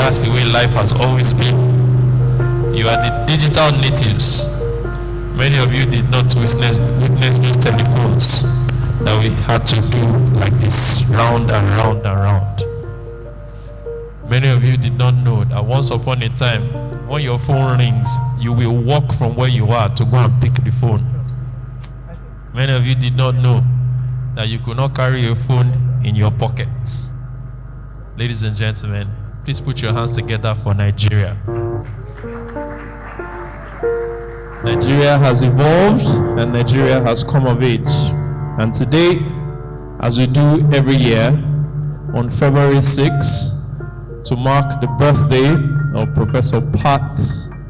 that's the way life has always been. You are the digital natives. Many of you did not witness those telephones that we had to do like this, round and round and round. Many of you did not know that once upon a time, when your phone rings, you will walk from where you are to go and pick the phone. Many of you did not know that you could not carry a phone in your pockets. Ladies and gentlemen, please put your hands together for Nigeria. Nigeria has evolved and Nigeria has come of age. And today, as we do every year, on February 6th, to mark the birthday of Professor Pat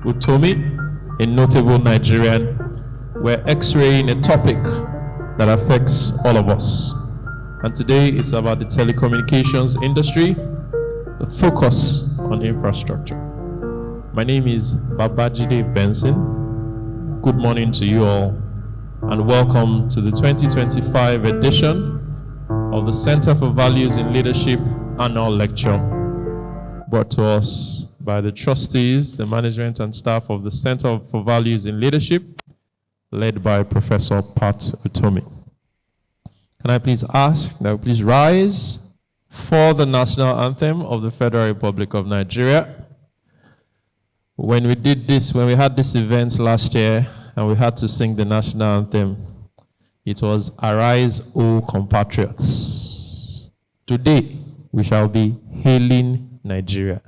Utomi, a notable Nigerian, we're X-raying a topic that affects all of us. And today it's about the telecommunications industry, the focus on infrastructure. My name is Babajide Benson. Good morning to you all, and welcome to the 2025 edition of the Center for Values in Leadership Annual Lecture, brought to us by the trustees, the management and staff of the Center for Values in Leadership, led by Professor Pat Utomi. Can I please ask that we please rise for the national anthem of the Federal Republic of Nigeria? When we did this, when we had this event last year and we had to sing the national anthem, it was "Arise, O Compatriots." Today, we shall be hailing Nigeria.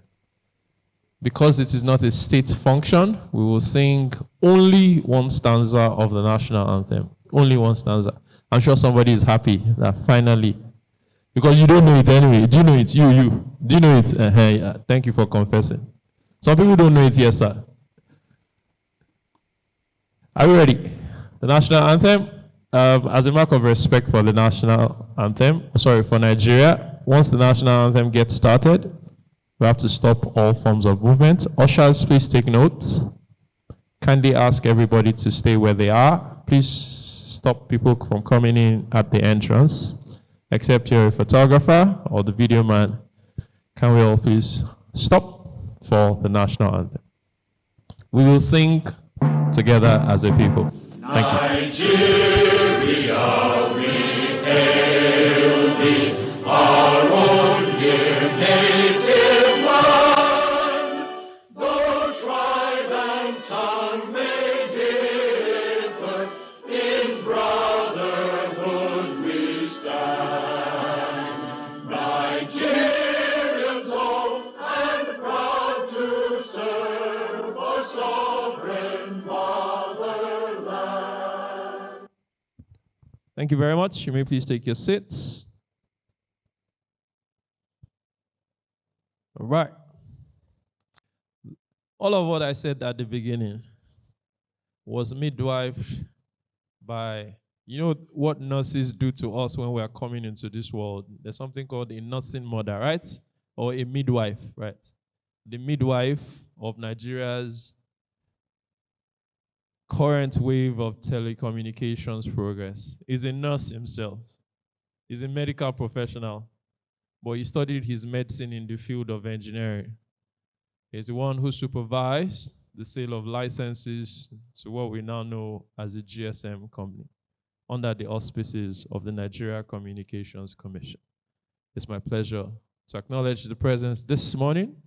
Because it is not a state function, we will sing only one stanza of the national anthem. Only one stanza. I'm sure somebody is happy that finally, because you don't know it anyway. Do you know it? You. Do you know it? Yeah. Thank you for confessing. Some people don't know it yet, sir. Are we ready? The national anthem, as a mark of respect for the national anthem, for Nigeria, once the national anthem gets started, we have to stop all forms of movement. Ushers, please take note. Kindly ask everybody to stay where they are. Please stop people from coming in at the entrance, except you're a photographer or the video man. Can we all please stop for the national anthem? We will sing together as a people. Thank you. Nigeria, we hail thee, our own dear native land. Though tribe and tongue may differ, in brotherhood we stand. Nigerians old and proud to serve our sovereign fatherland. Thank you very much. You may please take your seats. All right. All of what I said at the beginning was midwifed by, you know what nurses do to us when we are coming into this world? There's something called a nursing mother, right? Or a midwife, right? The midwife of Nigeria's current wave of telecommunications progress is a nurse himself. He's a medical professional, but he studied his medicine in the field of engineering. He's the one who supervised the sale of licenses to what we now know as a GSM company under the auspices of the Nigeria Communications Commission. It's my pleasure to acknowledge the presence this morning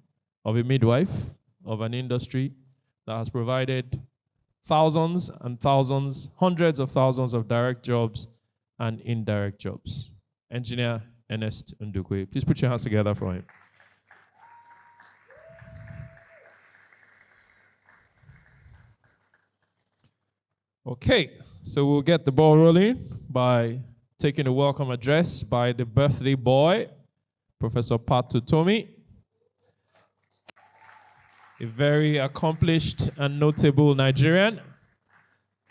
of a midwife of an industry that has provided thousands and thousands, hundreds of thousands of direct jobs and indirect jobs. Engineer Ernest Ndukwe. Please put your hands together for him. Okay, so we'll get the ball rolling by taking a welcome address by the birthday boy, Professor Pat Utomi, a very accomplished and notable Nigerian.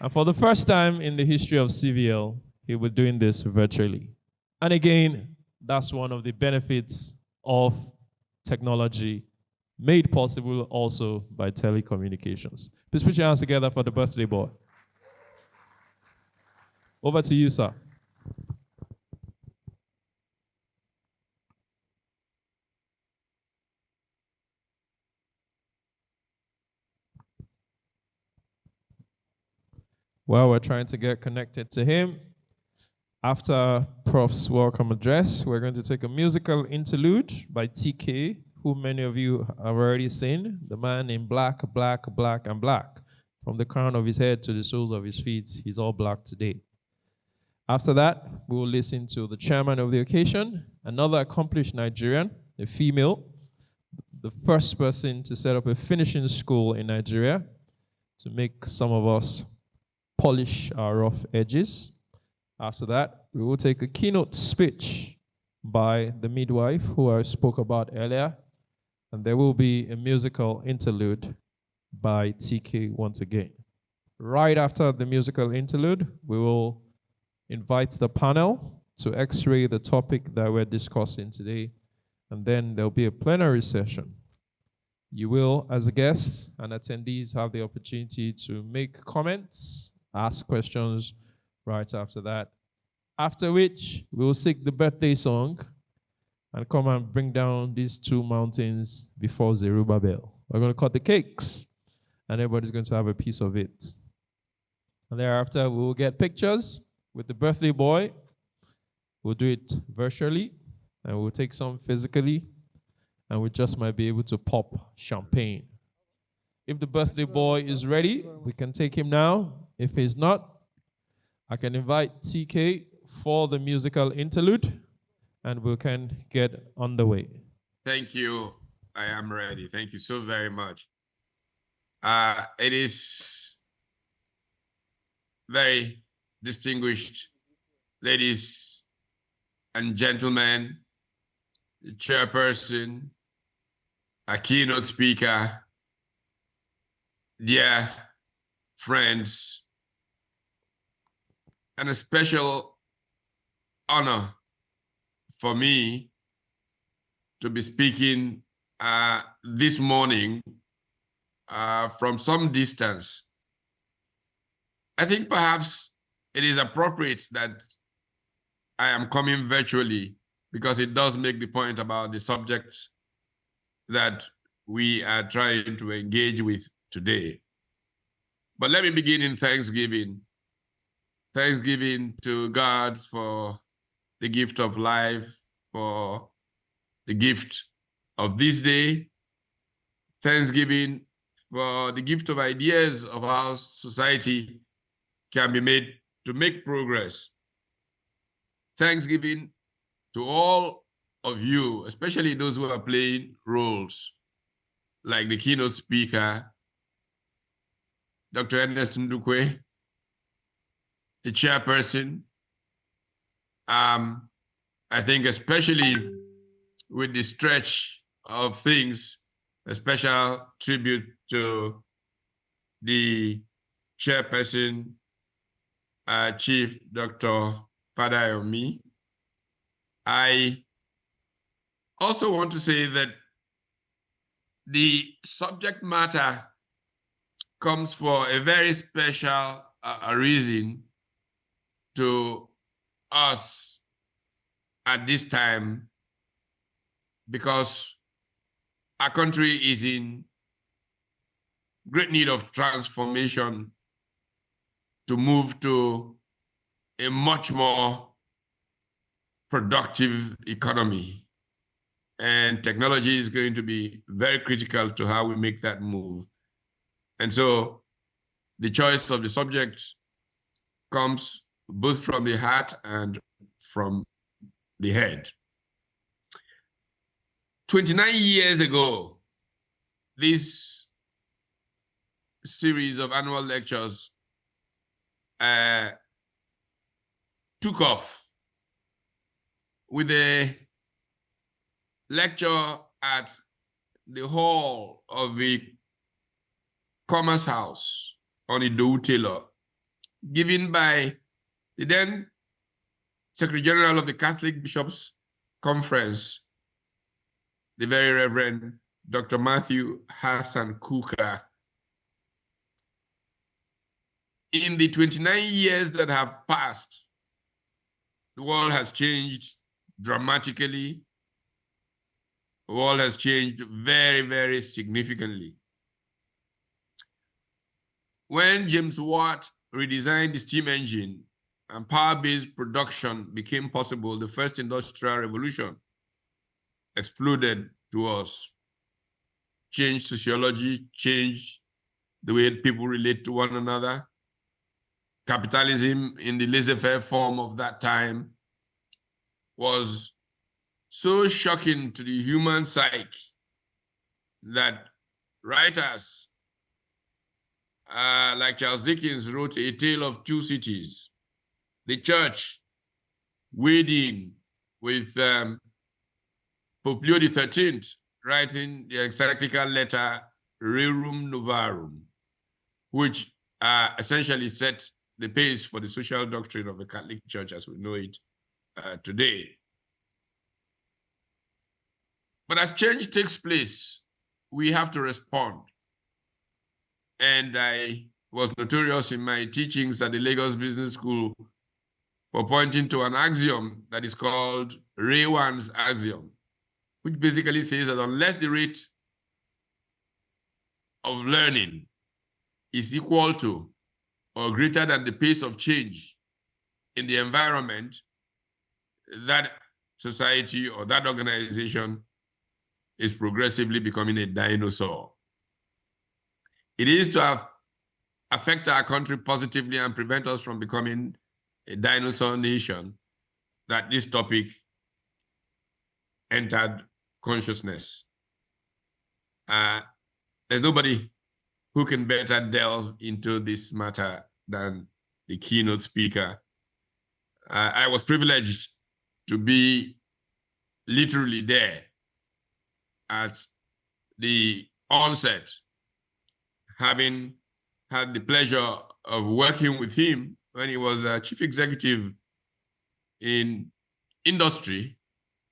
And for the first time in the history of CVL, he will be doing this virtually. And again, that's one of the benefits of technology made possible also by telecommunications. Please put your hands together for the birthday boy. Over to you, sir. While we're trying to get connected to him, after Prof's welcome address, we're going to take a musical interlude by TK, who many of you have already seen, the man in black, black, black, and black. From the crown of his head to the soles of his feet, he's all black today. After that, we will listen to the chairman of the occasion, another accomplished Nigerian, a female, the first person to set up a finishing school in Nigeria to make some of us polish our rough edges. After that, we will take a keynote speech by the midwife who I spoke about earlier, and there will be a musical interlude by TK once again. Right after the musical interlude, we will invite the panel to x-ray the topic that we're discussing today, and then there'll be a plenary session. You will, as a guest and attendees, have the opportunity to make comments, ask questions right after that. After which, we will sing the birthday song and come and bring down these two mountains before Zerubbabel. We're going to cut the cakes, and everybody's going to have a piece of it. And thereafter, we will get pictures with the birthday boy. We'll do it virtually, and we'll take some physically, and we just might be able to pop champagne. If the birthday boy is ready, we can take him now. If he's not, I can invite TK for the musical interlude, and we can get underway. Thank you. I am ready. Thank you so very much. It is very distinguished ladies and gentlemen, the chairperson, a keynote speaker, dear friends, and a special honor for me to be speaking this morning from some distance. I think perhaps it is appropriate that I am coming virtually because it does make the point about the subject that we are trying to engage with today. But let me begin in thanksgiving. Thanksgiving to God for the gift of life, for the gift of this day. Thanksgiving for the gift of ideas of how society can be made to make progress. Thanksgiving to all of you, especially those who are playing roles, like the keynote speaker, Dr. Ernest Ndukwe, the chairperson. I think especially with the stretch of things, a special tribute to the chairperson, Chief Dr. Fadayomi. I also want to say that the subject matter comes for a very special reason to us at this time, because our country is in great need of transformation to move to a much more productive economy. And technology is going to be very critical to how we make that move. And so the choice of the subject comes both from the heart and from the head. 29 years ago, this series of annual lectures took off with a lecture at the hall of the Commerce House on Idowu Taylor, given by the then Secretary General of the Catholic Bishops' Conference, the Very Reverend Dr. Matthew Hassan Kuka. In the 29 years that have passed, the world has changed dramatically. The world has changed very, very significantly. When James Watt redesigned the steam engine and power-based production became possible, the first industrial revolution exploded to us, changed sociology, changed the way people relate to one another. Capitalism in the laissez-faire form of that time was so shocking to the human psyche that writers like Charles Dickens wrote A Tale of Two Cities. The church weighed in with Pope Leo XIII writing the encyclical letter Rerum Novarum, which essentially set the pace for the social doctrine of the Catholic Church as we know it today. But as change takes place, we have to respond. And I was notorious in my teachings at the Lagos Business School for pointing to an axiom that is called Rewan's axiom, which basically says that unless the rate of learning is equal to or greater than the pace of change in the environment, that society or that organization is progressively becoming a dinosaur. It is to affect our country positively and prevent us from becoming a dinosaur nation that this topic entered consciousness. There's nobody who can better delve into this matter than the keynote speaker. I was privileged to be literally there at the onset, having had the pleasure of working with him when he was a chief executive in industry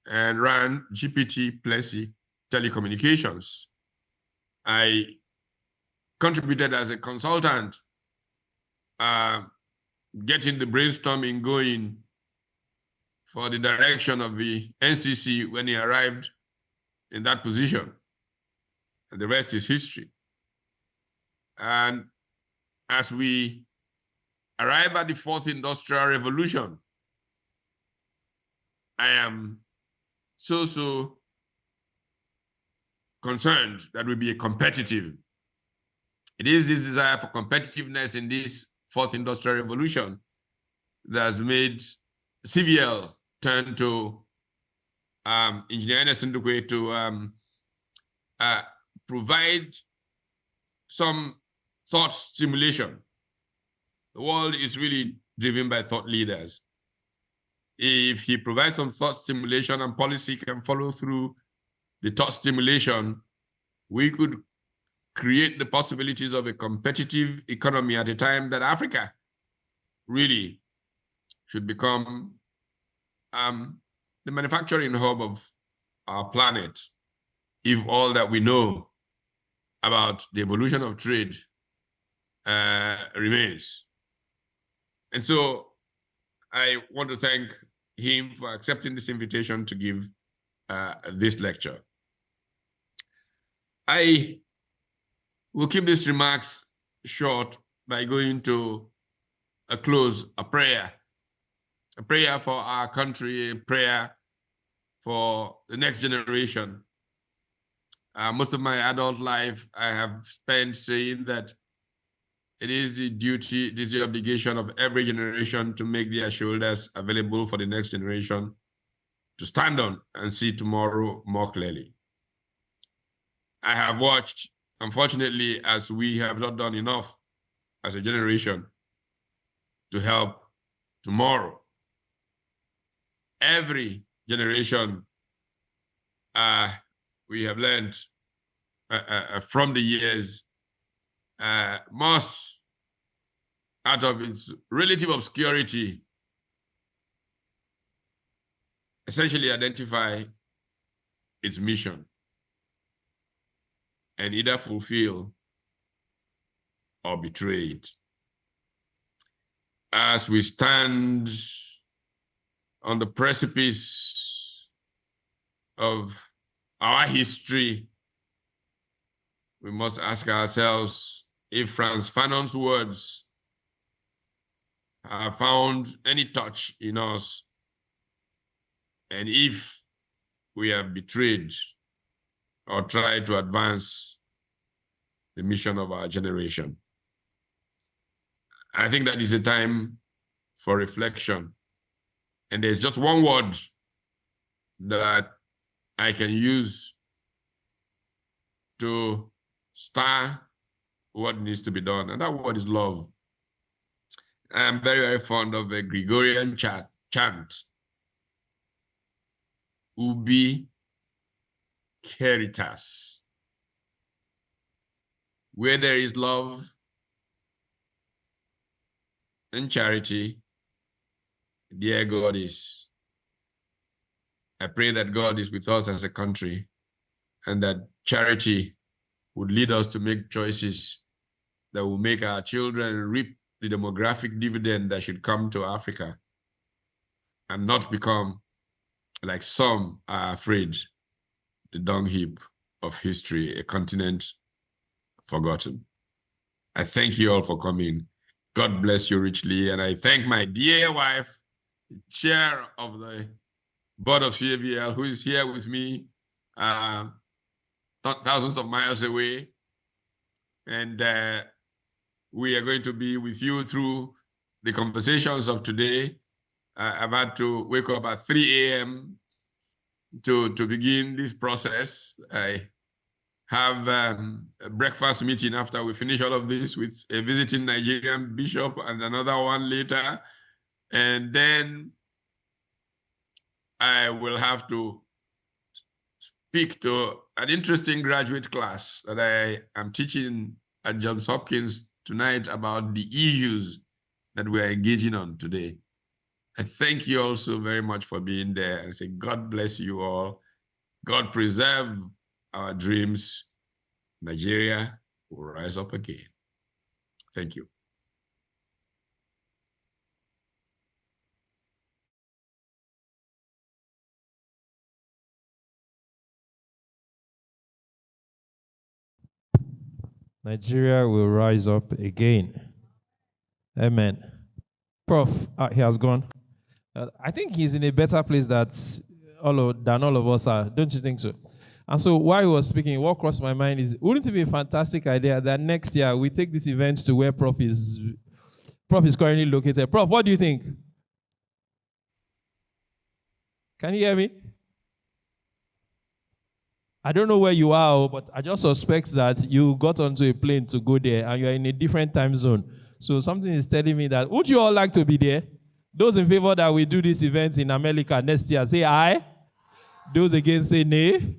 and ran GPT Plessy Telecommunications. I contributed as a consultant, getting the brainstorming going for the direction of the NCC when he arrived in that position. And the rest is history. And as we arrive at the fourth industrial revolution, I am so concerned that we'll be competitive. It is this desire for competitiveness in this fourth industrial revolution that has made CVL turn to Engineer Ernest Ndukwe to provide some thought stimulation. The world is really driven by thought leaders. If he provides some thought stimulation and policy can follow through the thought stimulation, we could create the possibilities of a competitive economy at a time that Africa really should become the manufacturing hub of our planet, if all that we know about the evolution of trade remains. And so I want to thank him for accepting this invitation to give this lecture. I will keep these remarks short by going to a close, a prayer for our country, a prayer for the next generation. Most of my adult life, I have spent saying that it is the duty, it is the obligation of every generation to make their shoulders available for the next generation to stand on and see tomorrow more clearly. I have watched, unfortunately, as we have not done enough as a generation to help tomorrow. Every generation, we have learned from the years, must, out of its relative obscurity, essentially identify its mission and either fulfill or betray it. As we stand on the precipice of our history, we must ask ourselves if Frantz Fanon's words found any touch in us, and if we have betrayed or tried to advance the mission of our generation. I think that is a time for reflection. And there's just one word that I can use to start what needs to be done, and that word is love. I'm very, very fond of a Gregorian chant. Ubi Caritas. Where there is love and charity, there God is. I pray that God is with us as a country, and that charity would lead us to make choices that will make our children reap the demographic dividend that should come to Africa, and not become, like some are afraid, the dung heap of history, a continent forgotten. I thank you all for coming. God bless you richly. And I thank my dear wife, the chair of the board of CVL, who is here with me, thousands of miles away. And we are going to be with you through the conversations of today. I've had to wake up at 3 a.m. to begin this process. I have a breakfast meeting after we finish all of this with a visiting Nigerian bishop and another one later. And then I will have to speak to an interesting graduate class that I am teaching at Johns Hopkins tonight about the issues that we are engaging on today. I thank you also very much for being there, and say God bless you all. God preserve our dreams. Nigeria will rise up again. Thank you. Nigeria will rise up again. Amen. Prof, he has gone. I think he's in a better place than all of us are. Don't you think so? And so while he was speaking, what crossed my mind is, wouldn't it be a fantastic idea that next year we take this event to where Prof is currently located? Prof, what do you think? Can you hear me? I don't know where you are, but I just suspect that you got onto a plane to go there and you're in a different time zone. So something is telling me that, would you all like to be there? Those in favor that we do this event in America next year, say aye. Those against, say nay.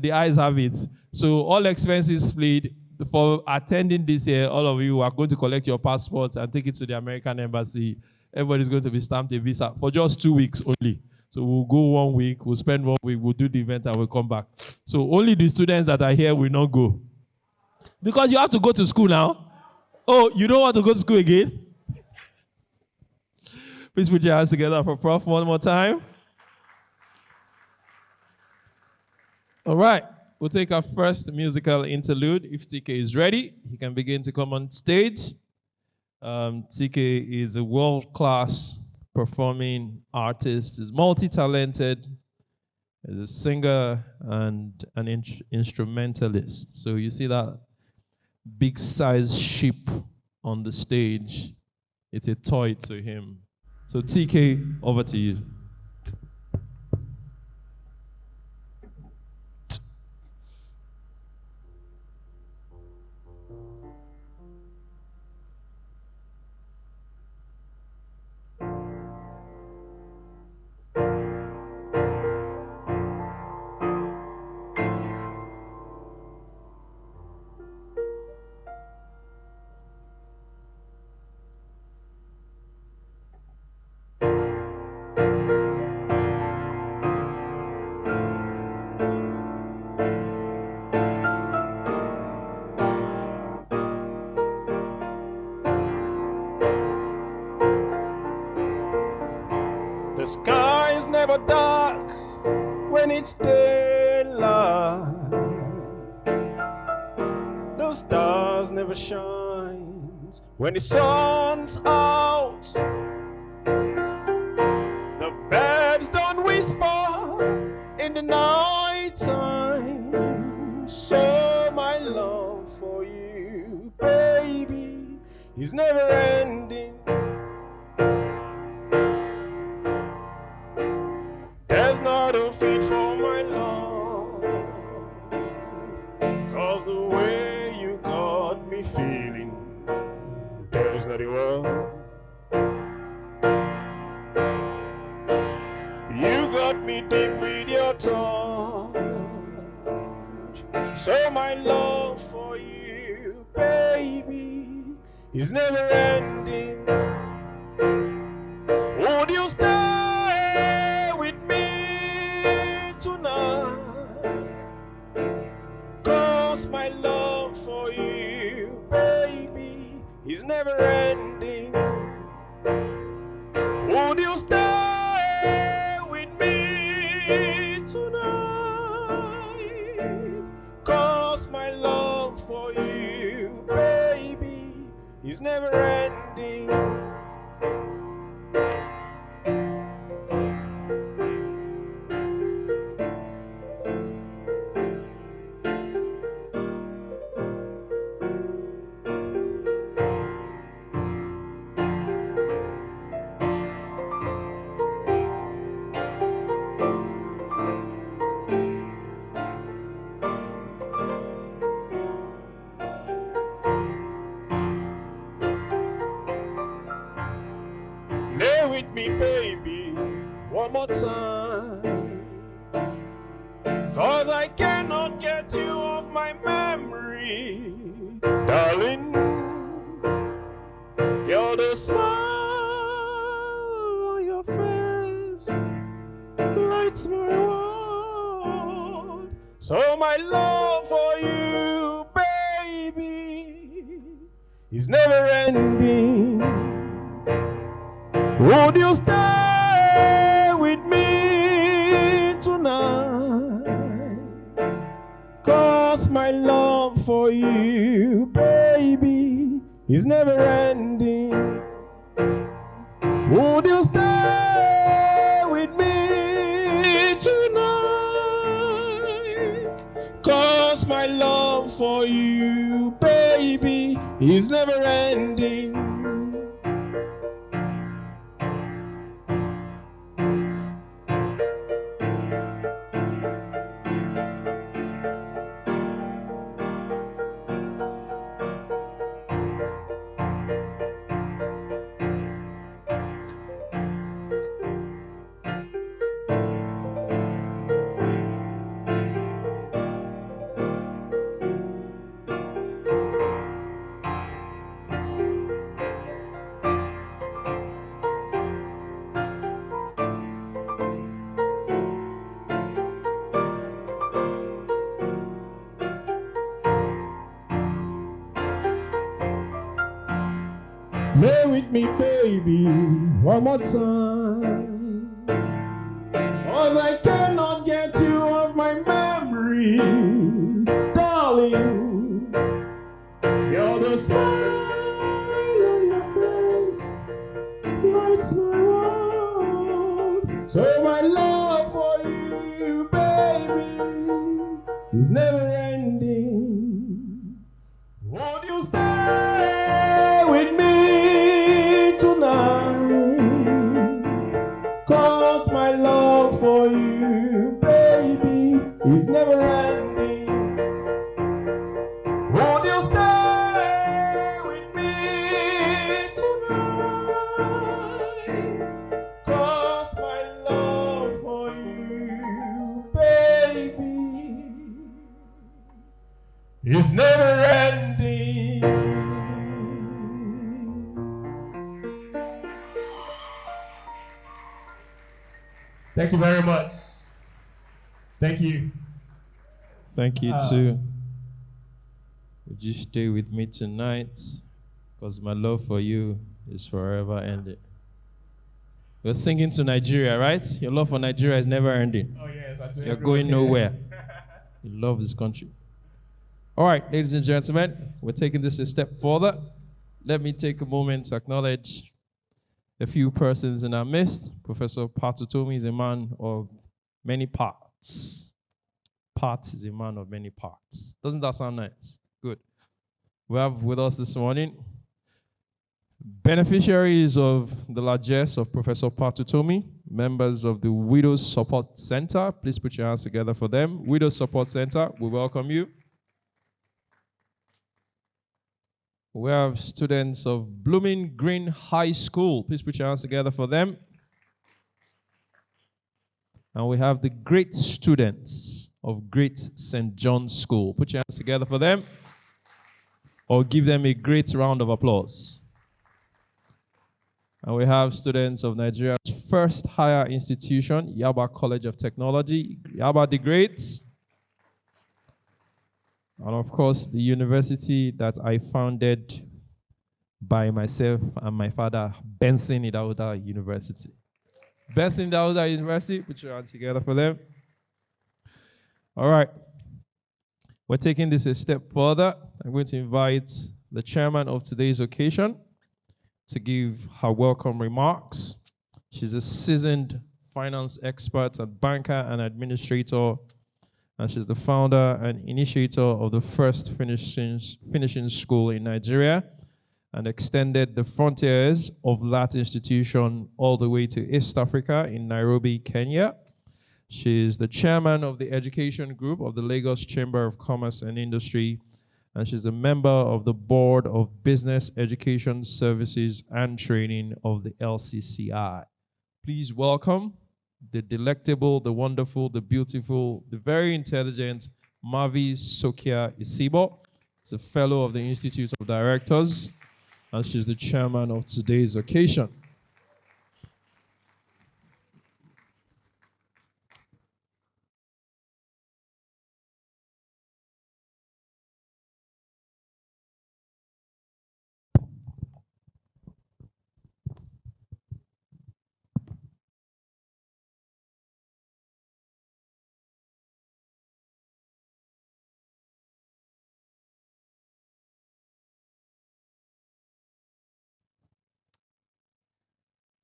The ayes have it. So all expenses paid for attending this year. All of you are going to collect your passports and take it to the American embassy. Everybody's going to be stamped a visa for just 2 weeks only. So we'll go 1 week, we'll spend 1 week, we'll do the event and we'll come back. So only the students that are here will not go. Because you have to go to school now. Oh, you don't want to go to school again? Please put your hands together for Prof one more time. All right, we'll take our first musical interlude. If TK is ready, he can begin to come on stage. TK is a world-class performing artist, is multi-talented, is a singer and an instrumentalist. So you see that big-sized sheep on the stage. It's a toy to him. So TK, over to you. The sky is never dark when it's daylight. The stars never shine when the sun's out, the birds don't whisper in the night time. So my love for you, baby, is never ending. There's not a fit for my love, 'cause the way you got me feeling, there's not a word. You got me deep with your touch, so my love for you, baby, is never ending. Would you stay with me tonight? 'Cause my love for you, baby, is never ending. Would you stay with me tonight? 'Cause my love for you, baby, is never ending. Lay with me, baby, one more time, 'cause I cannot get you off my memory, darling. Girl, the smile on your face lights my world. So my love for you, baby, is never ending. Would you stay with me tonight? 'Cause my love for you, baby, is never ending. Would you stay with me tonight? 'Cause my love for you, baby, is never ending. Lay with me, baby, one more time, 'cause I cannot get you off my memory, darling. You're the smile on your face lights my world. So my love for you, baby, is never ending. Would you stay with me tonight? 'Cause my love for you, baby, is never ending. Would you stay with me tonight? 'Cause my love for you, baby, is never ending. Thank you very much. Thank you. Thank you too. Would you stay with me tonight? Because my love for you is forever ending. We're singing to Nigeria, right? Your love for Nigeria is never ending. Oh yes, I do. You're going nowhere. You love this country. All right, ladies and gentlemen, we're taking this a step further. Let me take a moment to acknowledge a few persons in our midst. Professor Patutomi is a man of many parts. Parts is a man of many parts. Doesn't that sound nice? Good. We have with us this morning beneficiaries of the largesse of Professor Patutomi, members of the Widows Support Center. Please put your hands together for them. Widows Support Center, we welcome you. We have students of Blooming Green High School. Please put your hands together for them. And we have the great students of Great St. John's School. Put your hands together for them. Or give them a great round of applause. And we have students of Nigeria's first higher institution, Yaba College of Technology, Yaba the Great. And of course, the university that I founded by myself and my father, Benson Idauda University. Benson Idauda University, put your hands together for them. All right. We're taking this a step further. I'm going to invite the chairman of today's occasion to give her welcome remarks. She's a seasoned finance expert and banker and administrator, and she's the founder and initiator of the first finishing school in Nigeria and extended the frontiers of that institution all the way to East Africa in Nairobi, Kenya. She's the chairman of the education group of the Lagos Chamber of Commerce and Industry, and she's a member of the board of Business Education Services and Training of the LCCI. Please welcome the delectable, the wonderful, the beautiful, the very intelligent Mavi Sokia Isibo. She's a fellow of the Institute of Directors, and she's the chairman of today's occasion.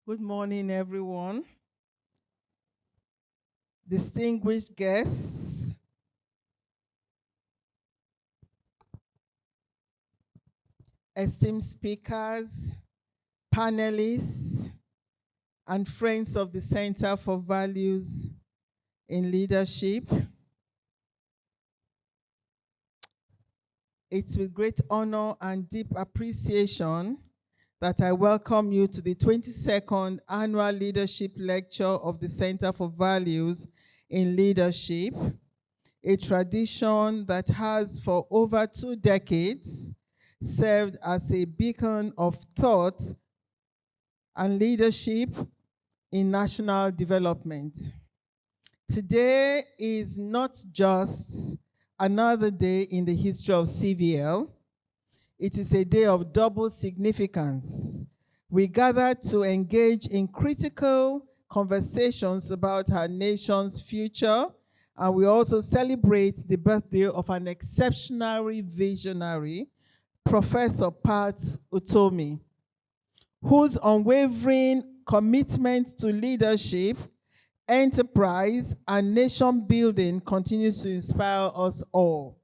Good morning, everyone. Distinguished guests, esteemed speakers, panelists, and friends of the Center for Values in Leadership. It's with great honor and deep appreciation that I welcome you to the 22nd Annual Leadership Lecture of the Center for Values in Leadership, a tradition that has for over 2 decades served as a beacon of thought and leadership in national development. Today is not just another day in the history of CVL. It is a day of double significance. We gather to engage in critical conversations about our nation's future, and we also celebrate the birthday of an exceptionally visionary, Professor Pat Utomi, whose unwavering commitment to leadership, enterprise, and nation building continues to inspire us all.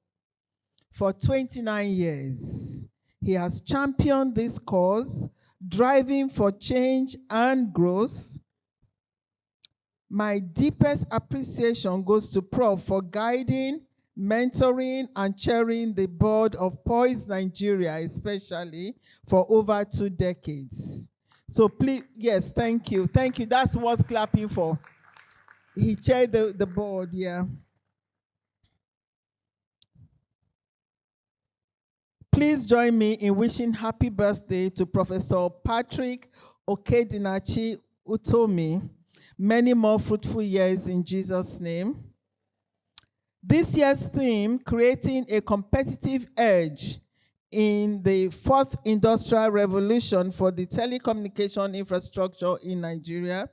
For 29 years, he has championed this cause, driving for change and growth. My deepest appreciation goes to Prof for guiding, mentoring, and chairing the board of Poise Nigeria, especially for over 2 decades. So please, yes, thank you. Thank you. That's worth clapping for. He chaired the board, yeah. Please join me in wishing happy birthday to Professor Patrick Okedinachi Utomi. Many more fruitful years in Jesus' name. This year's theme, creating a competitive edge in the 4th industrial revolution for the telecommunication infrastructure in Nigeria,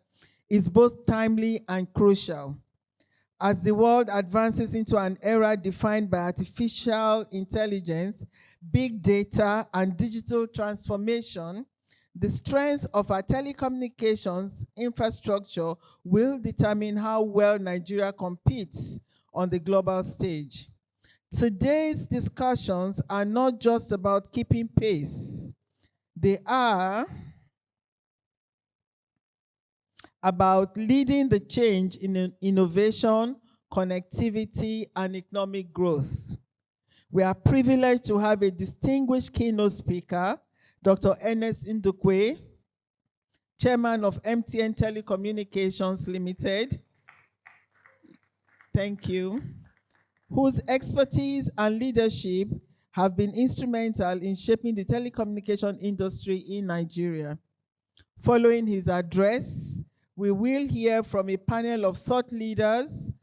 is both timely and crucial. As the world advances into an era defined by artificial intelligence, big data, and digital transformation, the strength of our telecommunications infrastructure will determine how well Nigeria competes on the global stage. Today's discussions are not just about keeping pace. They are about leading the change in innovation, connectivity, and economic growth. We are privileged to have a distinguished keynote speaker, Dr. Ernest Ndukwe, Chairman of MTN Telecommunications Limited. Thank you. Whose expertise and leadership have been instrumental in shaping the telecommunication industry in Nigeria. Following his address, we will hear from a panel of thought leaders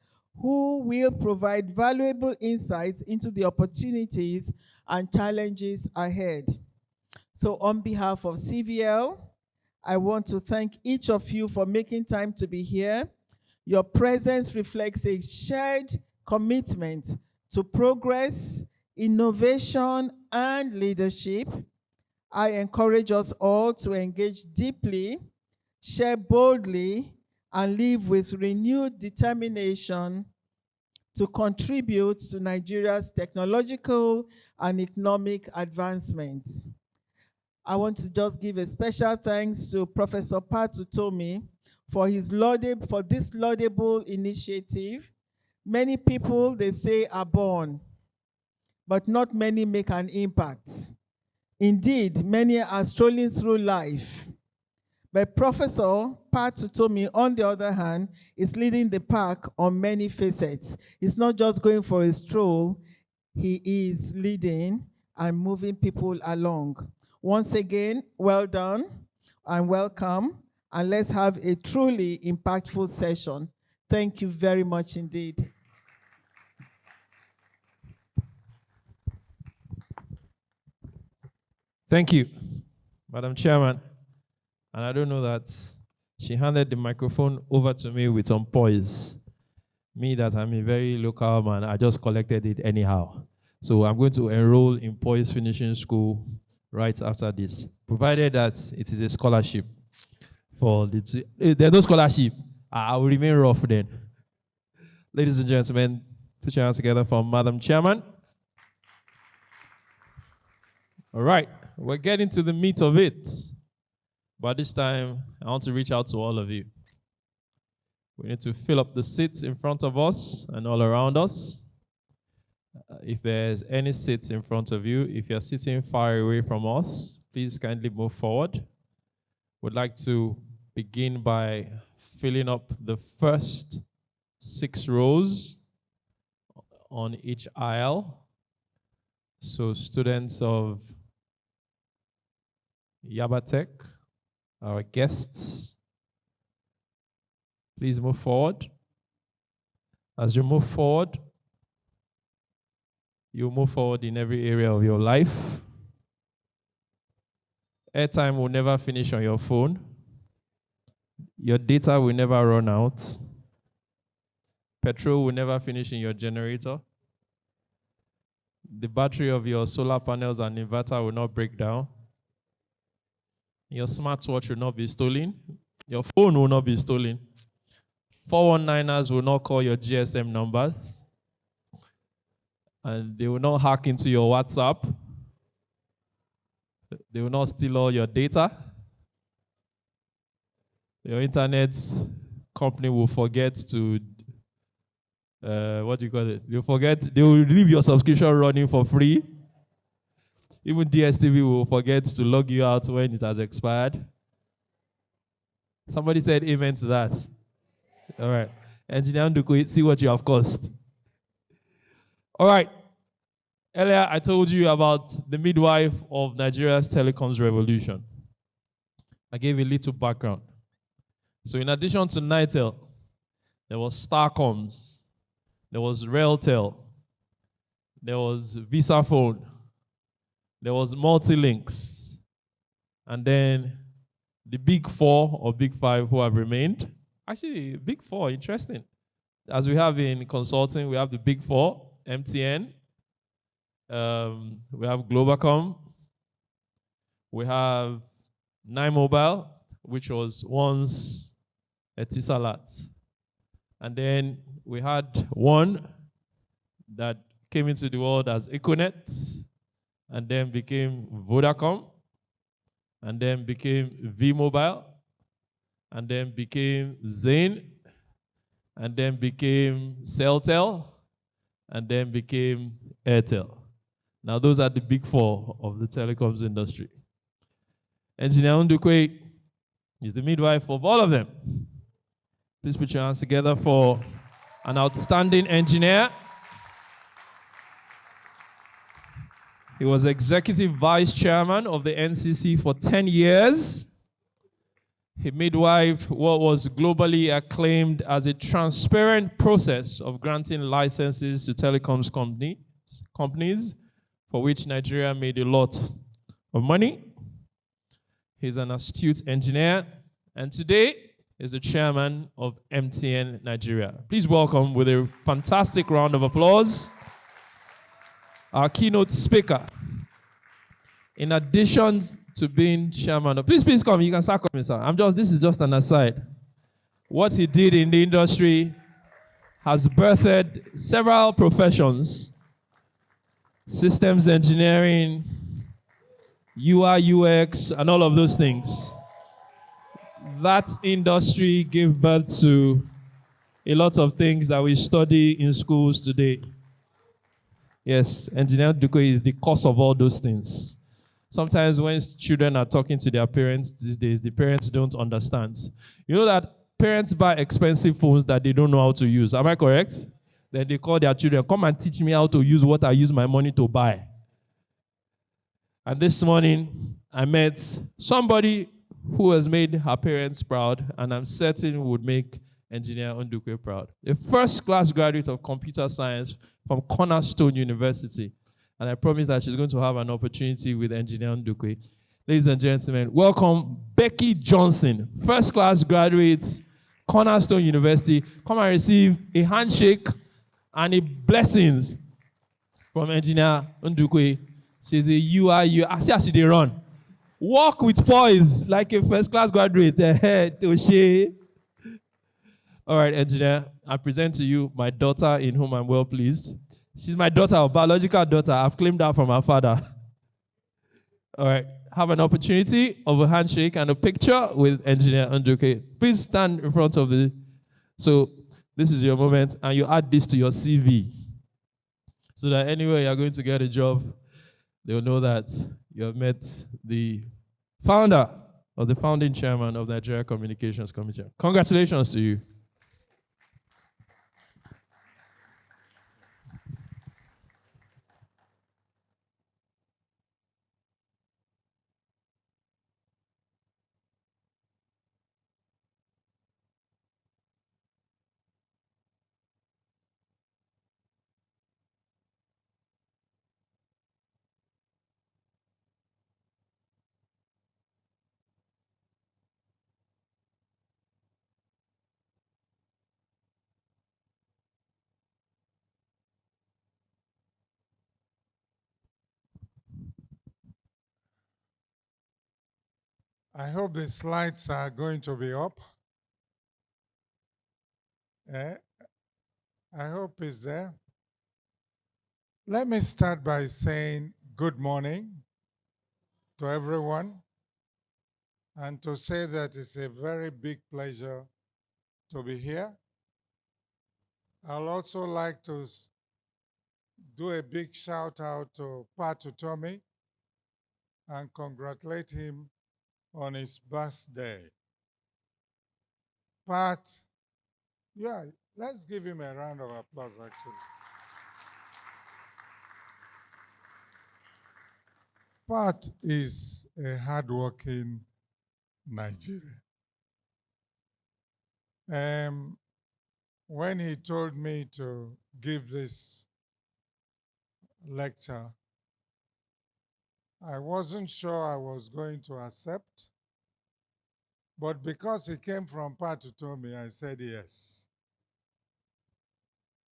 who will provide valuable insights into the opportunities and challenges ahead. So on behalf of CVL, I want to thank each of you for making time to be here. Your presence reflects a shared commitment to progress, innovation, and leadership. I encourage us all to engage deeply, share boldly, and live with renewed determination to contribute to Nigeria's technological and economic advancements. I want to just give a special thanks to Professor Pat Utomi for this laudable initiative. Many people, they say, are born, but not many make an impact. Indeed, many are strolling through life. But Professor Pat Utomi, on the other hand, is leading the pack on many facets. He's not just going for a stroll, he is leading and moving people along. Once again, well done and welcome, and let's have a truly impactful session. Thank you very much indeed. Thank you, Madam Chairman. And I don't know that she handed the microphone over to me with some poise. Me, that I'm a very local man, I just collected it anyhow. So I'm going to enroll in poise finishing school right after this, provided that it is a scholarship. For the there's no scholarship, I will remain rough then. Ladies and gentlemen, put your hands together for Madam Chairman. All right, we're getting to the meat of it. But this time, I want to reach out to all of you. We need to fill up the seats in front of us and all around us. If there's any seats in front of you, if you're sitting far away from us, please kindly move forward. We'd like to begin by filling up the first 6 rows on each aisle. So students of Yabatech, our guests, please move forward. As you move forward, you move forward in every area of your life. Airtime will never finish on your phone. Your data will never run out. Petrol will never finish in your generator. The battery of your solar panels and inverter will not break down. Your smartwatch will not be stolen. Your phone will not be stolen. 419ers will not call your GSM numbers. And they will not hack into your WhatsApp. They will not steal all your data. Your internet company will forget to, they will leave your subscription running for free. Even DSTV will forget to log you out when it has expired. Somebody said amen to that. All right. Engineer Nduku, see what you have cost. All right. Earlier, I told you about the midwife of Nigeria's telecoms revolution. I gave a little background. So in addition to Nitel, there was Starcoms, there was Railtel, there was Visaphone, there was Multilinks, and then the big 4 or big 5 who have remained. Actually, big 4, interesting. as we have in consulting, we have the big four, MTN, we have Globacom, we have Nine Mobile, which was once Etisalat. And then we had one that came into the world as Econet, and then became Vodacom, and then became V-Mobile, and then became Zain, and then became Celtel, and then became Airtel. Now those are the big four of the telecoms industry. Engineer Ndukwe is the midwife of all of them. Please put your hands together for an outstanding engineer. He was executive vice chairman of the NCC for 10 years. He midwifed what was globally acclaimed as a transparent process of granting licenses to telecoms companies, for which Nigeria made a lot of money. He's an astute engineer, and today is the chairman of MTN Nigeria. Please welcome, with a fantastic round of applause, our keynote speaker. In addition to being chairman, please come, you can start coming, sir. This is just an aside. What he did in the industry has birthed several professions: systems engineering, UI, UX, and all of those things. That industry gave birth to a lot of things that we study in schools today. Yes, Engineer Ndukwe is the cause of all those things. Sometimes when children are talking to their parents these days, the parents don't understand. You know that parents buy expensive phones that they don't know how to use. Am I correct? Then they call their children, come and teach me how to use what I use my money to buy. And this morning, I met somebody who has made her parents proud, and I'm certain would make Engineer Ndukwe proud. A first-class graduate of computer science from Cornerstone University. And I promise that she's going to have an opportunity with Engineer Ndukwe. Ladies and gentlemen, welcome Becky Johnson, first-class graduate, Cornerstone University. Come and receive a handshake and a blessings from Engineer Ndukwe. She's a UI. I see how she run. Walk with poise like a first-class graduate. All right, engineer, I present to you my daughter, in whom I'm well pleased. She's my daughter, a biological daughter. I've claimed her from her father. All right, have an opportunity of a handshake and a picture with Engineer Ndukwe. Please stand in front of the... So this is your moment, and you add this to your CV, so that anywhere you're going to get a job, they'll know that you have met the founder or the founding chairman of the Nigeria Communications Commission. Congratulations to you. I hope the slides are going to be up. I hope it's there. Let me start by saying good morning to everyone, and to say that it's a very big pleasure to be here. I'll also like to do a big shout out to Pat Utomi and congratulate him on his birthday. Pat, yeah, let's give him a round of applause, actually. Pat is a hardworking Nigerian. When he told me to give this lecture, I wasn't sure I was going to accept, but because he came from Pat Utomi, I said yes.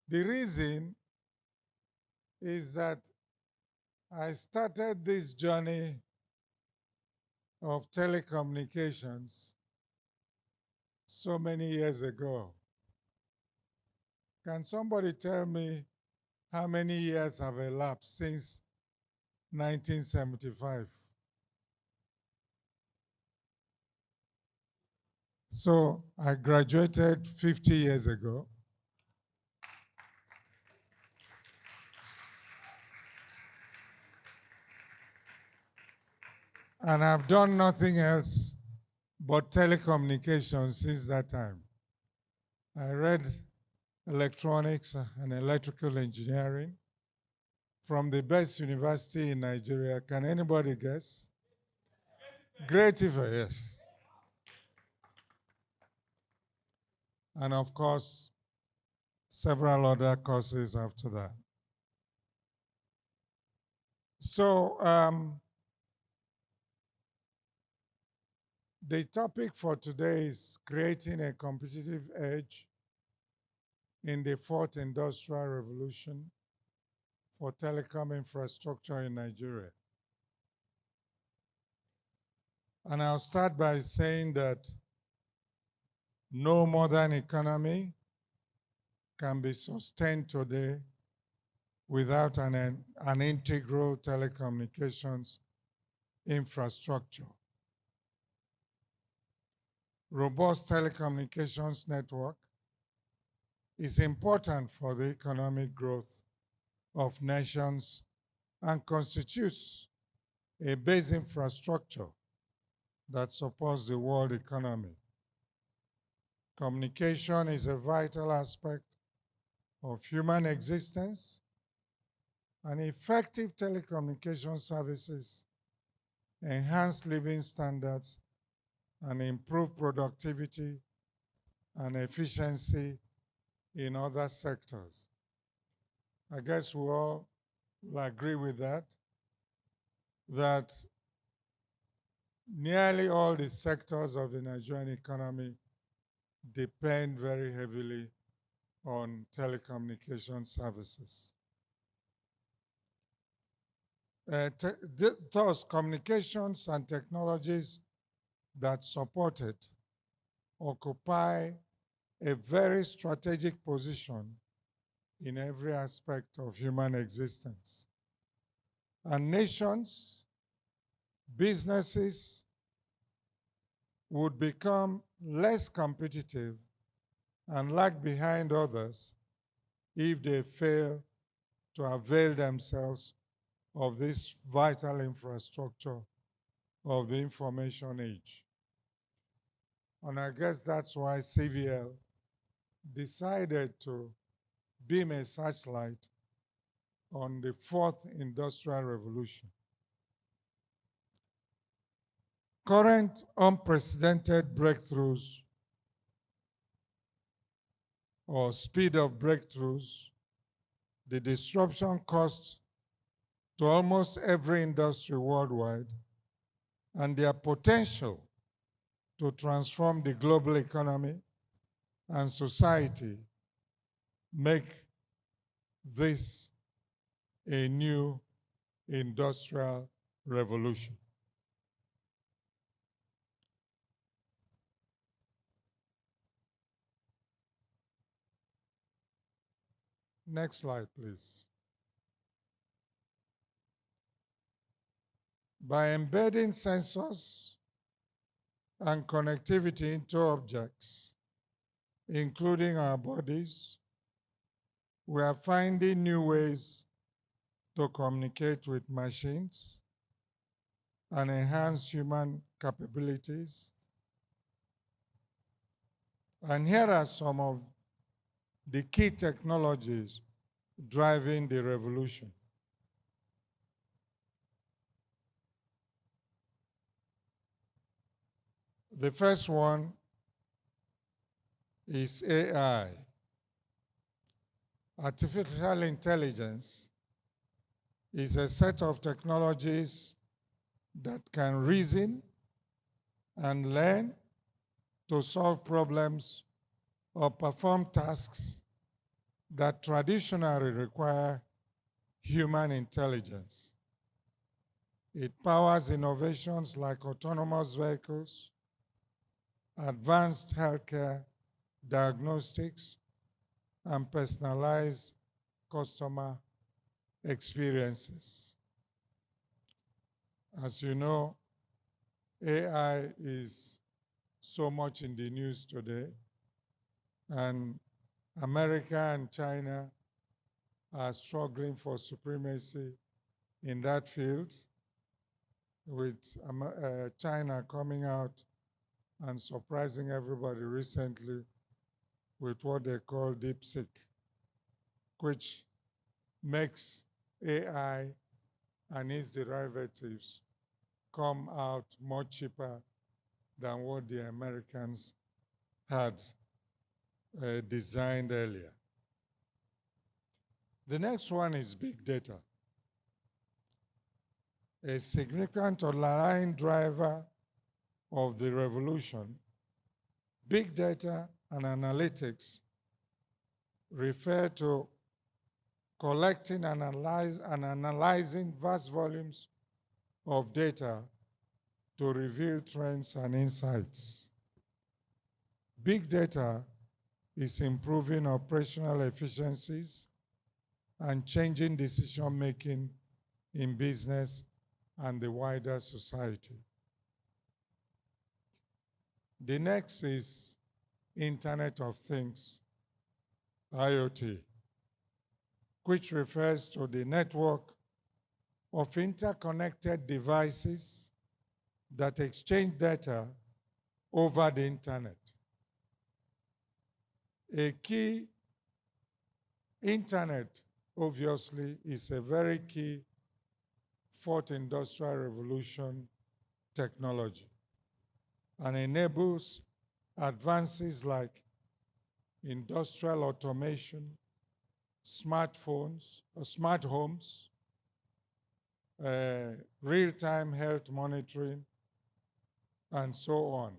The reason is that I started this journey of telecommunications so many years ago. Can somebody tell me how many years have elapsed since 1975? So I graduated 50 years ago. And I've done nothing else but telecommunications since that time. I read electronics and electrical engineering from the best university in Nigeria. Can anybody guess? Great Ife, yes. And of course, several other courses after that. So the topic for today is creating a competitive edge in the fourth industrial revolution for telecom infrastructure in Nigeria. And I'll start by saying that no modern economy can be sustained today without an integral telecommunications infrastructure. Robust telecommunications network is important for the economic growth of nations and constitutes a base infrastructure that supports the world economy. Communication is a vital aspect of human existence, and effective telecommunication services enhance living standards and improve productivity and efficiency in other sectors. I guess we all will agree with that nearly all the sectors of the Nigerian economy depend very heavily on telecommunication services. Thus, communications and technologies that support it occupy a very strategic position in every aspect of human existence. And nations, businesses would become less competitive and lag behind others if they fail to avail themselves of this vital infrastructure of the information age. And I guess that's why CVL decided to beam a searchlight on the fourth industrial revolution. Current unprecedented breakthroughs or speed of breakthroughs, the disruption caused to almost every industry worldwide, and their potential to transform the global economy and society make this a new industrial revolution. Next slide, please. By embedding sensors and connectivity into objects, including our bodies, we are finding new ways to communicate with machines and enhance human capabilities. And here are some of the key technologies driving the revolution. The first one is AI. Artificial intelligence is a set of technologies that can reason and learn to solve problems or perform tasks that traditionally require human intelligence. It powers innovations like autonomous vehicles, advanced healthcare diagnostics, and personalized customer experiences. As you know, AI is so much in the news today, and America and China are struggling for supremacy in that field, with China coming out and surprising everybody recently with what they call DeepSeek, which makes AI and its derivatives come out much cheaper than what the Americans had designed earlier. The next one is big data. A significant underlying driver of the revolution, big data and analytics refer to collecting and analyzing vast volumes of data to reveal trends and insights. Big data is improving operational efficiencies and changing decision-making in business and the wider society. The next is Internet of Things, IoT, which refers to the network of interconnected devices that exchange data over the internet. A key internet, obviously, is a very key fourth industrial revolution technology and enables advances like industrial automation, smartphones, or smart homes, real-time health monitoring, and so on.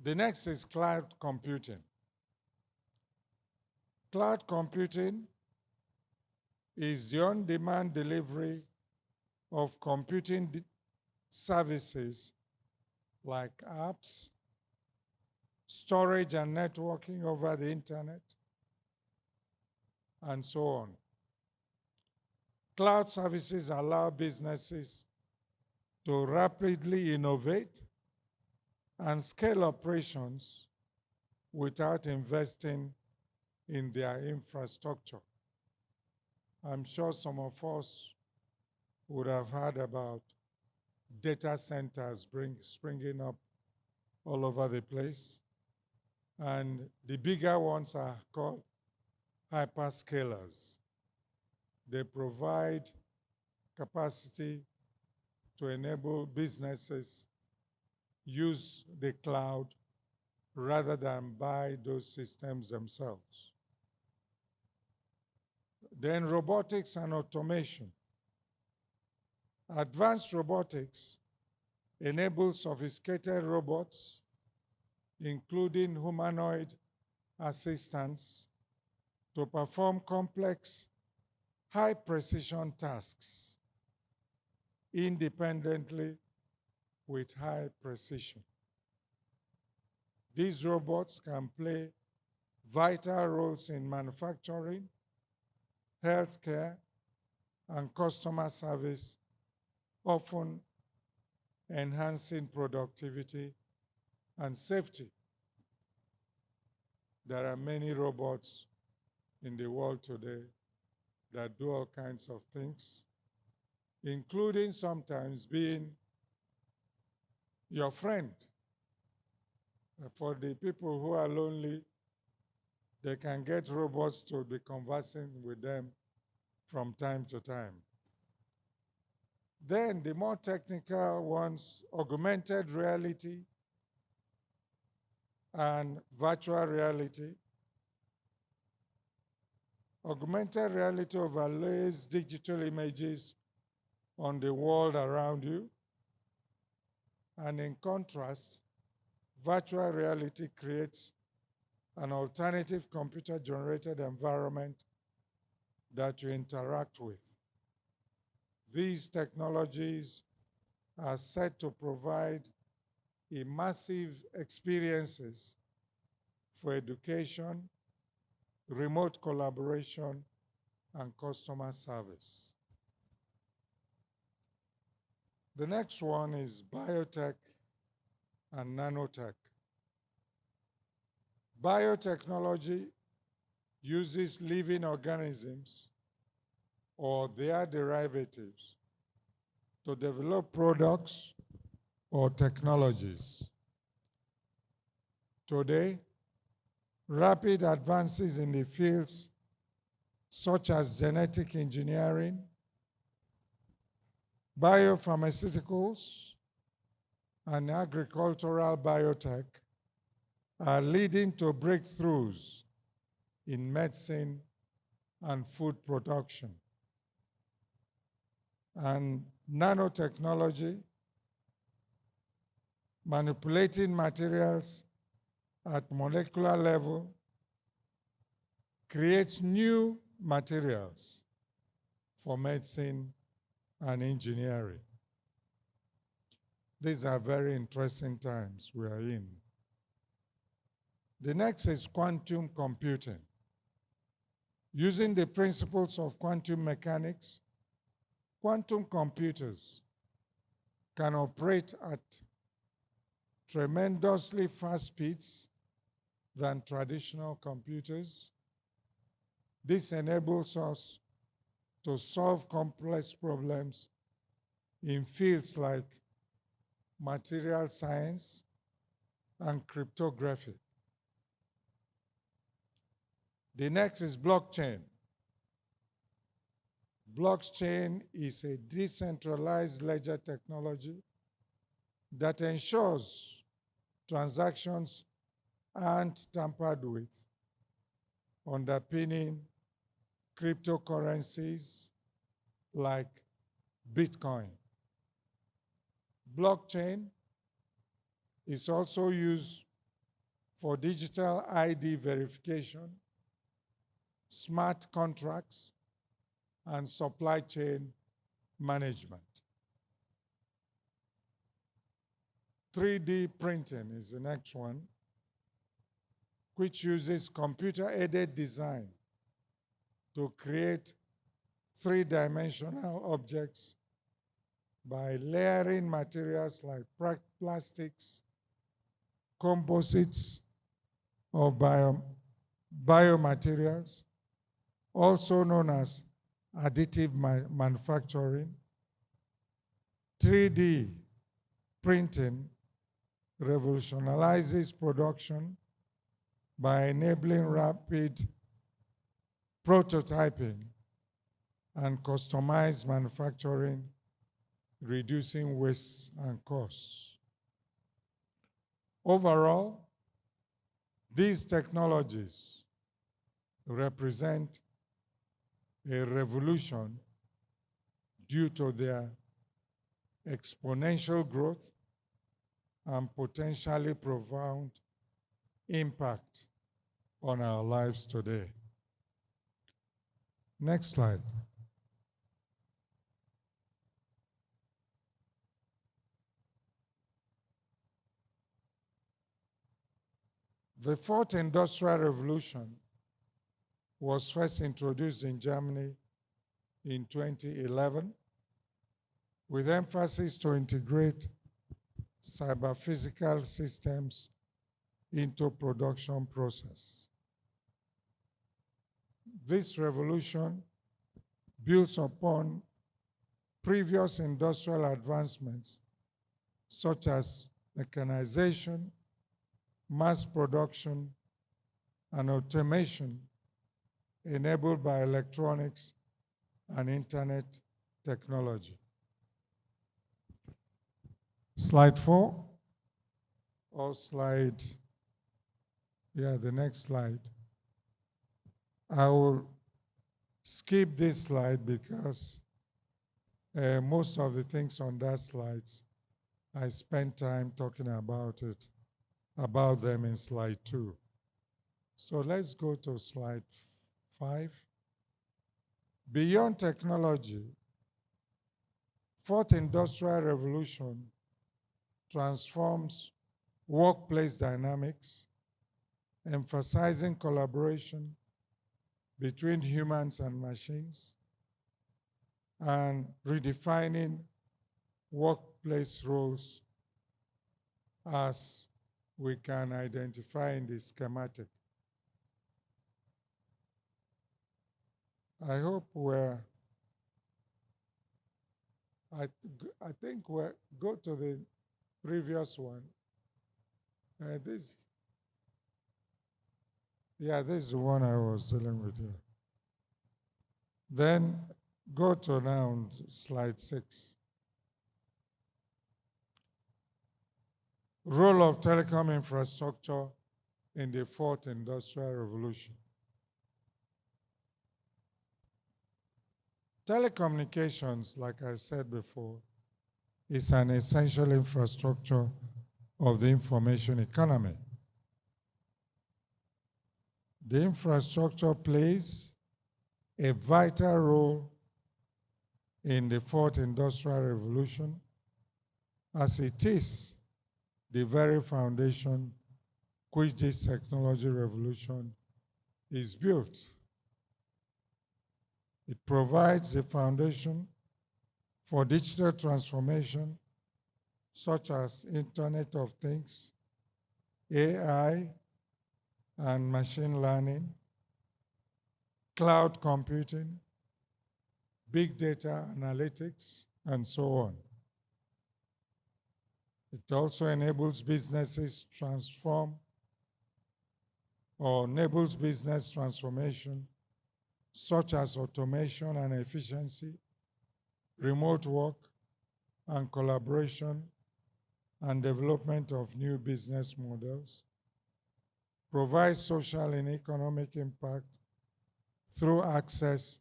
The next is cloud computing. Cloud computing is the on-demand delivery of computing services like apps, storage and networking over the internet, and so on. Cloud services allow businesses to rapidly innovate and scale operations without investing in their infrastructure. I'm sure some of us would have heard about data centers springing up all over the place. And the bigger ones are called hyperscalers. They provide capacity to enable businesses use the cloud rather than buy those systems themselves. Then robotics and automation. Advanced robotics enable sophisticated robots, including humanoid assistants, to perform complex, high-precision tasks independently with high precision. These robots can play vital roles in manufacturing, healthcare, and customer service, often enhancing productivity and safety. There are many robots in the world today that do all kinds of things, including sometimes being your friend. For the people who are lonely, they can get robots to be conversing with them from time to time. Then the more technical ones, augmented reality and virtual reality. Augmented reality overlays digital images on the world around you. And in contrast, virtual reality creates an alternative computer-generated environment that you interact with. These technologies are set to provide immersive experiences for education, remote collaboration, and customer service. The next one is biotech and nanotech. Biotechnology uses living organisms or their derivatives to develop products or technologies. Today, rapid advances in the fields such as genetic engineering, biopharmaceuticals, and agricultural biotech are leading to breakthroughs in medicine and food production. And nanotechnology, manipulating materials at molecular level, creates new materials for medicine and engineering. These are very interesting times we are in. The next is quantum computing. Using the principles of quantum mechanics, quantum computers can operate at tremendously fast speeds than traditional computers. This enables us to solve complex problems in fields like material science and cryptography. The next is blockchain. Blockchain is a decentralized ledger technology that ensures transactions aren't tampered with, underpinning cryptocurrencies like Bitcoin. Blockchain is also used for digital ID verification, smart contracts, and supply chain management. 3D printing is the next one, which uses computer-aided design to create three-dimensional objects by layering materials like plastics, composites, or biomaterials, also known as additive manufacturing. 3D printing revolutionizes production by enabling rapid prototyping and customized manufacturing, reducing waste and costs. Overall, these technologies represent a revolution due to their exponential growth and potentially profound impact on our lives today. Next slide. The fourth industrial revolution was first introduced in Germany in 2011 with emphasis to integrate cyber-physical systems into production process. This revolution builds upon previous industrial advancements such as mechanization, mass production, and automation enabled by electronics and internet technology. Slide 4, or slide, the next slide. I will skip this slide because most of the things on that slides, I spent time talking about them in slide 2. So let's go to slide 5. Beyond technology, fourth industrial revolution transforms workplace dynamics, emphasizing collaboration between humans and machines, and redefining workplace roles as we can identify in the schematic. I hope I think go to the previous one. This is the one I was dealing with here. Then go to now slide 6. Role of telecom infrastructure in the fourth industrial revolution. Telecommunications, like I said before, is an essential infrastructure of the information economy. The infrastructure plays a vital role in the fourth industrial revolution, as it is the very foundation which this technology revolution is built. It provides the foundation for digital transformation, such as Internet of Things, AI, and machine learning, cloud computing, big data analytics, and so on. It also enables businesses enables business transformation, such as automation and efficiency, remote work, and collaboration, and development of new business models, provides social and economic impact through access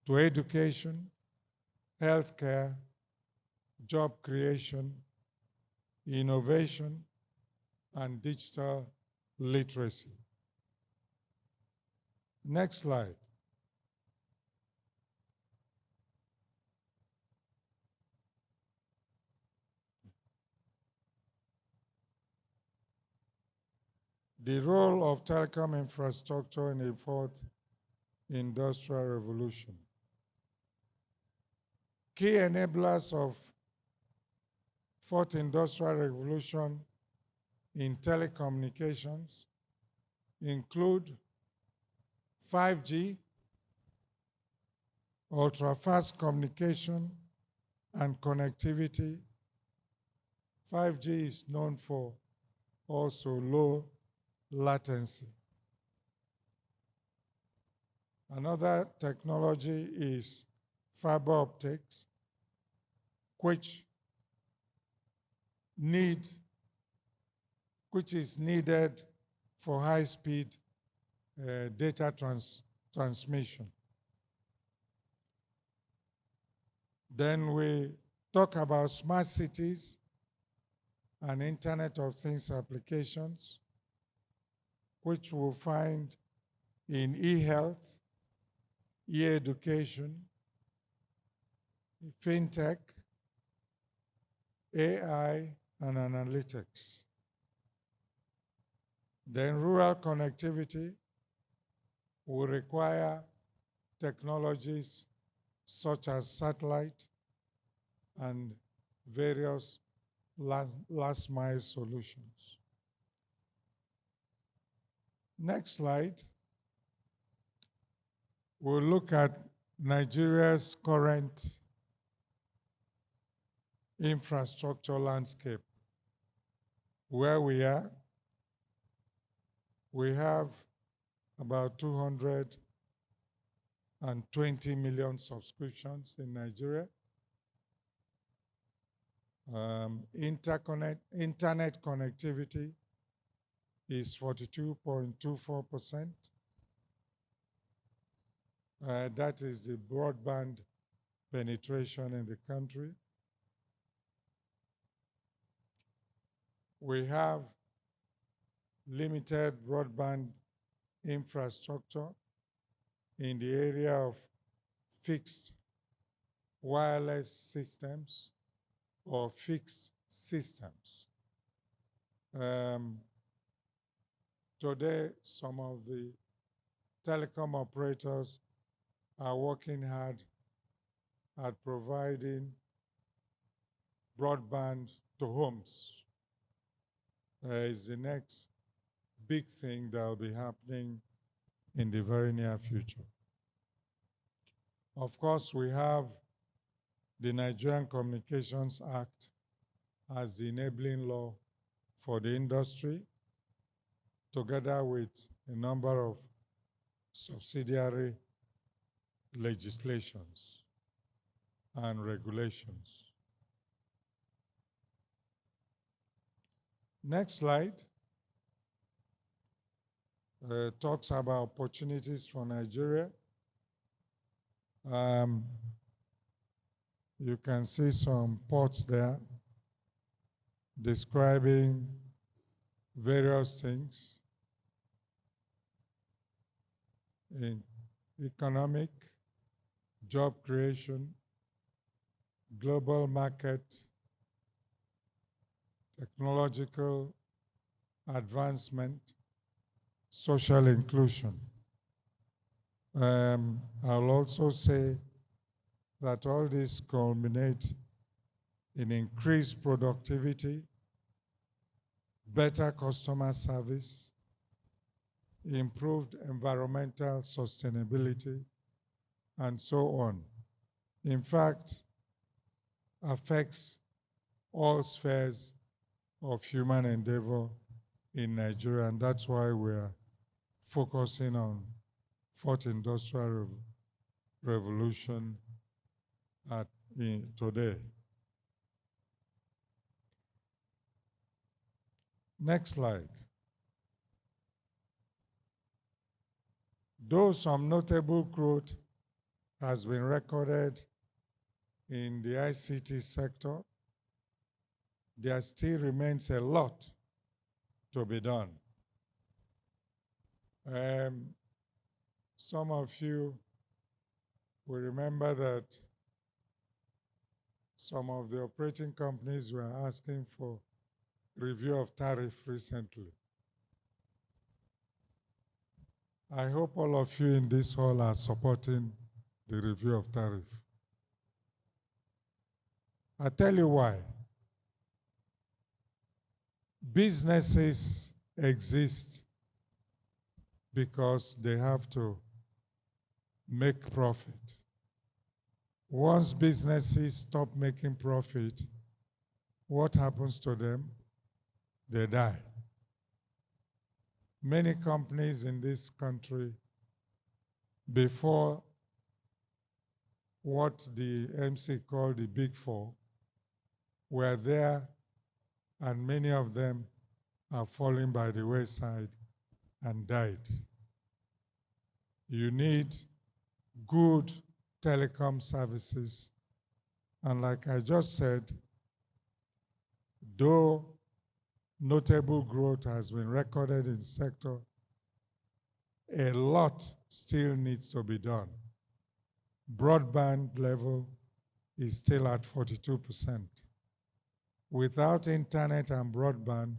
to education, healthcare, job creation, innovation, and digital literacy. Next slide. The role of telecom infrastructure in the fourth industrial revolution. Key enablers of fourth industrial revolution in telecommunications include 5G, ultra-fast communication and connectivity. 5G is known for also low latency. Another technology is fiber optics, which is needed for high-speed data transmission. Then we talk about smart cities and Internet of Things applications, which we'll find in e-health, e-education, fintech, AI, and analytics. Then rural connectivity will require technologies such as satellite and various last mile solutions. Next slide. We'll look at Nigeria's current infrastructure landscape. Where we are, we have about 220 million subscriptions in Nigeria. Internet connectivity is 42.24%. That is the broadband penetration in the country. We have limited broadband infrastructure in the area of fixed wireless systems or fixed systems. Today, some of the telecom operators are working hard at providing broadband to homes. Is the next big thing that will be happening in the very near future. Of course, we have the Nigerian Communications Act as the enabling law for the industry, together with a number of subsidiary legislations and regulations. Next slide talks about opportunities for Nigeria. You can see some ports there describing various things in economic, job creation, global market, technological advancement, social inclusion. I'll also say that all this culminates in increased productivity, better customer service, improved environmental sustainability, and so on. In fact, affects all spheres of human endeavor in Nigeria, and that's why we're focusing on Fourth Industrial Revolution today. Next slide. Though some notable growth has been recorded in the ICT sector, there still remains a lot to be done. Some of you will remember that some of the operating companies were asking for review of tariff recently. I hope all of you in this hall are supporting the review of tariff. I tell you why. Businesses exist because they have to make profit. Once businesses stop making profit, what happens to them? They die. Many companies in this country, before what the MC called the Big Four, were there, and many of them are falling by the wayside and died. You need good telecom services, and like I just said, though notable growth has been recorded in the sector, a lot still needs to be done. Broadband level is still at 42%. Without internet and broadband,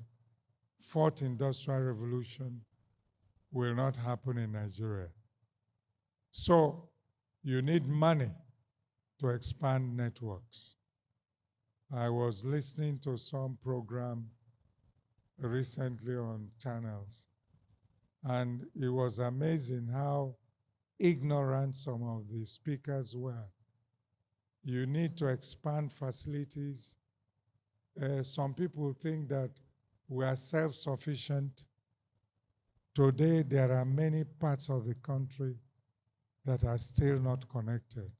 Fourth Industrial Revolution will not happen in Nigeria. So you need money to expand networks. I was listening to some program recently on channels, and it was amazing how ignorant some of the speakers were. You need to expand facilities. Some people think that we are self-sufficient. Today, there are many parts of the country that are still not connected.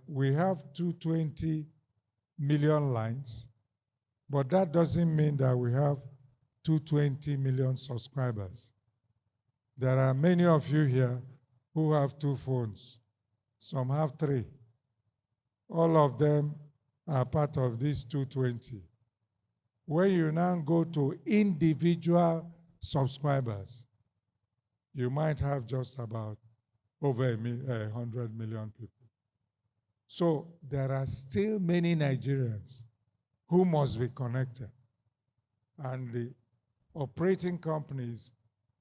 We have 220 million lines, but that doesn't mean that we have 220 million subscribers. There are many of you here who have 2 phones. Some have 3. All of them are part of these 220. When you now go to individual subscribers, you might have just about over 100 million people. So there are still many Nigerians who must be connected. And the operating companies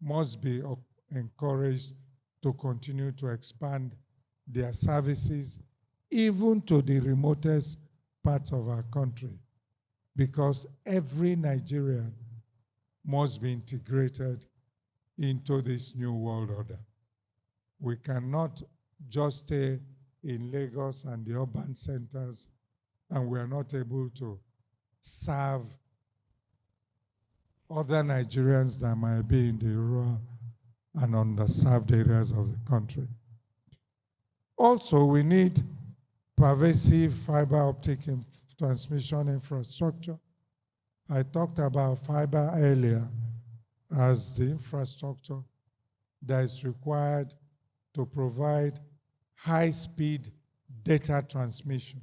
must be encouraged to continue to expand their services even to the remotest parts of our country, because every Nigerian must be integrated into this new world order. We cannot just stay in Lagos and the urban centers and we are not able to serve other Nigerians that might be in the rural and underserved areas of the country. Also, we need pervasive fiber optic transmission infrastructure. I talked about fiber earlier as the infrastructure that is required to provide high-speed data transmission.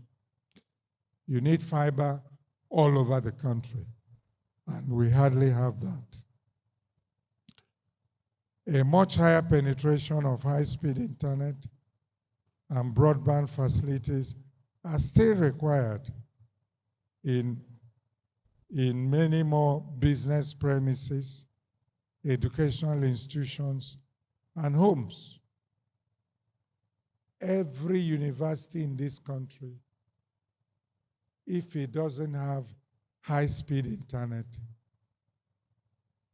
You need fiber all over the country, and we hardly have that. A much higher penetration of high-speed internet and broadband facilities are still required in many more business premises, educational institutions, and homes. Every university in this country, if it doesn't have high-speed internet,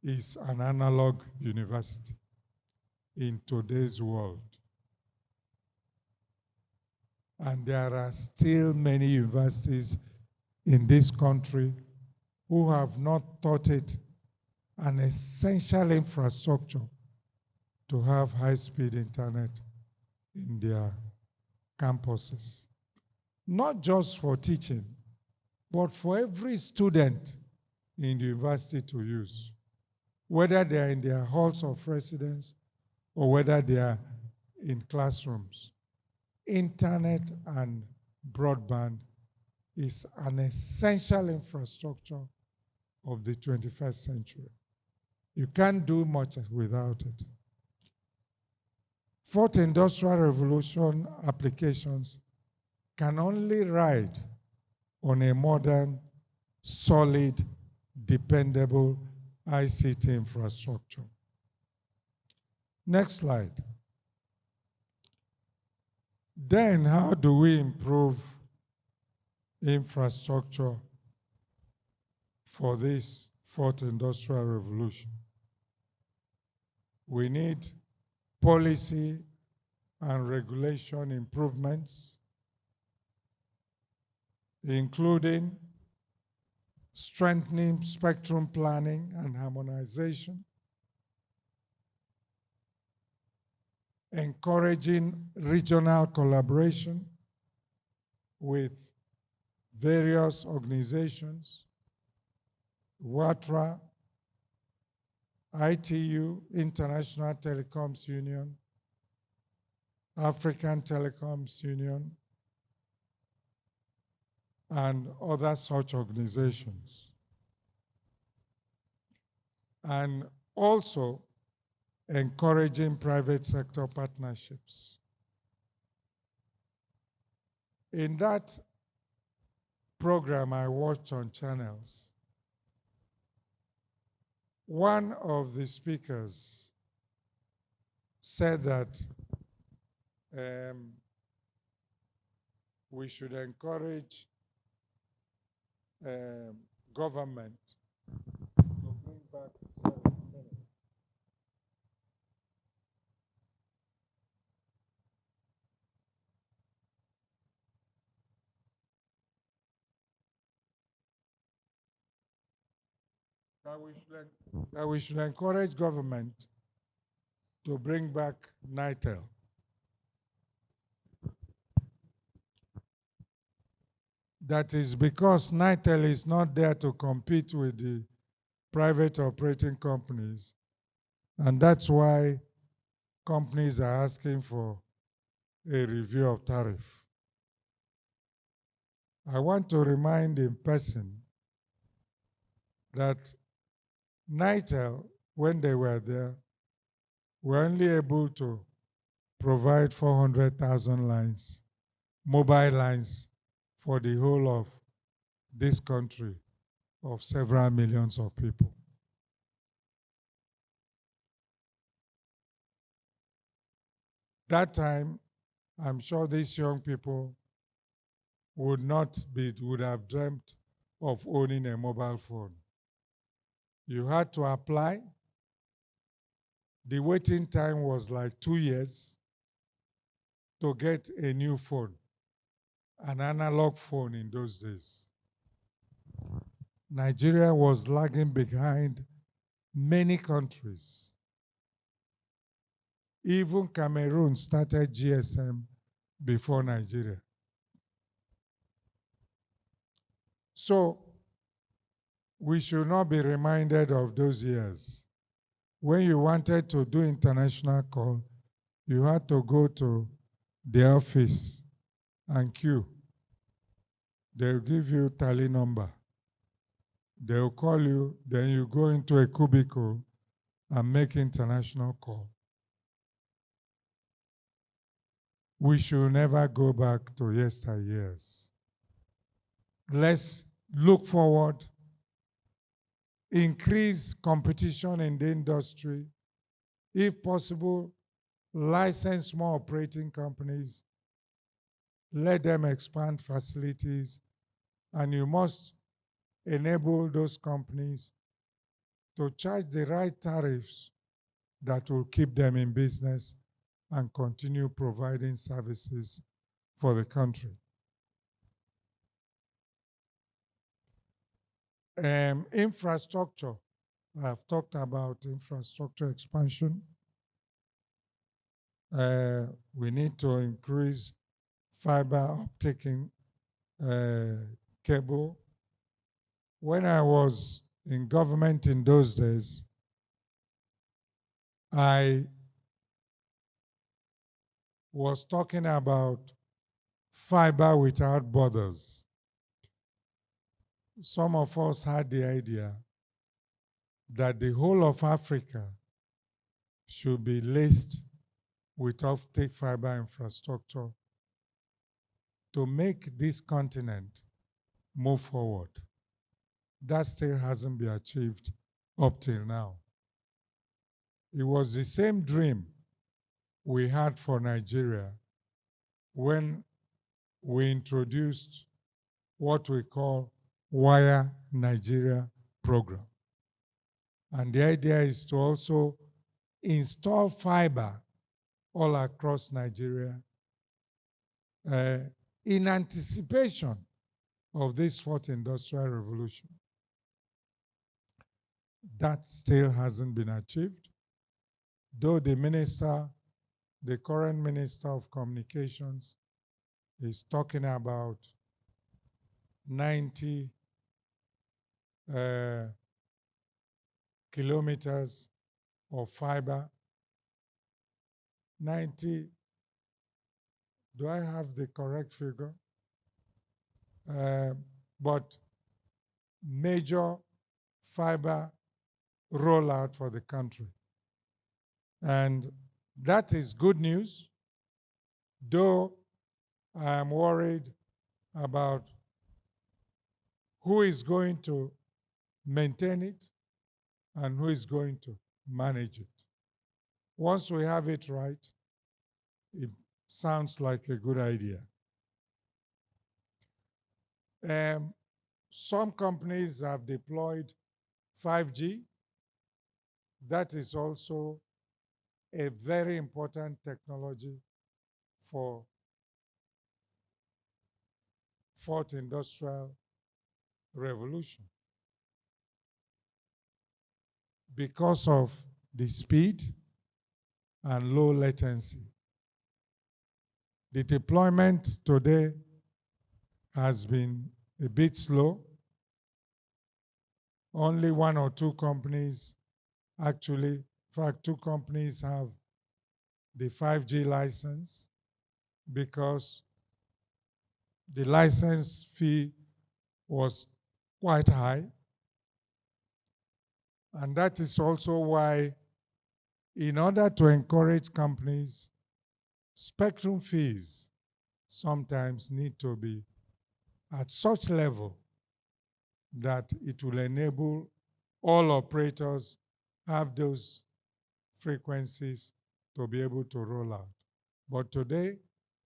is an analog university in today's world. And there are still many universities in this country who have not taught it an essential infrastructure to have high-speed internet in their campuses. Not just for teaching, but for every student in the university to use, whether they are in their halls of residence or whether they are in classrooms. Internet and broadband is an essential infrastructure of the 21st century. You can't do much without it. Fourth Industrial Revolution applications can only ride on a modern, solid, dependable ICT infrastructure. Next slide. Then how do we improve infrastructure for this fourth industrial revolution? We need policy and regulation improvements, including strengthening spectrum planning and harmonization, encouraging regional collaboration with various organizations, WATRA, ITU, International Telecoms Union, African Telecoms Union, and other such organizations. And also encouraging private sector partnerships. In that program I watched on channels, one of the speakers said that we should encourage government to bring back, that we should encourage government to bring back NITEL. That is because NITEL is not there to compete with the private operating companies, and that's why companies are asking for a review of tariff. I want to remind the person that NITEL, when they were there, we're only able to provide 400,000 lines, mobile lines, for the whole of this country of several millions of people. That time, I'm sure these young people would have dreamt of owning a mobile phone. You had to apply. The waiting time was like 2 years to get a new phone, an analog phone in those days. Nigeria was lagging behind many countries. Even Cameroon started GSM before Nigeria. So we should not be reminded of those years. When you wanted to do international call, you had to go to the office and queue. They'll give you tally number. They'll call you, then you go into a cubicle and make international call. We should never go back to yesteryears. Let's look forward, increase competition in the industry. If possible, license more operating companies, let them expand facilities, and you must enable those companies to charge the right tariffs that will keep them in business and continue providing services for the country. Infrastructure. I've talked about infrastructure expansion. We need to increase fiber optic cable. When I was in government in those days, I was talking about fiber without borders. Some of us had the idea that the whole of Africa should be laced with optic fiber infrastructure to make this continent move forward. That still hasn't been achieved up till now. It was the same dream we had for Nigeria when we introduced what we call Wire Nigeria program. And the idea is to also install fiber all across Nigeria in anticipation of this fourth industrial revolution. That still hasn't been achieved, though the current Minister of Communications is talking about 90 kilometers of fiber. 90, do I have the correct figure? But major fiber rollout for the country. And that is good news, though I am worried about who is going to maintain it and who is going to manage it. Once we have it right, it sounds like a good idea. Some companies have deployed 5G. That is also a very important technology for fourth industrial revolution because of the speed and low latency. The deployment today has been a bit slow. Only one or two companies actually, in fact, two companies have the 5G license because the license fee was quite high. And that is also why In order to encourage companies, spectrum fees sometimes need to be at such level that it will enable all operators have those frequencies to be able to roll out. But today,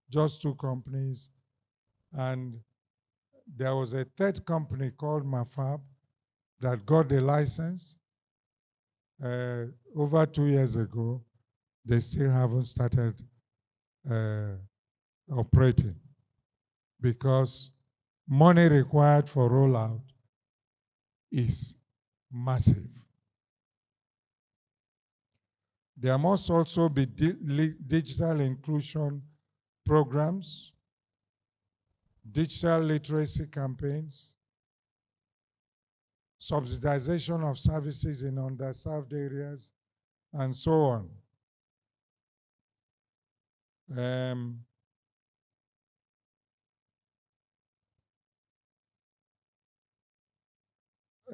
just 2 companies, and there was a third company called Mafab that got the license over 2 years ago. They still haven't started operating because money required for rollout is massive. There must also be digital inclusion programs, digital literacy campaigns, subsidization of services in underserved areas, and so on.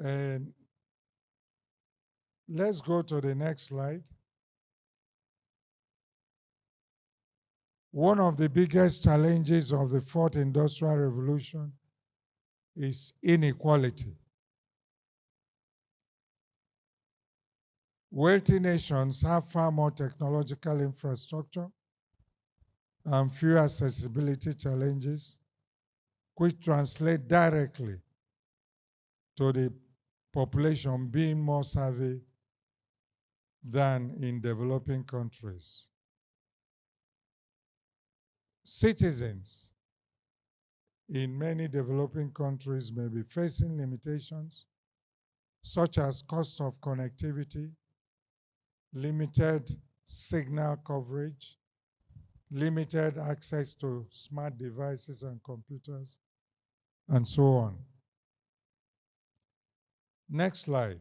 And let's go to the next slide. One of the biggest challenges of the 4th Industrial Revolution is inequality. Wealthy nations have far more technological infrastructure and few accessibility challenges, which translate directly to the population being more savvy than in developing countries. Citizens in many developing countries may be facing limitations such as cost of connectivity, limited signal coverage, limited access to smart devices and computers, and so on. Next slide.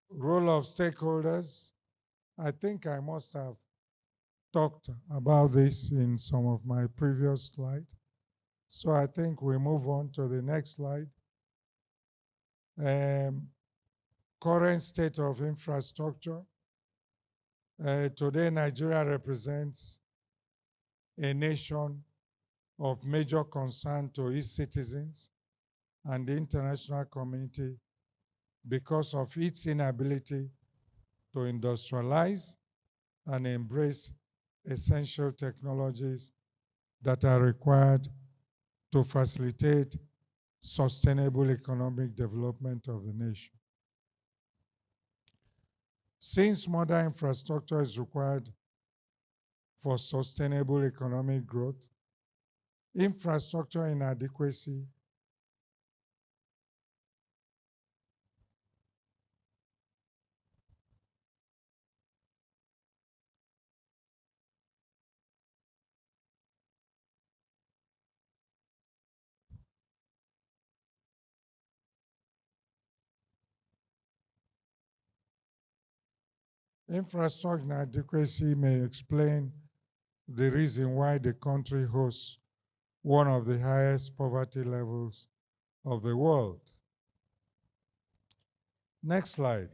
Role of stakeholders. I think I must have talked about this in some of my previous slides. So I think we move on to the next slide. Current state of infrastructure. Today, Nigeria represents a nation of major concern to its citizens and the international community because of its inability to industrialize and embrace essential technologies that are required to facilitate sustainable economic development of the nation. Since modern infrastructure is required for sustainable economic growth, infrastructure inadequacy infrastructure inadequacy may explain the reason why the country hosts one of the highest poverty levels of the world. Next slide.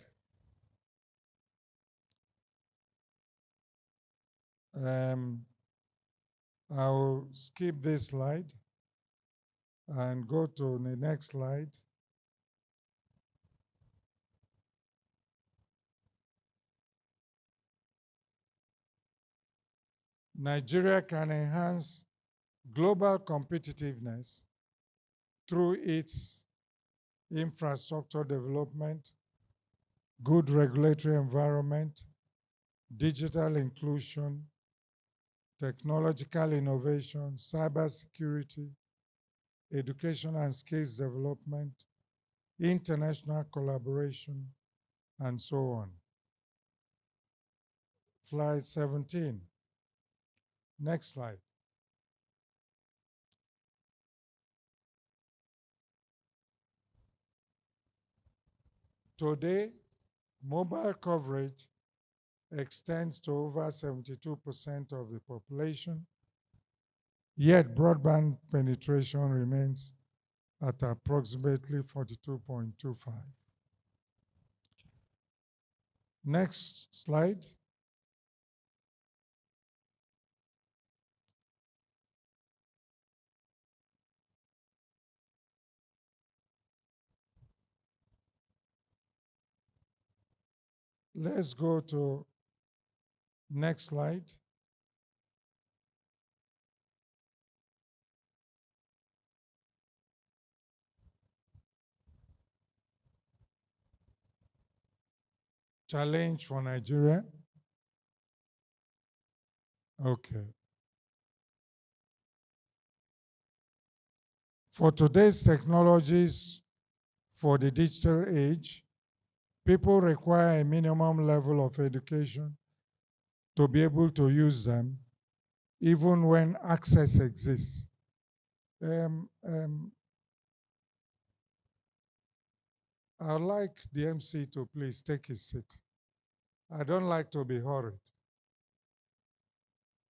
I will skip this slide and go to the next slide. Nigeria can enhance global competitiveness through its infrastructure development, good regulatory environment, digital inclusion, technological innovation, cybersecurity, education and skills development, international collaboration, and so on. Slide 17. Next slide. Today, mobile coverage extends to over 72% of the population, yet broadband penetration remains at approximately 42.25. Next slide. Let's go to next slide. Challenge for Nigeria. Okay. For today's technologies, for the digital age, people require a minimum level of education to be able to use them, even when access exists. I'd like the MC to please take his seat. I don't like to be hurried.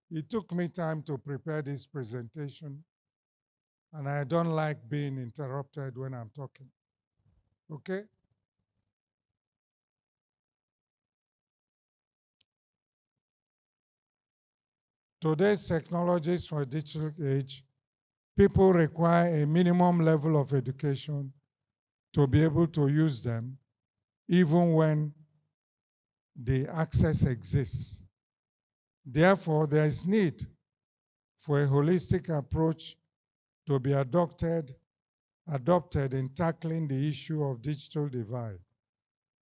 It took me time to prepare this presentation, and I don't like being interrupted when I'm talking. Okay? Today's technologies for digital age, people require a minimum level of education to be able to use them, even when the access exists. Therefore, there is need for a holistic approach to be adopted in tackling the issue of digital divide.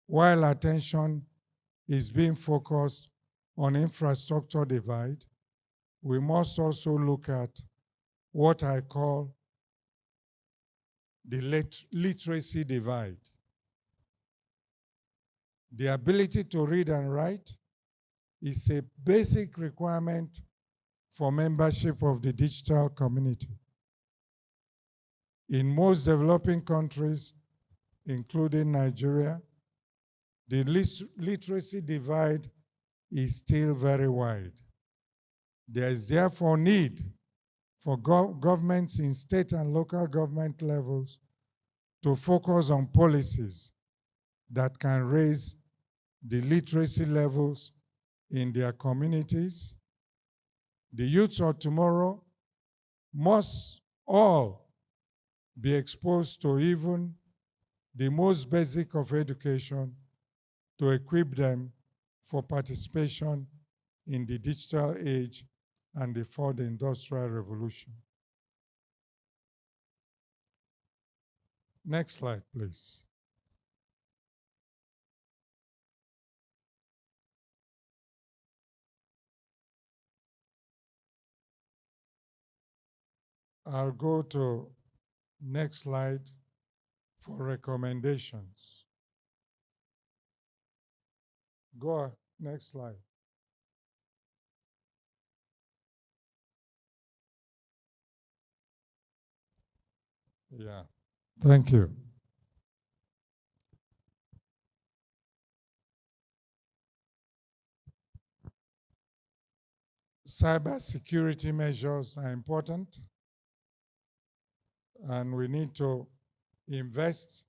While attention is being focused on infrastructure divide, we must also look at what I call the literacy divide. The ability to read and write is a basic requirement for membership of the digital community. In most developing countries, including Nigeria, the literacy divide is still very wide. There is therefore need for governments in state and local government levels to focus on policies that can raise the literacy levels in their communities. The youths of tomorrow must all be exposed to even the most basic of education to equip them for participation in the digital age and the fourth industrial revolution. Next slide, please. I'll go to next slide for recommendations. Go next slide. Yeah, thank you. Cybersecurity measures are important, and we need to invest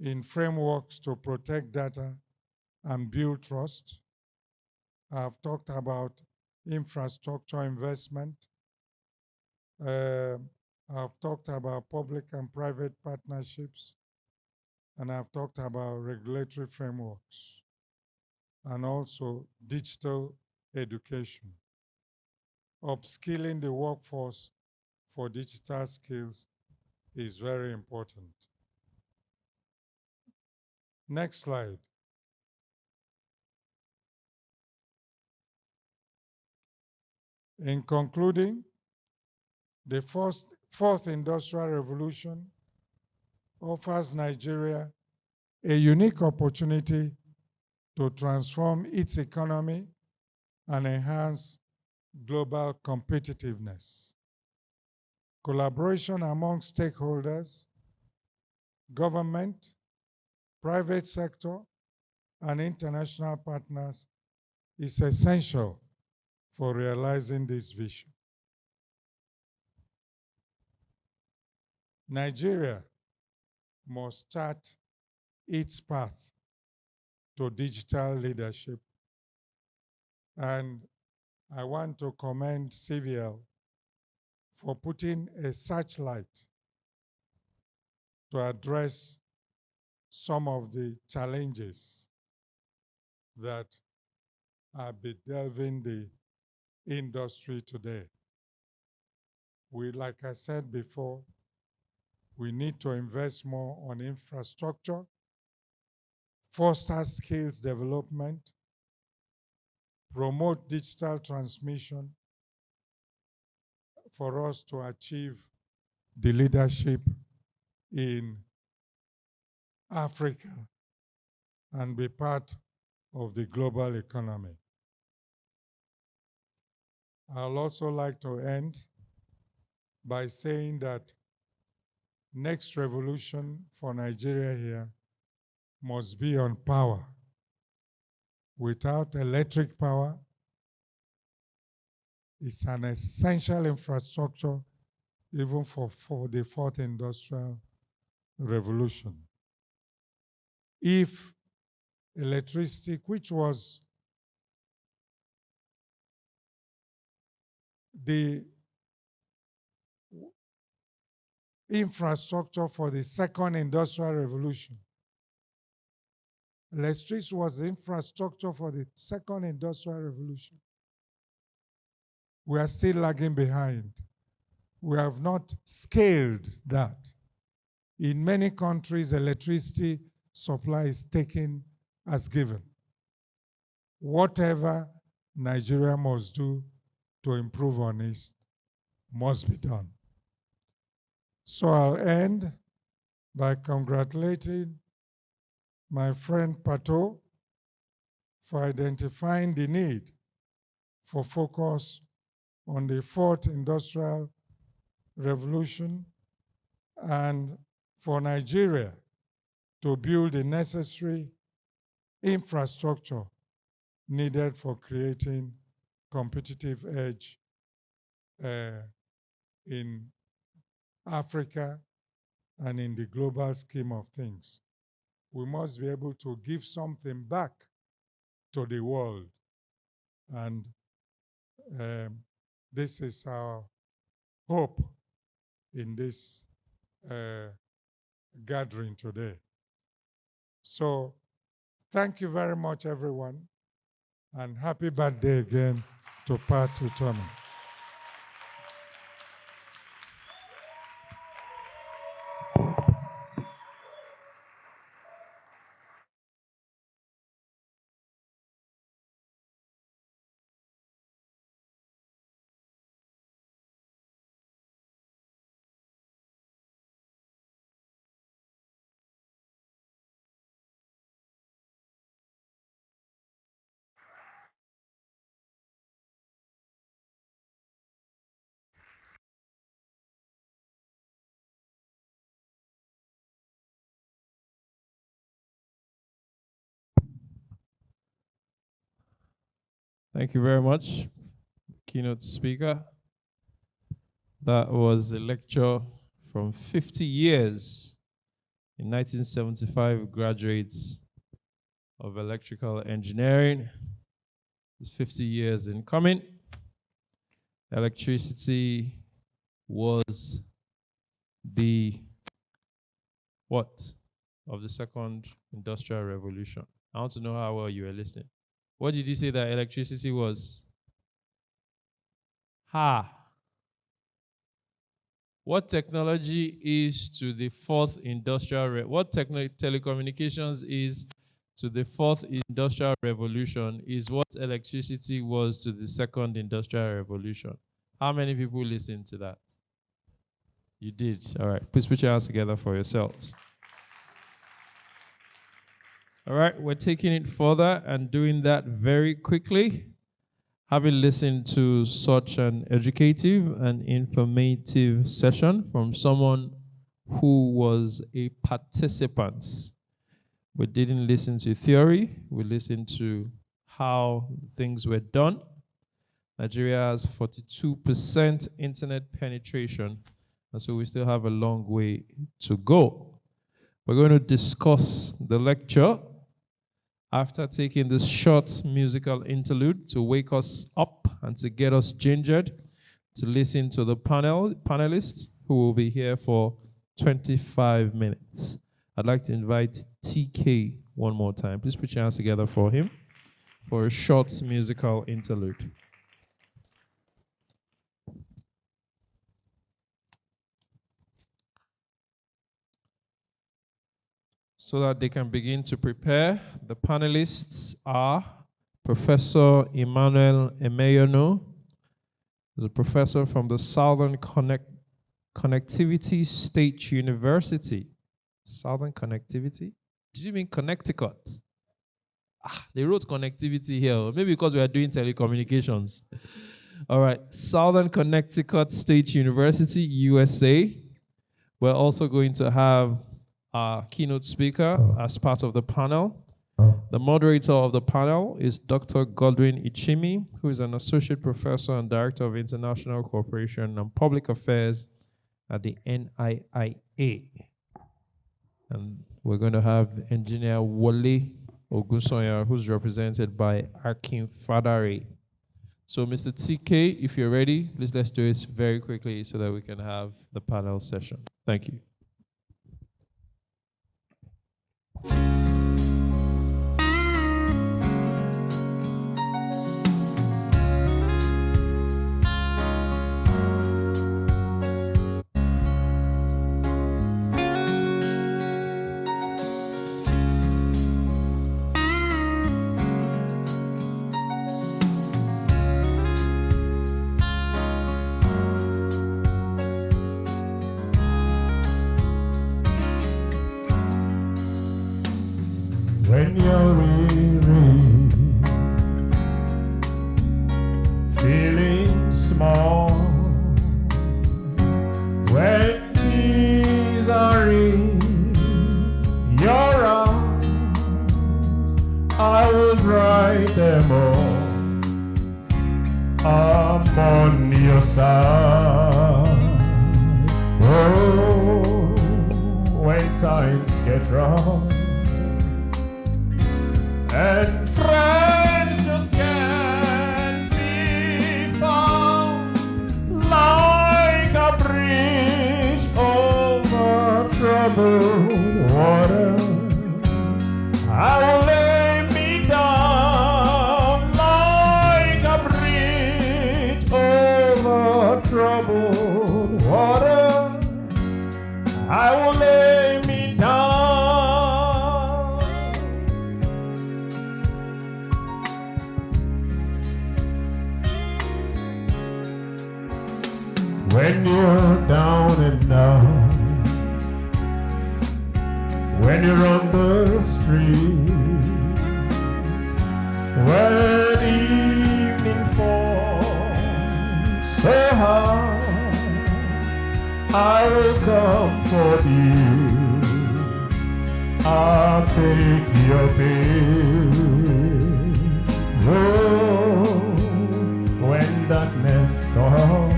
in frameworks to protect data and build trust. I've talked about infrastructure investment. I've talked about public and private partnerships, and I've talked about regulatory frameworks, and also digital education. Upskilling the workforce for digital skills is very important. Next slide. In concluding, the fourth industrial revolution offers Nigeria a unique opportunity to transform its economy and enhance global competitiveness. Collaboration among stakeholders, government, private sector, and international partners is essential for realizing this vision. Nigeria must start its path to digital leadership. And I want to commend CVL for putting a searchlight to address some of the challenges that are bedeviling the industry today. Like I said before, we need to invest more on infrastructure, foster skills development, promote digital transmission for us to achieve the leadership in Africa and be part of the global economy. I'd also like to end by saying that next revolution for Nigeria here must be on power. Without electric power, it's an essential infrastructure even for the fourth industrial revolution. If electricity, which was the infrastructure for the second industrial revolution, electricity was the infrastructure for the second industrial revolution. We are still lagging behind. We have not scaled that. In many countries, electricity supply is taken as given. Whatever Nigeria must do to improve on this must be done. So I'll end by congratulating my friend Pato for identifying the need for focus on the fourth industrial revolution and for Nigeria to build the necessary infrastructure needed for creating competitive edge in Africa and in the global scheme of things. We must be able to give something back to the world. And this is our hope in this gathering today. So thank you very much, everyone, and happy birthday again to Pat Utomi. Thank you very much, keynote speaker. That was a lecture from 50 years. In 1975, graduates of electrical engineering. It's 50 years in coming. Electricity was the what of the second industrial revolution? I want to know how well you were listening. What did you say that electricity was? What technology is to the fourth industrial what telecommunications is to the fourth industrial revolution is what electricity was to the second industrial revolution. How many people listened to that? You did. All right. Please put your hands together for yourselves. All right. We're taking it further and doing that very quickly. Having listened to such an educative and informative session from someone who was a participant. We didn't listen to theory. We listened to how things were done. Nigeria has 42% internet penetration, And so we still have a long way to go. We're going to discuss the lecture after taking this short musical interlude to wake us up and to get us gingered to listen to the panelists who will be here for 25 minutes. I'd like to invite TK one more time. Please put your hands together for him for a short musical interlude. So that they can begin to prepare, the panelists are Professor Emmanuel Emeyono, who's a professor from the Southern Connectivity State University. Southern Connectivity? Did you mean Connecticut? They wrote connectivity here. Maybe because we are doing telecommunications. All right. Southern Connecticut State University, USA. We're also going to have our keynote speaker as part of the panel. The moderator of the panel is Dr. Godwin Ichimi, who is an associate professor and director of international cooperation and public affairs at the NIIA. And we're going to have engineer Wole Ogunsoya, who's represented by Akin Fadare. So, Mr. TK, if you're ready, please let's do it very quickly so that we can have the panel session. Thank you. When you're weary, feeling small, when tears are in your arms, I will dry them all. I'm on your side. Oh, when times get rough and friends just can't be found, like a bridge over troubled water, I will lay me down like a bridge over troubled water, I will lay me down. When you're down and out, when you're on the street, when evening falls so hard, I will comfort you, I'll take your pain. Oh, when darkness comes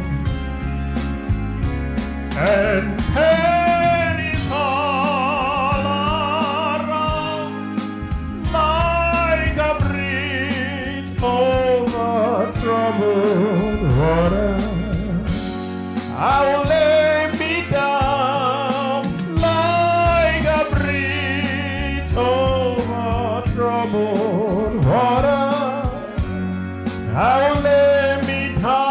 and pain is all around, like a bridge over troubled water, I will lay me down like a bridge over troubled water, I will lay me down.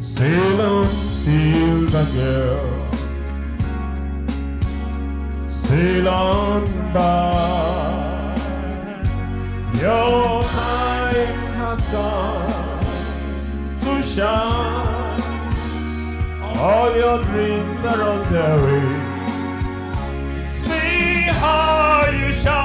Sail on, silver girl, sail on by. Your time has come to shine. All your dreams are on their way. See how you shine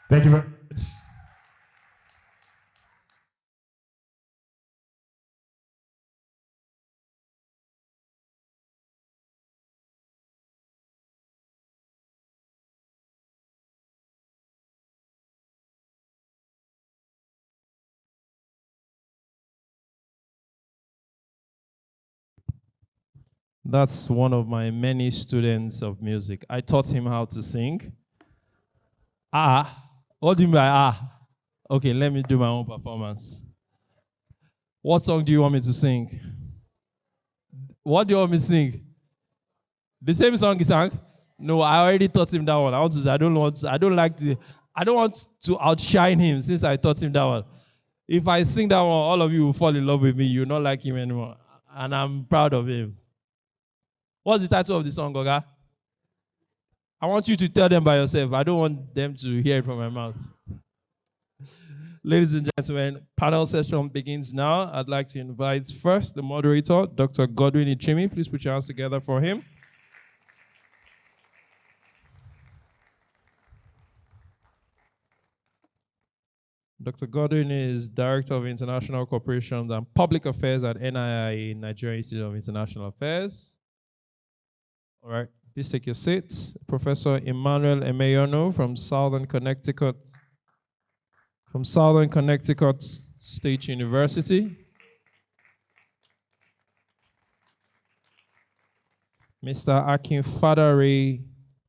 Thank you very much. That's one of my many students of music. I taught him how to sing. What do you mean by Okay, let me do my own performance. What song do you want me to sing? What do you want me to sing? The same song he sang? No, I already taught him that one. I don't want to outshine him since I taught him that one. If I sing that one, all of you will fall in love with me. You'll not like him anymore. And I'm proud of him. What's the title of the song, Goga? I want you to tell them by yourself. I don't want them to hear it from my mouth. Ladies and gentlemen, panel session begins now. I'd like to invite first the moderator, Dr. Godwin Ichimi. Please put your hands together for him. Dr. Godwin is Director of International Cooperation and Public Affairs at NII, Nigerian Institute of International Affairs. All right, please take your seats. Professor Emmanuel Emeyono from Southern Connecticut State University. Mr. Akin Fadare,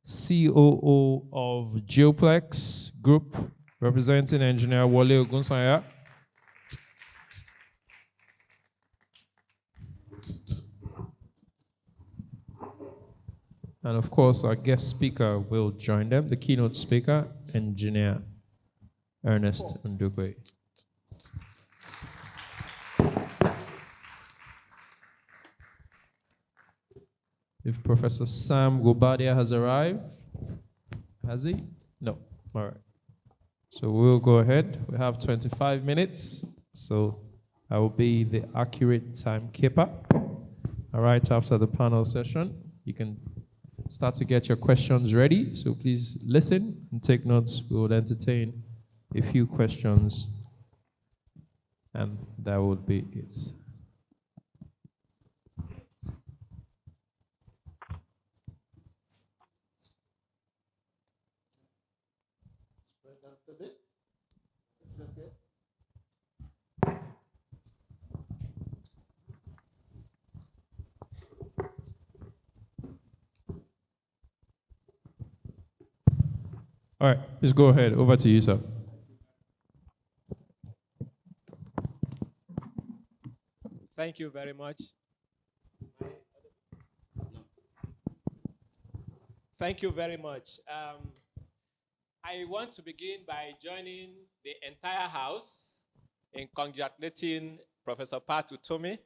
COO of Geoplex Group, representing engineer Wale Ogunsanya. And of course, our guest speaker will join them, the keynote speaker, engineer Ernest Ndukwe. If Professor Sam Gobadia has arrived, has he? No. All right. So we'll go ahead. We have 25 minutes. So I will be the accurate timekeeper. All right, after the panel session, you can start to get your questions ready. So please listen and take notes. We will entertain a few questions, and that would be it. All right, please go ahead. Over to you, sir. Thank you very much. Thank you very much. I want to begin by joining the entire House in congratulating Professor Pat Utomi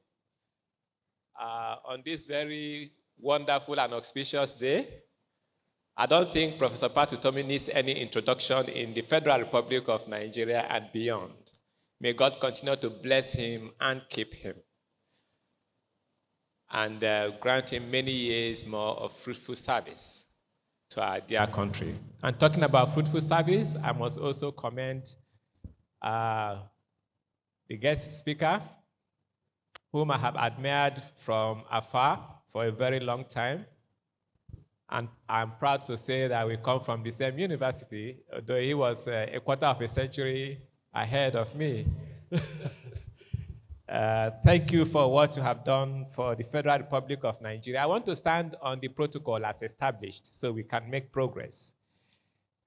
on this very wonderful and auspicious day. I don't think Professor Pat Utomi needs any introduction in the Federal Republic of Nigeria and beyond. May God continue to bless him and keep him, and grant him many years more of fruitful service to our dear country. And talking about fruitful service, I must also commend the guest speaker, whom I have admired from afar for a very long time. And I'm proud to say that we come from the same university, although he was a quarter of a century ahead of me. Thank you for what you have done for the Federal Republic of Nigeria. I want to stand on the protocol as established so we can make progress.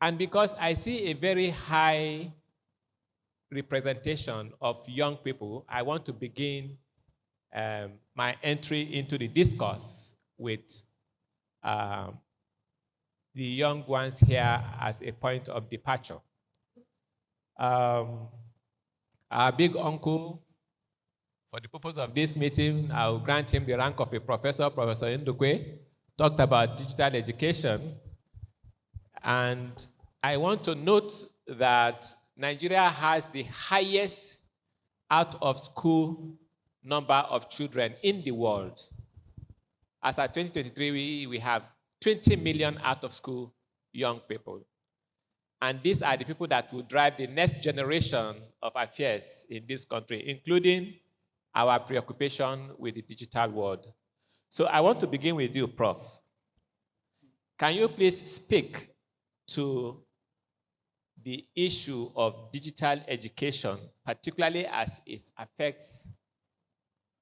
And because I see a very high representation of young people, I want to begin my entry into the discourse with the young ones here as a point of departure. Our big uncle, for the purpose of this meeting, I will grant him the rank of a professor, Professor Ndukwe, talked about digital education. And I want to note that Nigeria has the highest out-of-school number of children in the world. As of 2023, we have 20 million out-of-school young people. And these are the people that will drive the next generation of affairs in this country, including our preoccupation with the digital world. So I want to begin with you, Prof. Can you please speak to the issue of digital education, particularly as it affects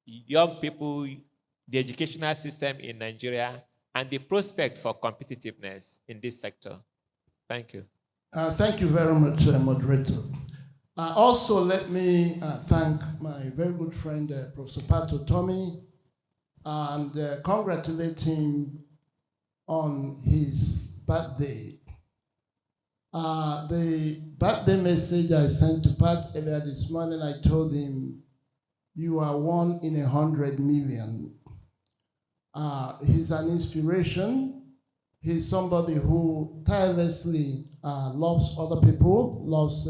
young people, the educational system in Nigeria, and the prospect for competitiveness in this sector? Thank you. Thank you very much, moderator. Also, let me thank my very good friend, Professor Pato Tommy, and congratulate him on his birthday. The birthday message I sent to Pat earlier this morning, I told him, you are 1 in 100 million. He's an inspiration. He's somebody who tirelessly loves other people, loves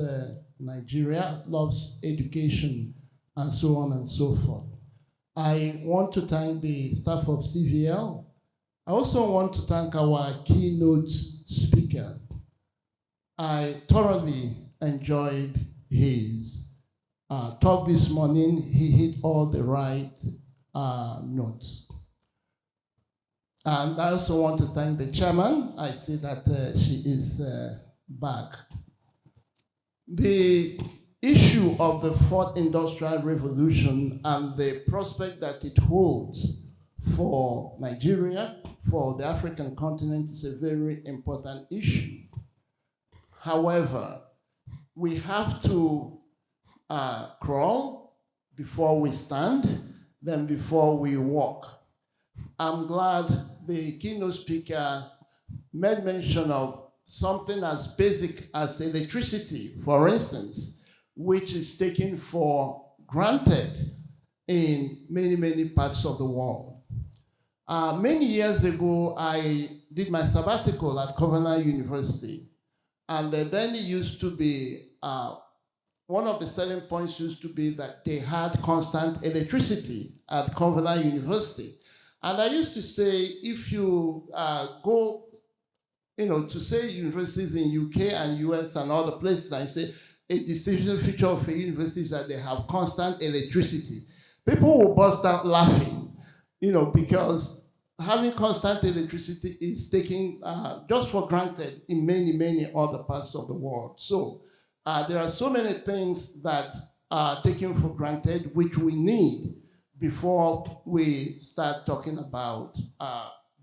Nigeria, loves education, and so on and so forth. I want to thank the staff of CVL. I also want to thank our keynote speaker. I thoroughly enjoyed his talk this morning. He hit all the right notes. And I also want to thank the chairman. I see that she is back. The issue of the fourth industrial revolution and the prospect that it holds for Nigeria, for the African continent, is a very important issue. However, we have to crawl before we stand, then before we walk. I'm glad the keynote speaker made mention of something as basic as electricity, for instance, which is taken for granted in many, many parts of the world. Many years ago, I did my sabbatical at Covenant University, and then it used to be, one of the selling points used to be that they had constant electricity at Covenant University. And I used to say, if you go, to say universities in UK and US and other places, I say a distinguishing feature of a university is that they have constant electricity. People will burst out laughing, because having constant electricity is taken just for granted in many, many other parts of the world. So there are so many things that are taken for granted, which we need before we start talking about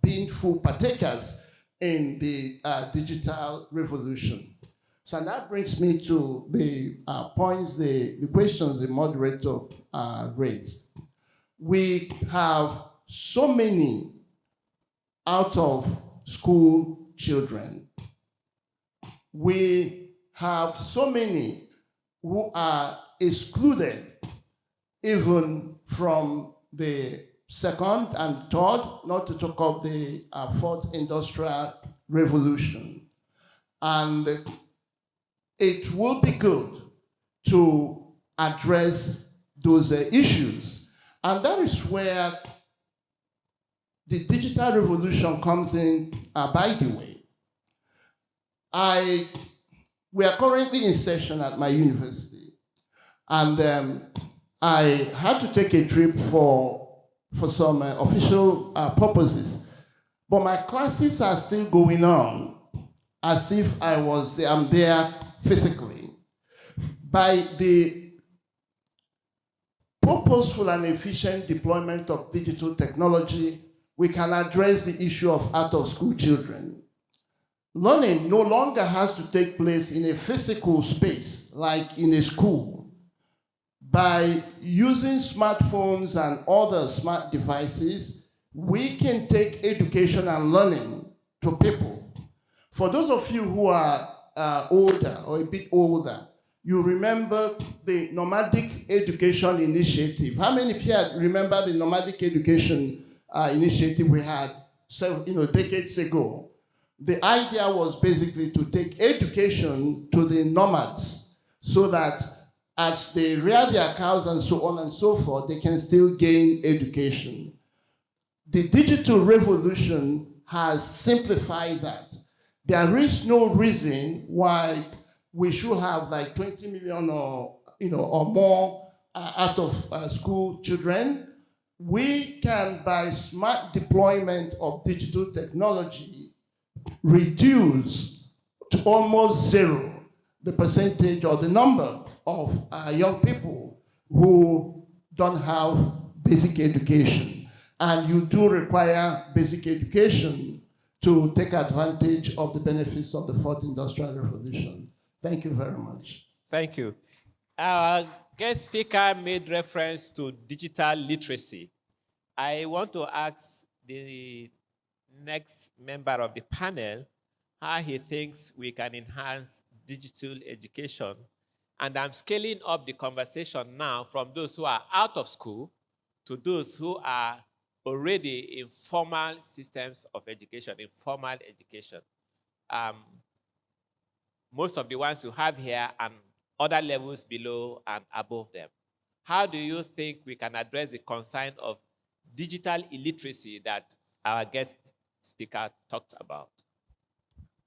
being full partakers in the digital revolution. So that brings me to the points, the questions the moderator raised. We have so many out of school children. We have so many who are excluded even from the second and third, not to talk of the fourth industrial revolution. And it will be good to address those issues. And that is where the digital revolution comes in, by the way. We are currently in session at my university, and I had to take a trip for some official purposes, but my classes are still going on as if I'm there physically. By the purposeful and efficient deployment of digital technology, we can address the issue of out-of-school children. Learning no longer has to take place in a physical space, like in a school. By using smartphones and other smart devices, we can take education and learning to people. For those of you who are older or a bit older, you remember the Nomadic Education Initiative. How many people remember the Nomadic Education Initiative we had decades ago? The idea was basically to take education to the nomads so that as they rear their cows and so on and so forth, they can still gain education. The digital revolution has simplified that. There is no reason why we should have like 20 million or more out of school children. We can, by smart deployment of digital technology, reduce to almost zero the percentage or the number of young people who don't have basic education. And you do require basic education to take advantage of the benefits of the fourth industrial revolution. Thank you very much. Thank you. Our guest speaker made reference to digital literacy. I want to ask the next member of the panel how he thinks we can enhance digital education. And I'm scaling up the conversation now from those who are out of school to those who are already in formal systems of education, in formal education. Most of the ones you have here and other levels below and above them. How do you think we can address the concern of digital illiteracy that our guest speaker talked about?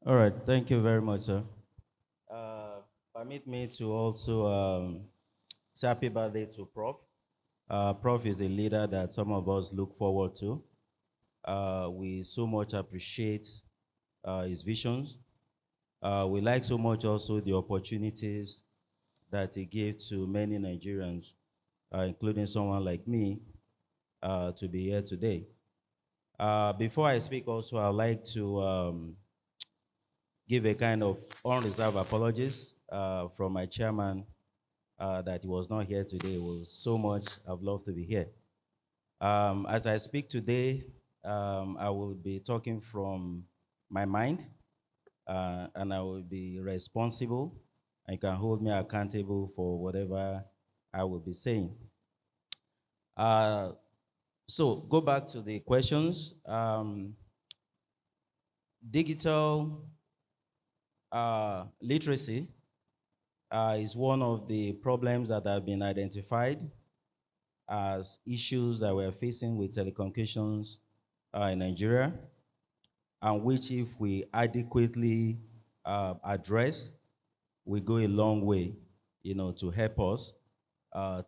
All right, thank you very much, sir. Permit me to also say happy birthday to Prof. Prof is a leader that some of us look forward to. We so much appreciate his visions. We like so much also the opportunities that he gave to many Nigerians, including someone like me, to be here today. Before I speak also, I'd like to give a kind of unreserved apologies from my chairman that he was not here today. It was so much I've loved to be here. As I speak today, I will be talking from my mind, and I will be responsible and can hold me accountable for whatever I will be saying. So go back to the questions. Digital literacy is one of the problems that have been identified as issues that we're facing with telecommunications in Nigeria, and which, if we adequately address, we go a long way, to help us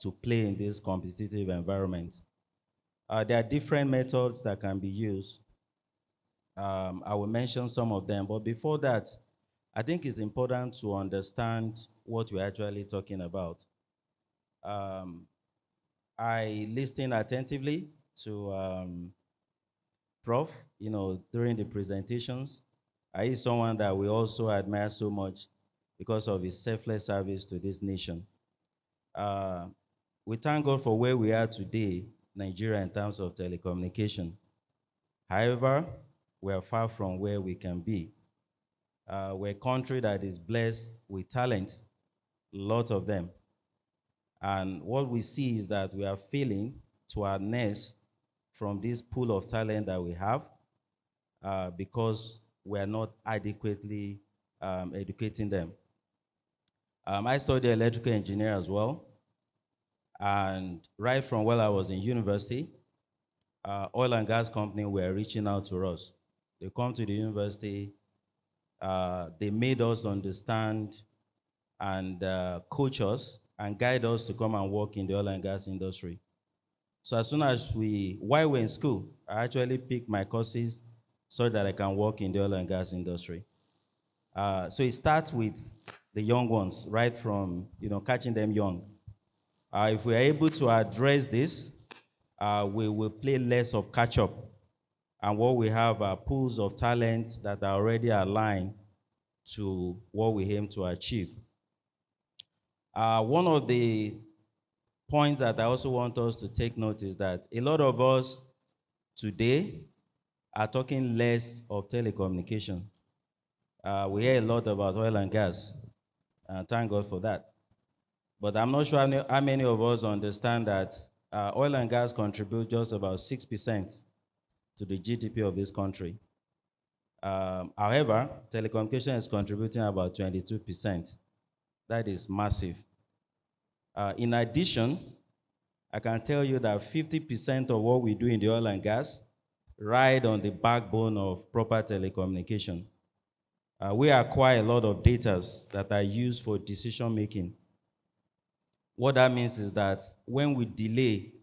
to play in this competitive environment. There are different methods that can be used. I will mention some of them, but before that, I think it's important to understand what we're actually talking about. I listened attentively to Prof, during the presentations. He's someone that we also admire so much because of his selfless service to this nation. We thank God for where we are today, Nigeria, in terms of telecommunication. However, we are far from where we can be. We're a country that is blessed with talent, a lot of them. And what we see is that we are failing to harness from this pool of talent that we have because we are not adequately educating them. I studied electrical engineer as well. And right from while I was in university, oil and gas companies were reaching out to us. They come to the university, they made us understand and coach us and guide us to come and work in the oil and gas industry. So as soon as while we're in school, I actually picked my courses so that I can work in the oil and gas industry. So it starts with the young ones, right from catching them young. If we are able to address this, we will play less of catch-up. And what we have are pools of talent that are already aligned to what we aim to achieve. One of the points that I also want us to take note is that a lot of us today are talking less of telecommunication. We hear a lot about oil and gas, and thank God for that. But I'm not sure how many of us understand that oil and gas contribute just about 6% to the GDP of this country. However, telecommunication is contributing about 22%. That is massive. In addition, I can tell you that 50% of what we do in the oil and gas ride on the backbone of proper telecommunication. We acquire a lot of data that are used for decision making. What that means is that when we delay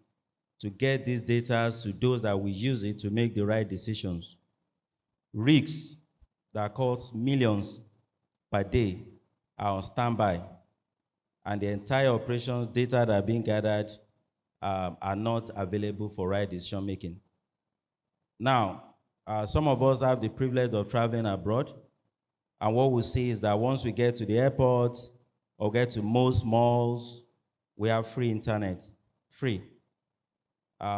to get these data to those that we use it to make the right decisions, rigs that cost millions per day are on standby, and the entire operations data that are being gathered are not available for right decision making. Now, some of us have the privilege of traveling abroad, and what we see is that once we get to the airport or get to most malls, we have free internet, free.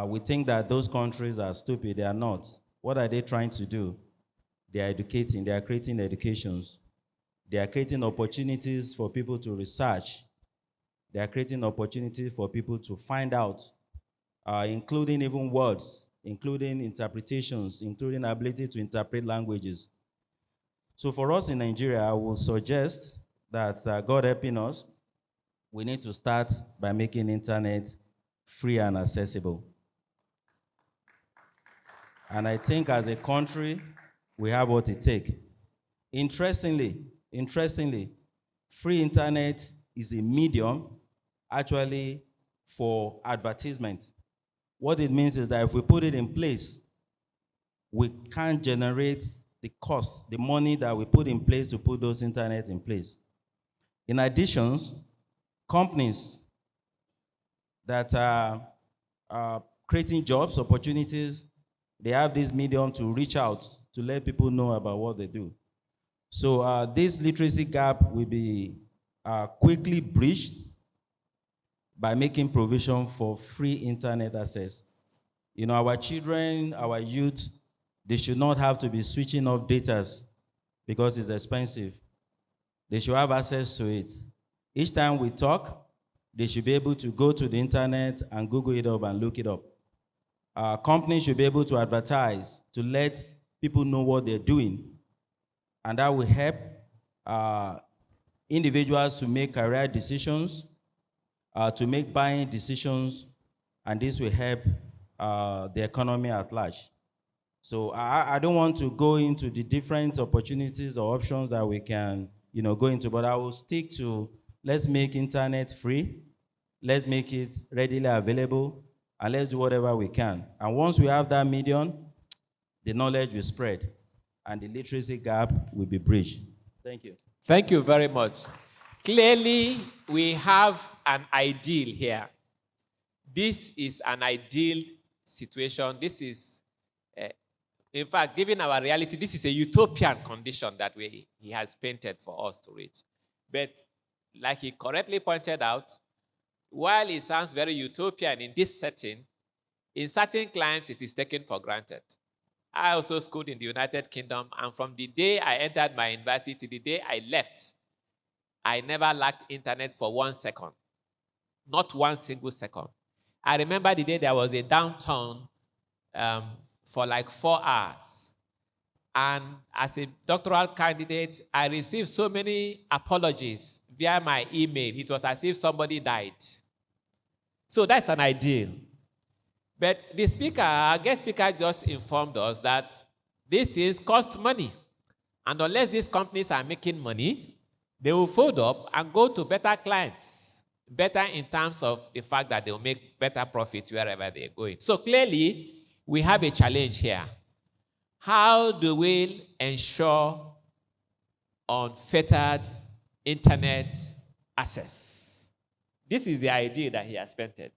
We think that those countries are stupid. They are not. What are they trying to do? They are educating. They are creating educations. They are creating opportunities for people to research. They are creating opportunities for people to find out, including even words, including interpretations, including ability to interpret languages. So for us in Nigeria, I will suggest that God helping us, we need to start by making internet free and accessible. And I think as a country, we have what it takes. Interestingly, free internet is a medium actually for advertisement. What it means is that if we put it in place, we can't generate the cost, the money that we put in place to put those internet in place. In addition, companies that are creating jobs, opportunities, they have this medium to reach out to let people know about what they do. So this literacy gap will be quickly bridged by making provision for free internet access. You know, our children, our youth, they should not have to be switching off data because it's expensive. They should have access to it. Each time we talk, they should be able to go to the internet and Google it up and look it up. Companies should be able to advertise to let people know what they're doing. And that will help individuals to make career decisions, to make buying decisions, and this will help the economy at large. So I don't want to go into the different opportunities or options that we can go into, but I will stick to let's make internet free, let's make it readily available, and let's do whatever we can. And once we have that medium, the knowledge will spread, and the literacy gap will be bridged. Thank you. Thank you very much. Clearly, we have an ideal here. This is an ideal situation. This is, in fact, given our reality, this is a utopian condition that he has painted for us to reach. But like he correctly pointed out, while it sounds very utopian in this setting, in certain climes it is taken for granted. I also schooled in the United Kingdom, and from the day I entered my university to the day I left, I never lacked internet for 1 second. Not one single second. I remember the day there was a downturn for like 4 hours. And as a doctoral candidate, I received so many apologies via my email. It was as if somebody died. So that's an ideal. But the speaker, our guest speaker, just informed us that these things cost money. And unless these companies are making money, they will fold up and go to better clients. Better in terms of the fact that they will make better profits wherever they're going. So clearly, we have a challenge here. How do we ensure unfettered internet access? This is the idea that he has painted.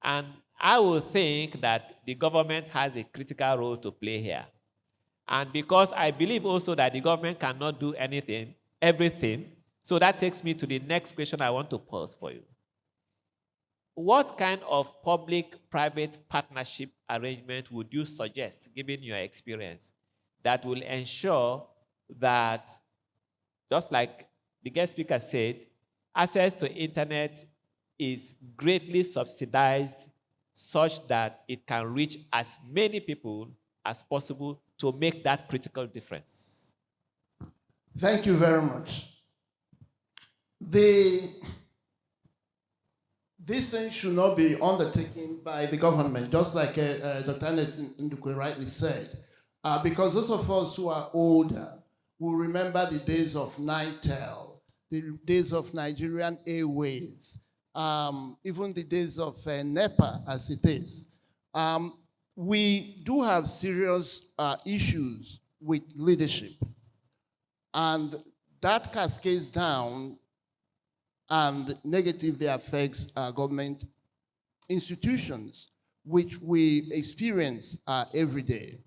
And I would think that the government has a critical role to play here. And because I believe also that the government cannot do everything, so that takes me to the next question I want to pose for you. What kind of public-private partnership arrangement would you suggest, given your experience, that will ensure that, just like the guest speaker said, access to internet is greatly subsidized such that it can reach as many people as possible to make that critical difference? Thank you very much. This thing should not be undertaken by the government, just like Dr. Ernest Ndukwe rightly said, because those of us who are older, will remember the days of Nitel, the days of Nigerian Airways, even the days of NEPA as it is. We do have serious issues with leadership, and that cascades down and negatively affects government institutions, which we experience every day.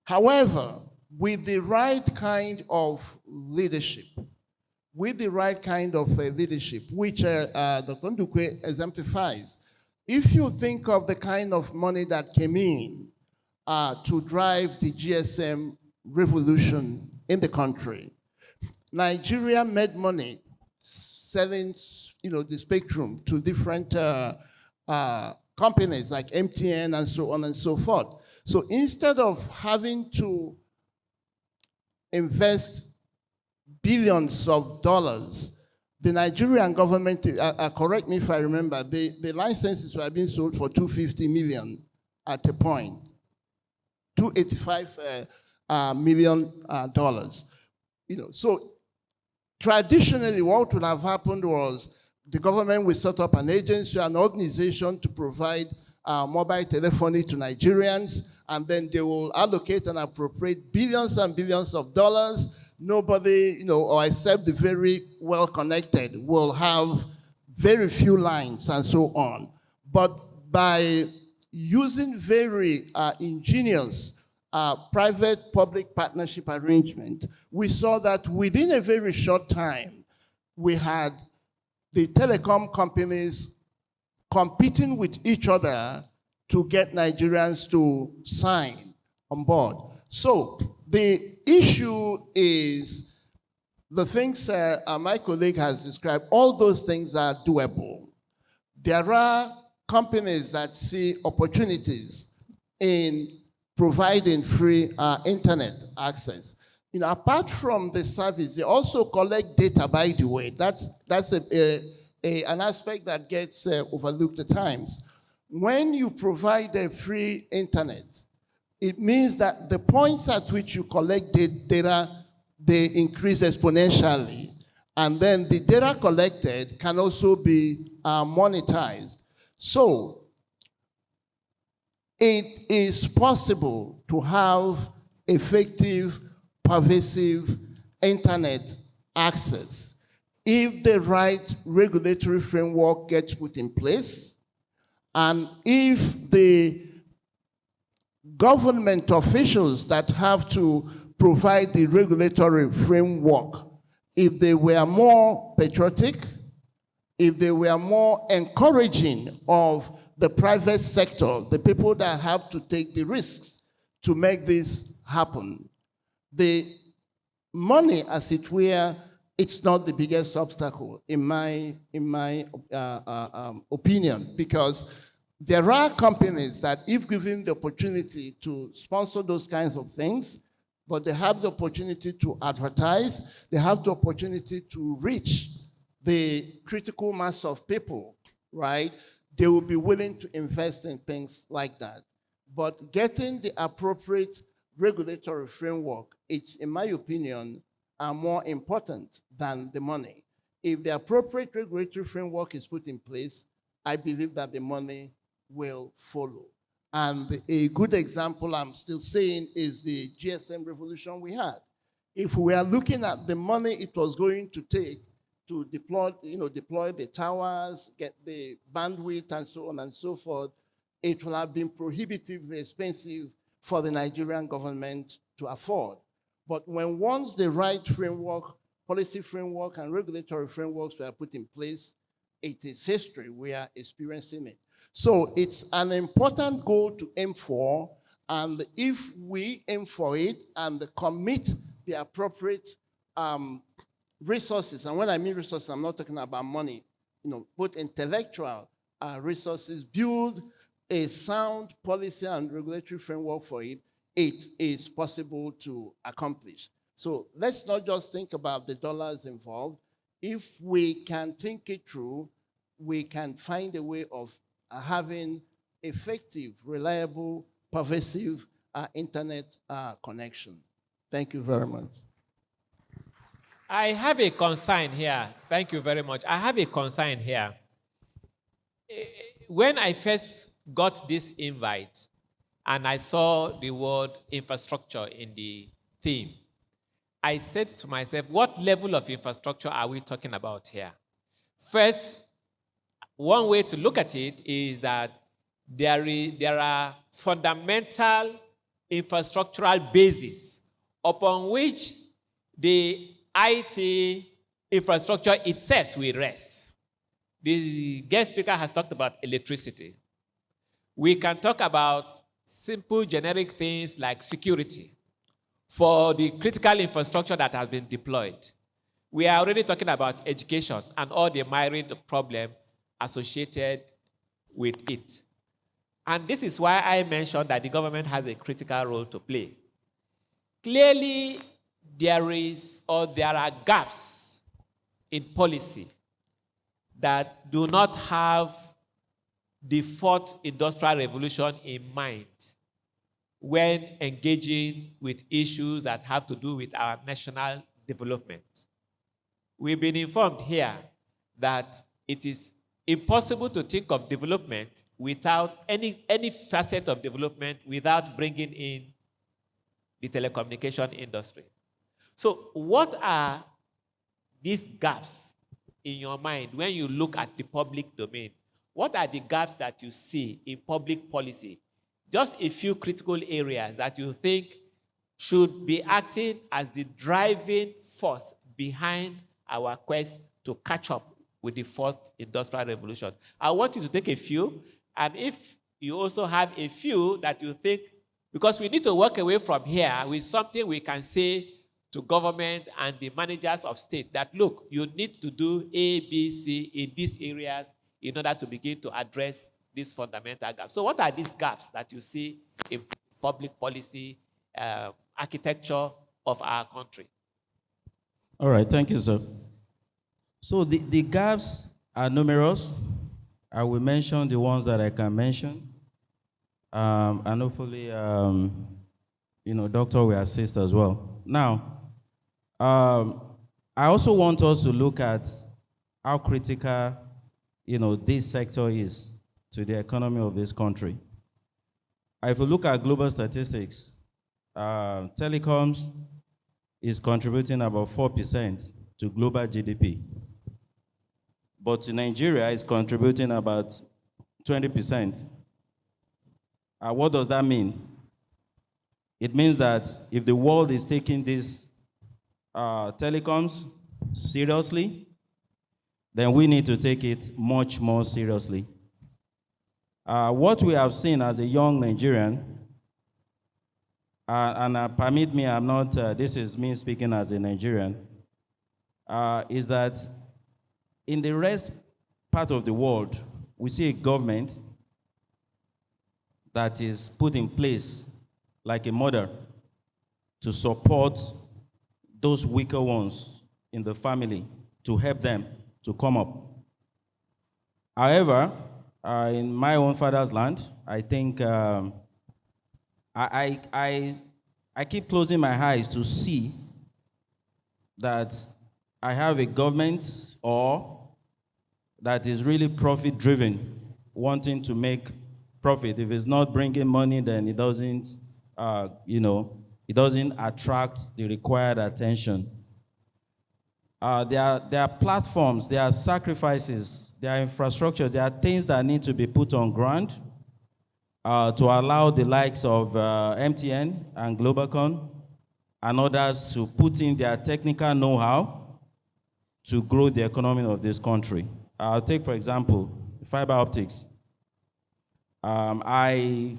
However, with the right kind of leadership, which Dr. Ndukwe exemplifies, if you think of the kind of money that came in to drive the GSM revolution in the country, Nigeria made money selling, the spectrum to different companies like MTN and so on and so forth. So instead of having to invest billions of dollars, the Nigerian government, correct me if I remember, the licenses were being sold for $250 million at a point, $285 million. So traditionally, what would have happened was the government will set up an agency, an organization to provide mobile telephony to Nigerians, and then they will allocate and appropriate billions and billions of dollars. Nobody, or except the very well-connected, will have very few lines and so on. But by using very ingenious private-public partnership arrangement, we saw that within a very short time, we had the telecom companies competing with each other to get Nigerians to sign on board. So the issue is the things my colleague has described. All those things are doable. There are companies that see opportunities in providing free internet access. Apart from the service, they also collect data, by the way. That's an aspect that gets overlooked at times. When you provide a free internet, it means that the points at which you collect data, they increase exponentially. And then the data collected can also be monetized. So it is possible to have effective, pervasive internet access if the right regulatory framework gets put in place, and if the government officials that have to provide the regulatory framework, if they were more patriotic, if they were more encouraging of the private sector, the people that have to take the risks to make this happen. The money, as it were, it's not the biggest obstacle in my opinion, because there are companies that, if given the opportunity to sponsor those kinds of things, but they have the opportunity to advertise, they have the opportunity to reach the critical mass of people, right? They will be willing to invest in things like that. But getting the appropriate regulatory framework, it's, in my opinion, are more important than the money. If the appropriate regulatory framework is put in place, I believe that the money will follow. And a good example I'm still saying is the GSM revolution we had. If we are looking at the money it was going to take to deploy the towers, get the bandwidth, and so on and so forth, it will have been prohibitively expensive for the Nigerian government to afford. But once the right framework, policy framework, and regulatory frameworks were put in place, it is history. We are experiencing it. So it's an important goal to aim for, and if we aim for it and commit the appropriate resources, and when I mean resources, I'm not talking about money, both intellectual resources, build a sound policy and regulatory framework for it, it is possible to accomplish. So let's not just think about the dollars involved. If we can think it through, we can find a way of having effective, reliable, pervasive internet connection. Thank you very much. I have a concern here. Thank you very much. I have a concern here. When I first got this invite and I saw the word infrastructure in the theme, I said to myself, what level of infrastructure are we talking about here? First, one way to look at it is that there are fundamental infrastructural bases upon which the IT infrastructure itself will rest. The guest speaker has talked about electricity. We can talk about simple generic things like security for the critical infrastructure that has been deployed. We are already talking about education and all the myriad problem associated with it. And this is why I mentioned that the government has a critical role to play. Clearly, there are gaps in policy that do not have the fourth industrial revolution in mind when engaging with issues that have to do with our national development. We've been informed here that it is impossible to think of development without any facet of development without bringing in the telecommunication industry. So what are these gaps in your mind when you look at the public domain? What are the gaps that you see in public policy? Just a few critical areas that you think should be acting as the driving force behind our quest to catch up with the fourth industrial revolution. I want you to take a few, and if you also have a few that you think, because we need to walk away from here with something we can say to government and the managers of state that, look, you need to do A, B, C in these areas in order to begin to address these fundamental gaps. So what are these gaps that you see in public policy architecture of our country? All right, thank you, sir. So the gaps are numerous. I will mention the ones that I can mention. And hopefully, doctor will assist as well. Now, I also want us to look at how critical, this sector is to the economy of this country. If you look at global statistics, telecoms is contributing about 4% to global GDP. But to Nigeria, it's contributing about 20%. What does that mean? It means that if the world is taking these telecoms seriously, then we need to take it much more seriously. What we have seen as a young Nigerian, and permit me, I'm not, this is me speaking as a Nigerian, is that in the rest part of the world, we see a government that is put in place like a mother to support those weaker ones in the family, to help them to come up. However, in my own father's land, I think I keep closing my eyes to see that I have a government that is really profit-driven, wanting to make profit. If it's not bringing money, then it doesn't, it doesn't attract the required attention. There are platforms, there are sacrifices, there are infrastructures, there are things that need to be put on ground to allow the likes of MTN and Globacom and others to put in their technical know-how to grow the economy of this country. I'll take, for example, fiber optics. I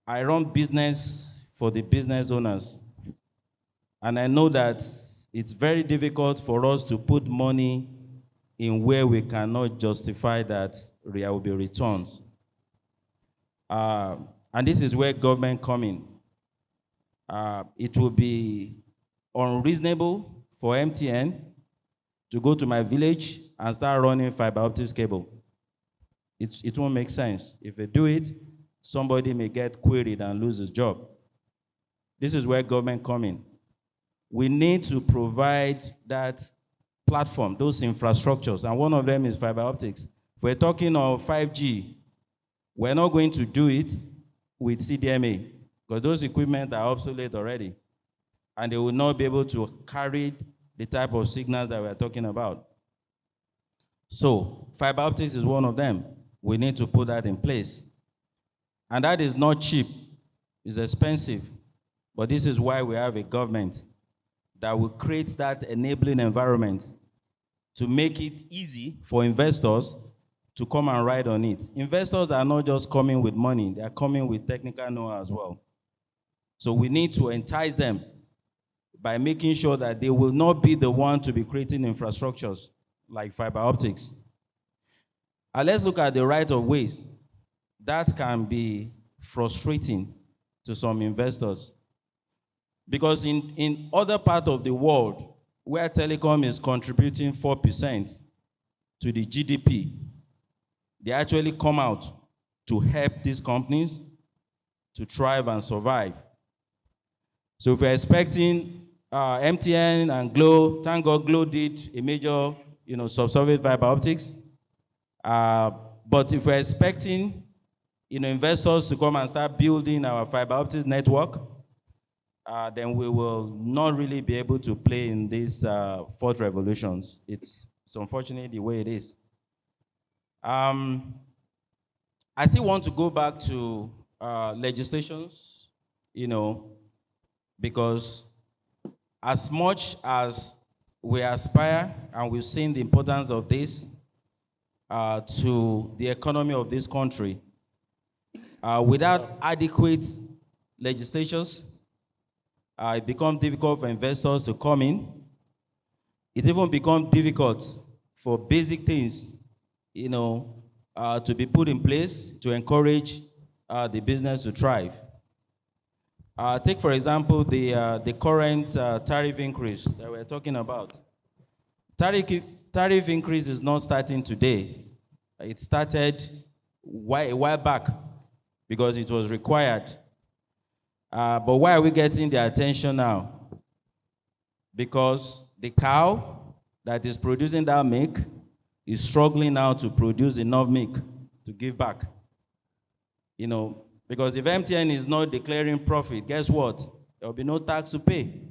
run business for the business owners, and I know that it's very difficult for us to put money in where we cannot justify that there will be returns. And this is where government come in. It will be unreasonable for MTN to go to my village and start running fiber optics cable. It won't make sense. If they do it, somebody may get queried and lose his job. This is where government come in. we need to provide that platform, those infrastructures, and one of them is fiber optics. If we're talking of 5G, we're not going to do it with CDMA because those equipment are obsolete already, and they will not be able to carry the type of signals that we're talking about. So fiber optics is one of them. We need to put that in place. And that is not cheap. It's expensive. But this is why we have a government that will create that enabling environment to make it easy for investors to come and ride on it. Investors are not just coming with money, they are coming with technical know-how as well. So we need to entice them by making sure that they will not be the one to be creating infrastructures like fiber optics. And let's look at the right of ways. That can be frustrating to some investors. Because in other parts of the world, where telecom is contributing 4% to the GDP, they actually come out to help these companies to thrive and survive. So if we're expecting MTN and Glo, thank God Glo did a major subsurface fiber optics. But if we're expecting investors to come and start building our fiber optics network, then we will not really be able to play in these fourth revolutions. It's unfortunately the way it is. I still want to go back to legislations, because as much as we aspire and we've seen the importance of this to the economy of this country, without adequate legislations, it becomes difficult for investors to come in. It even becomes difficult for basic things, to be put in place to encourage the business to thrive. Take, for example, the current tariff increase that we're talking about. Tariff increase is not starting today. It started a while back because it was required. But why are we getting the attention now? Because the cow that is producing that milk is struggling now to produce enough milk to give back. Because if MTN is not declaring profit, guess what? There will be no tax to pay.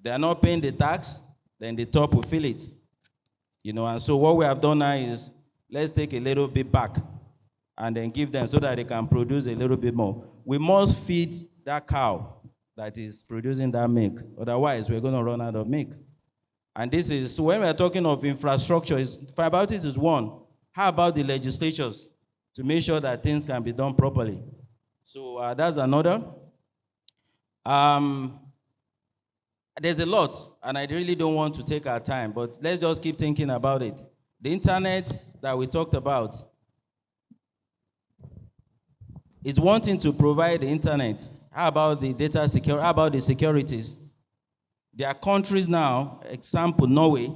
They are not paying the tax, then the top will fill it. And so what we have done now is, let's take a little bit back and then give them so that they can produce a little bit more. We must feed that cow that is producing that milk. Otherwise, we're going to run out of milk. And this is, so when we're talking of infrastructure, fiber optics is one. How about the legislatures to make sure that things can be done properly? So that's another. There's a lot, and I really don't want to take our time, but let's just keep thinking about it. The internet that we talked about is wanting to provide the internet. How about the data security? How about the securities? There are countries now, example Norway,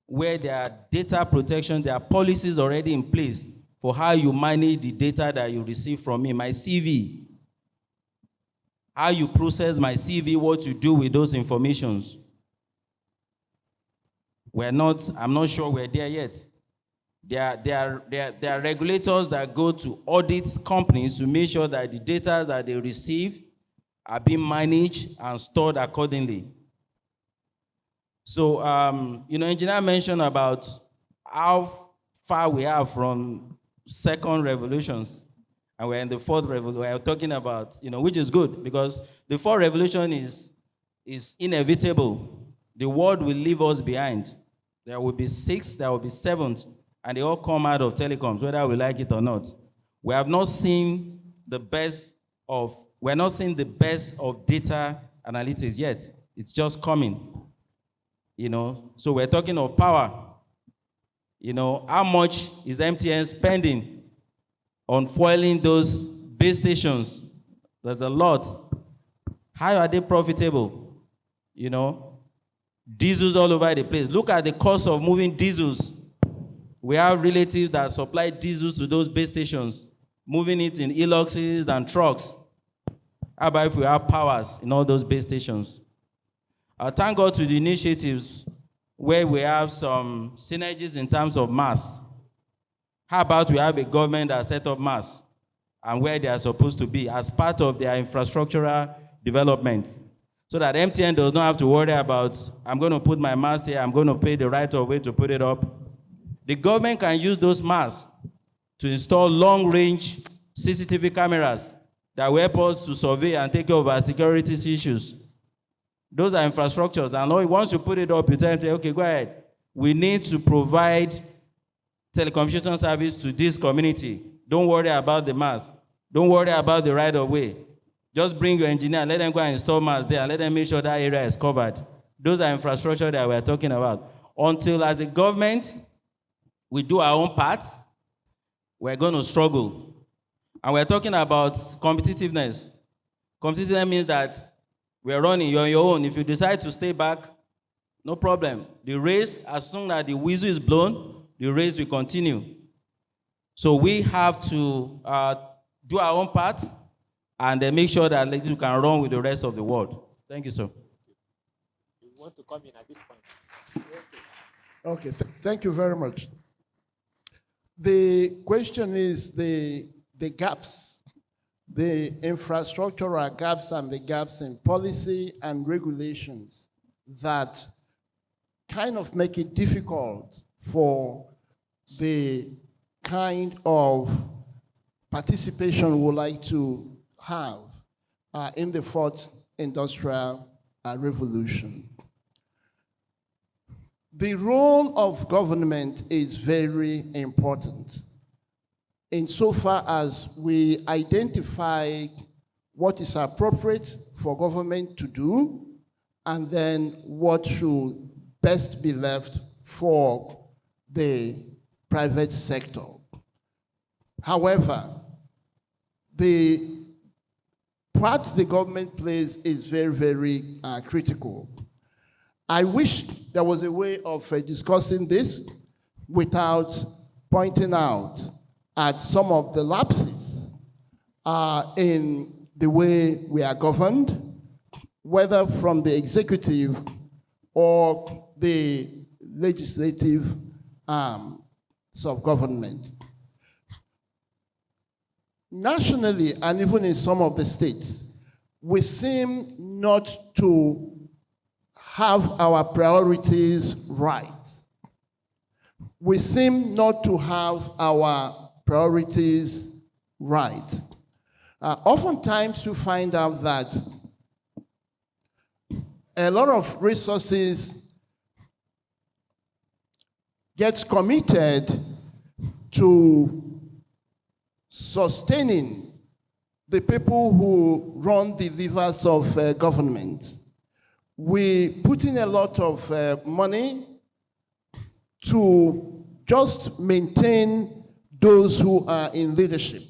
where there are data protection, there are policies already in place for how you manage the data that you receive from me, my CV. How you process my CV, what you do with those informations. I'm not sure we're there yet. There are regulators that go to audit companies to make sure that the data that they receive are being managed and stored accordingly. So, engineer mentioned about how far we are from second revolutions, and we're in the fourth revolution. We're talking about, which is good, because the fourth revolution is inevitable. The world will leave us behind. There will be sixth, there will be seventh, and they all come out of telecoms, whether we like it or not. We have not seen the best of data analytics yet. It's just coming. So we're talking of power. How much is MTN spending on foiling those base stations? There's a lot. How are they profitable? Diesels all over the place. Look at the cost of moving diesels. We have relatives that supply diesels to those base stations, moving it in Eloxes and trucks. How about if we have powers in all those base stations? Thank God to the initiatives where we have some synergies in terms of mass. How about we have a government that set up mass and where they are supposed to be as part of their infrastructural development, so that MTN does not have to worry about, I'm going to put my mass here, I'm going to pay the right of way to put it up. The government can use those mass to install long-range CCTV cameras that will help us to survey and take care of our security issues. Those are infrastructures, and once you put it up, you tell them, okay, go ahead. We need to provide telecommunication service to this community. Don't worry about the mass. Don't worry about the right of way. Just bring your engineer, let them go and install mass there, and let them make sure that area is covered. Those are infrastructure that we're talking about. Until as a government, we do our own part, we're going to struggle. And we're talking about competitiveness. Competitiveness means that we're running, you're on your own. If you decide to stay back, no problem. The race, as soon as the whistle is blown, the race will continue. So we have to do our own part and then make sure that we can run with the rest of the world. Thank you, sir. You want to come in at this point? Okay, thank you very much. The question is the gaps, the infrastructural gaps and the gaps in policy and regulations that kind of make it difficult for the kind of participation we would like to have in the fourth industrial revolution. The role of government is very important insofar as we identify what is appropriate for government to do and then what should best be left for the private sector. However, the part the government plays is very, very critical. I wish there was a way of discussing this without pointing out at some of the lapses in the way we are governed, whether from the executive or the legislative arms of government. Nationally, and even in some of the states, we seem not to have our priorities right. We seem not to have our priorities right. Oftentimes you find out that a lot of resources gets committed to sustaining the people who run the levers of government. We put in a lot of money to just maintain those who are in leadership.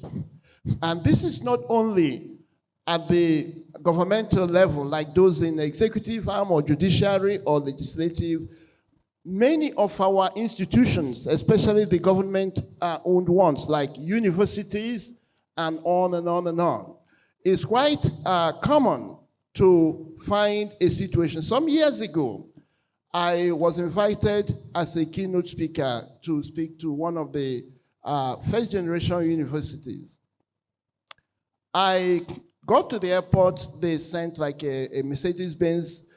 And this is not only at the governmental level, like those in the executive arm or judiciary or legislative. Many of our institutions, especially the government-owned ones, like universities and on and on and on, it's quite common to find a situation. Some years ago, I was invited as a keynote speaker to speak to one of the first-generation universities. I got to the airport, they sent like a Mercedes-Benz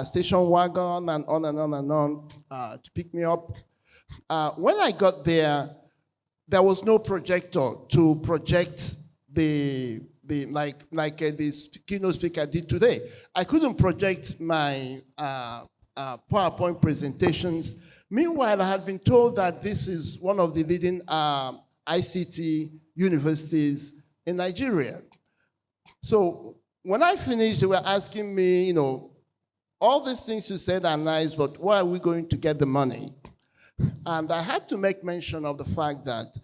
station wagon and on and on and on to pick me up. When I got there, there was no projector to project like this keynote speaker did today. I couldn't project my PowerPoint presentations. Meanwhile, I had been told that this is one of the leading ICT universities in Nigeria. So when I finished, they were asking me, you know, all these things you said are nice, but where are we going to get the money? And I had to make mention of the fact that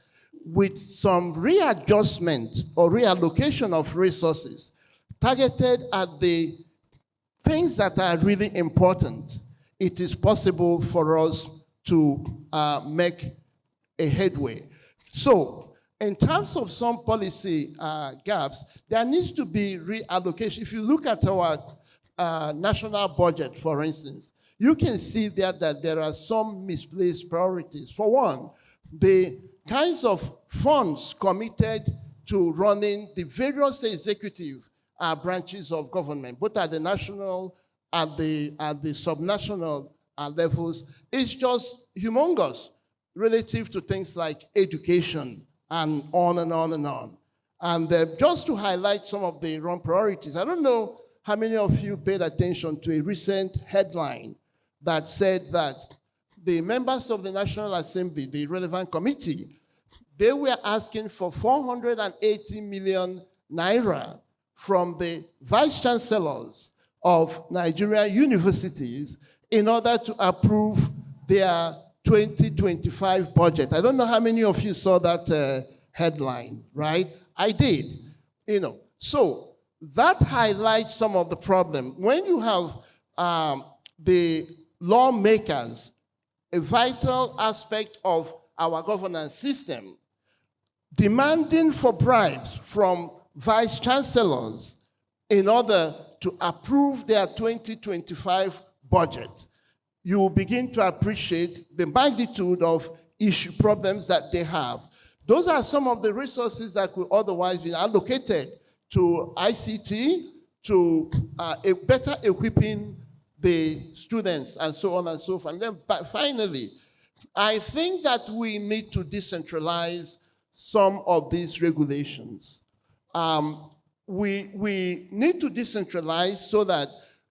with some readjustment or reallocation of resources targeted at the things that are really important, it is possible for us to make a headway. So in terms of some policy gaps, there needs to be reallocation. If you look at our national budget, for instance, you can see there that there are some misplaced priorities. For one, the kinds of funds committed to running the various executive branches of government, both at the national, at the subnational levels, is just humongous relative to things like education and on and on and on. And just to highlight some of the wrong priorities, I don't know how many of you paid attention to a recent headline that said that the members of the National Assembly, the relevant committee, they were asking for 480 million naira from the vice chancellors of Nigerian universities in order to approve their 2025 budget. I don't know how many of you saw that headline, right? I did, So that highlights some of the problem. When you have the lawmakers, a vital aspect of our governance system, demanding for bribes from vice chancellors in order to approve their 2025 budget, you will begin to appreciate the magnitude of issue problems that they have. Those are some of the resources that could otherwise be allocated to ICT, to better equipping the students, and so on and so forth. And then finally, I think that we need to decentralize some of these regulations. We need to decentralize so that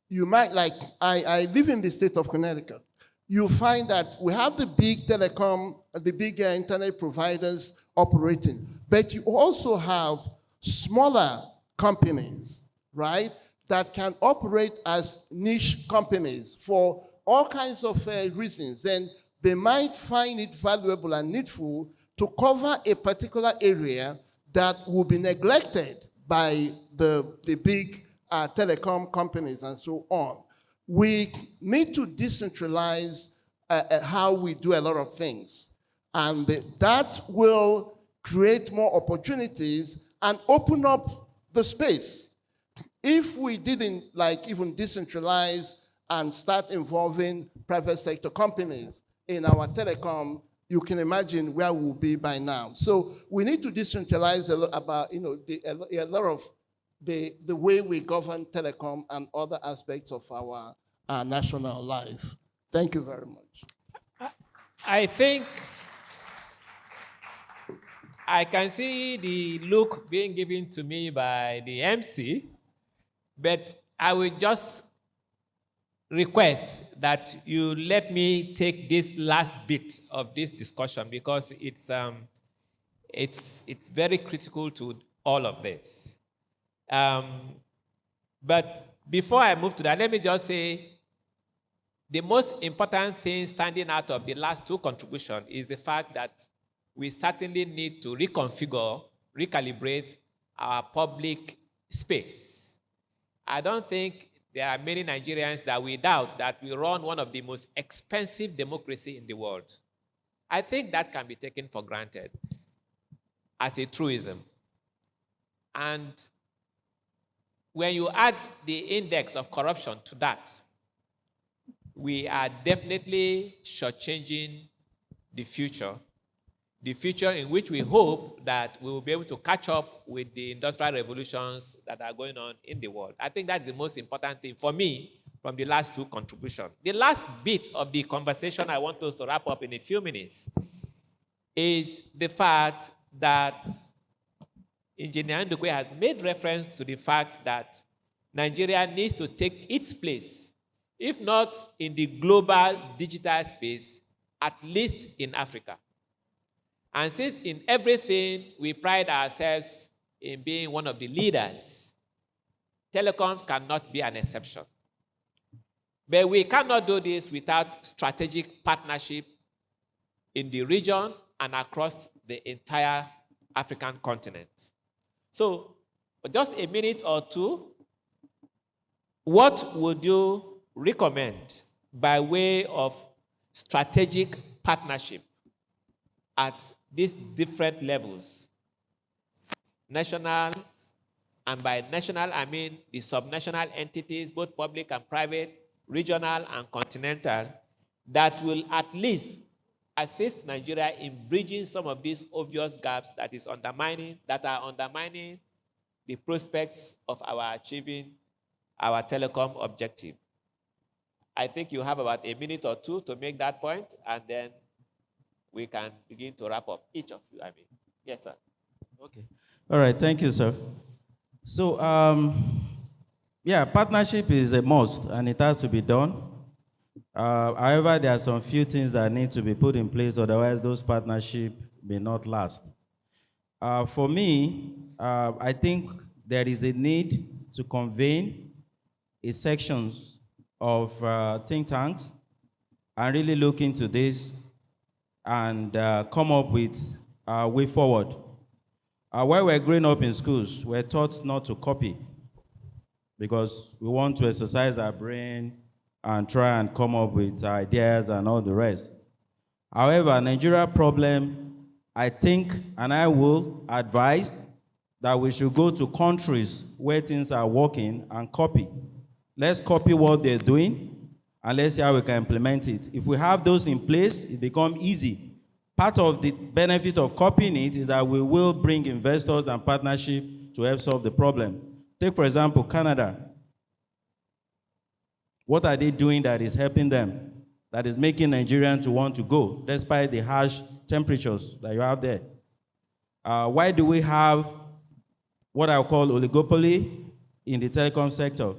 you might, like, I live in the state of Connecticut. You find that we have the big telecom, the big internet providers operating, but you also have smaller companies, right, that can operate as niche companies for all kinds of reasons. Then they might find it valuable and needful to cover a particular area that will be neglected by the big telecom companies and so on. We need to decentralize how we do a lot of things. And that will create more opportunities and open up the space. If we didn't even decentralize and start involving private sector companies in our telecom, you can imagine where we'll be by now. So we need to decentralize a lot about a lot of the way we govern telecom and other aspects of our national life. Thank you very much. I think I can see the look being given to me by the MC, but I will just request that you let me take this last bit of this discussion because it's very critical to all of this. But before I move to that, let me just say the most important thing standing out of the last two contributions is the fact that we certainly need to reconfigure, recalibrate our public space. I don't think there are many Nigerians that we doubt that we run one of the most expensive democracy in the world. I think that can be taken for granted as a truism. And when you add the index of corruption to that, we are definitely shortchanging the future in which we hope that we will be able to catch up with the industrial revolutions that are going on in the world. I think that's the most important thing for me from the last two contributions. The last bit of the conversation I want us to wrap up in a few minutes is the fact that Engineer Ndukwe has made reference to the fact that Nigeria needs to take its place, if not in the global digital space, at least in Africa. And since in everything we pride ourselves in being one of the leaders, telecoms cannot be an exception. But we cannot do this without strategic partnership in the region and across the entire African continent. So, just a minute or two, what would you recommend by way of strategic partnership at these different levels, national, And by national, I mean the subnational entities, both public and private, regional and continental, that will at least assist Nigeria in bridging some of these obvious gaps that are undermining the prospects of our achieving our telecom objective. I think you have about a minute or two to make that point, and then we can begin to wrap up. Each of you, Yes, sir. Okay. All right. Thank you, sir. So, yeah, partnership is a must, and it has to be done. However, there are some few things that need to be put in place, otherwise those partnerships may not last. For me, I think there is a need to convene a sections of think tanks and really look into this and come up with a way forward. While we're growing up in schools, we're taught not to copy because we want to exercise our brain and try and come up with ideas and all the rest. However, Nigeria problem, I think, and I will advise that we should go to countries where things are working and copy. Let's copy what they're doing, and let's see how we can implement it. If we have those in place, it becomes easy. Part of the benefit of copying it is that we will bring investors and partnership to help solve the problem. Take, for example, Canada. What are they doing that is helping them, that is making Nigerians to want to go, despite the harsh temperatures that you have there? Why do we have what I call oligopoly in the telecom sector?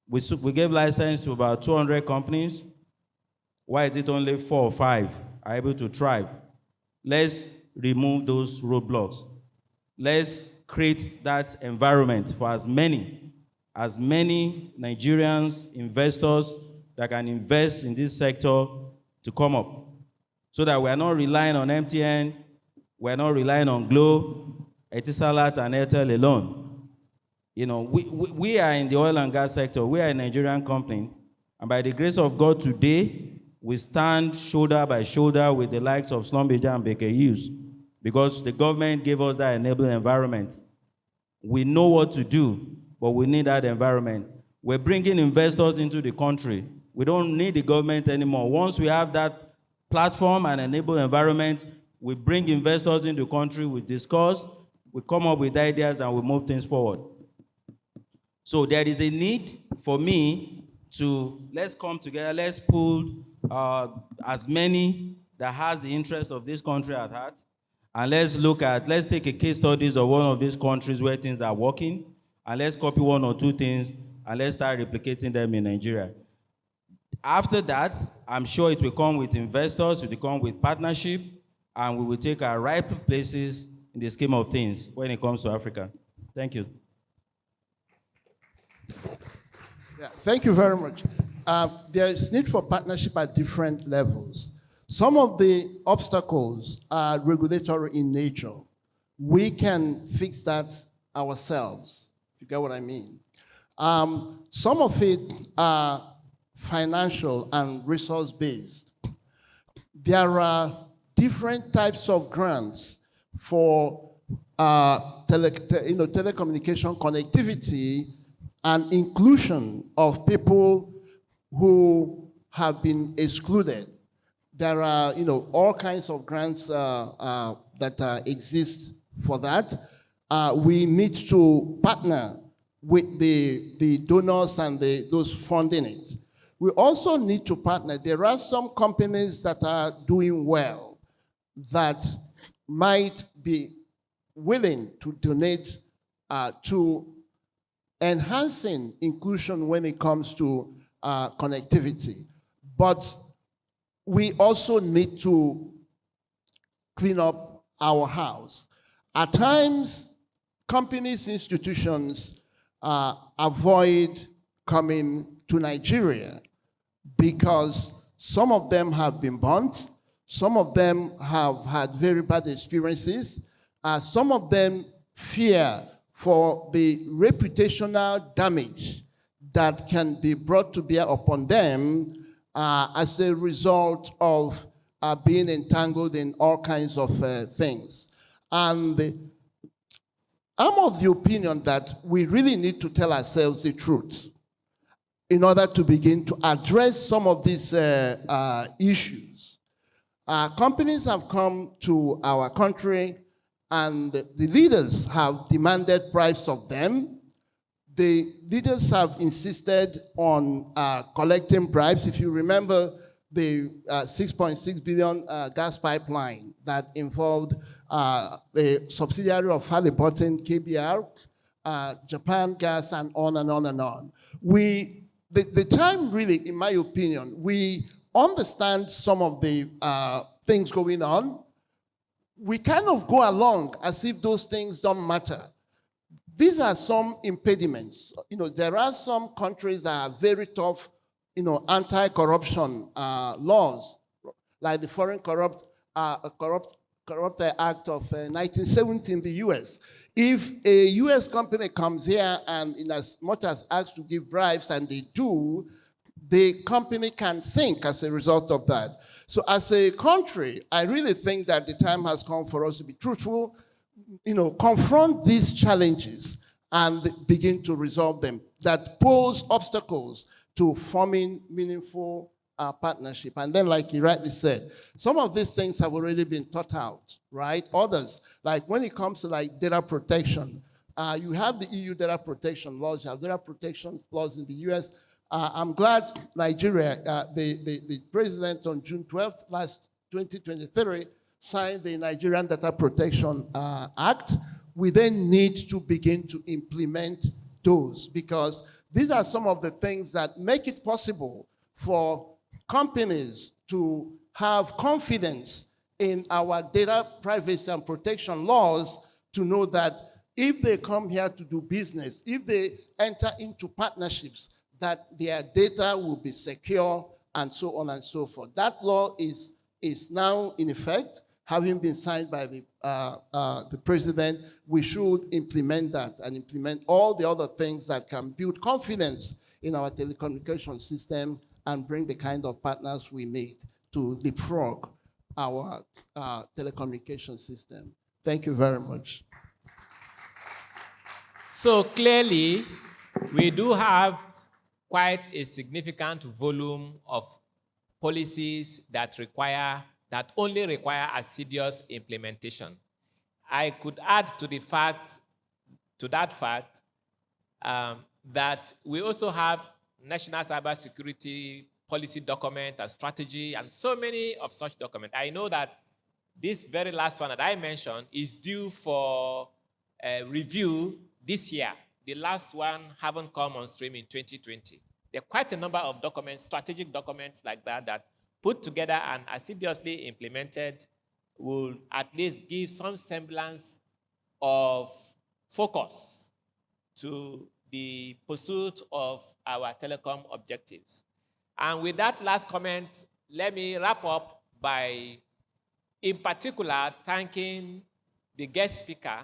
We gave license to about 200 companies. Why is it only 4 or 5 are able to thrive? Let's remove those roadblocks. Let's create that environment for as many Nigerians, investors that can invest in this sector to come up, so that we are not relying on MTN, we are not relying on Glo, Etisalat, and Airtel alone. You know, we are in the oil and gas sector. We are a Nigerian company, and by the grace of God today, we stand shoulder by shoulder with the likes of Schlumberger and Baker Hughes, because the government gave us that enabling environment. We know what to do, but we need that environment. We're bringing investors into the country. We don't need the government anymore. Once we have that platform and enable environment, we bring investors into the country, we discuss, we come up with ideas, and we move things forward. So there is a need for me to, let's come together, let's pull as many that has the interest of this country at heart, and let's take a case studies of one of these countries where things are working, and let's copy 1 or 2 things, and let's start replicating them in Nigeria. After that, I'm sure it will come with investors, it will come with partnership, and we will take our rightful places in the scheme of things when it comes to Africa. Thank you. Yeah, thank you very much. There is need for partnership at different levels. Some of the obstacles are regulatory in nature. We can fix that ourselves, if you get what I mean. Some of it are financial and resource-based. There are different types of grants for telecommunication connectivity and inclusion of people who have been excluded. There are, all kinds of grants that exist for that. We need to partner with the donors and those funding it. We also need to partner. There are some companies that are doing well that might be willing to donate to enhancing inclusion when it comes to connectivity. But we also need to clean up our house. At times, companies, institutions avoid coming to Nigeria because some of them have been burnt, some of them have had very bad experiences, some of them fear for the reputational damage that can be brought to bear upon them as a result of being entangled in all kinds of things. And I'm of the opinion that we really need to tell ourselves the truth in order to begin to address some of these issues. Companies have come to our country and the leaders have demanded bribes of them. The leaders have insisted on collecting bribes. If you remember the 6.6 billion gas pipeline that involved a subsidiary of Halliburton, KBR, Japan Gas, and on and on and on. The time really, in my opinion, we understand some of the things going on. We kind of go along as if those things don't matter. These are some impediments. There are some countries that are very tough, anti-corruption laws, like the Foreign Corrupt Act of 1970 in the US. If a US company comes here and in as much as asks to give bribes, and they do, the company can sink as a result of that. So as a country, I really think that the time has come for us to be truthful, confront these challenges and begin to resolve them that pose obstacles to forming meaningful partnership. And then, like you rightly said, some of these things have already been thought out, right? Others, like when it comes to like data protection, you have the EU data protection laws, you have data protection laws in the US. I'm glad Nigeria, the president on June 12th, last 2023, signed the Nigerian Data Protection Act. We then need to begin to implement those, because these are some of the things that make it possible for companies to have confidence in our data privacy and protection laws, to know that if they come here to do business, if they enter into partnerships, that their data will be secure, and so on and so forth. That law is now in effect, having been signed by the president. We should implement that and implement all the other things that can build confidence in our telecommunication system and bring the kind of partners we need to leapfrog our telecommunication system. Thank you very much. So clearly, we do have quite a significant volume of policies that only require assiduous implementation. I could add to that fact that we also have national cybersecurity policy document and strategy and so many of such documents. I know that this very last one that I mentioned is due for review this year. The last one haven't come on stream in 2020. There are quite a number of documents, strategic documents like that put together and assiduously implemented will at least give some semblance of focus to the pursuit of our telecom objectives. And with that last comment, let me wrap up by, in particular, thanking the guest speaker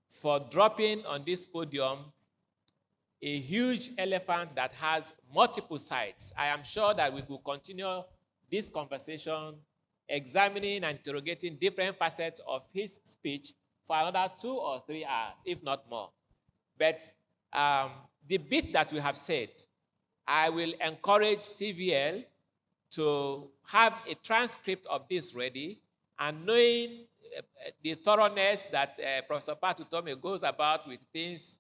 for dropping on this podium a huge elephant that has multiple sides. I am sure that we will continue this conversation, examining and interrogating different facets of his speech for another 2 or 3 hours, if not more. But the bit that we have said, I will encourage CVL to have a transcript of this ready, and knowing the thoroughness that Professor Patutome goes about with things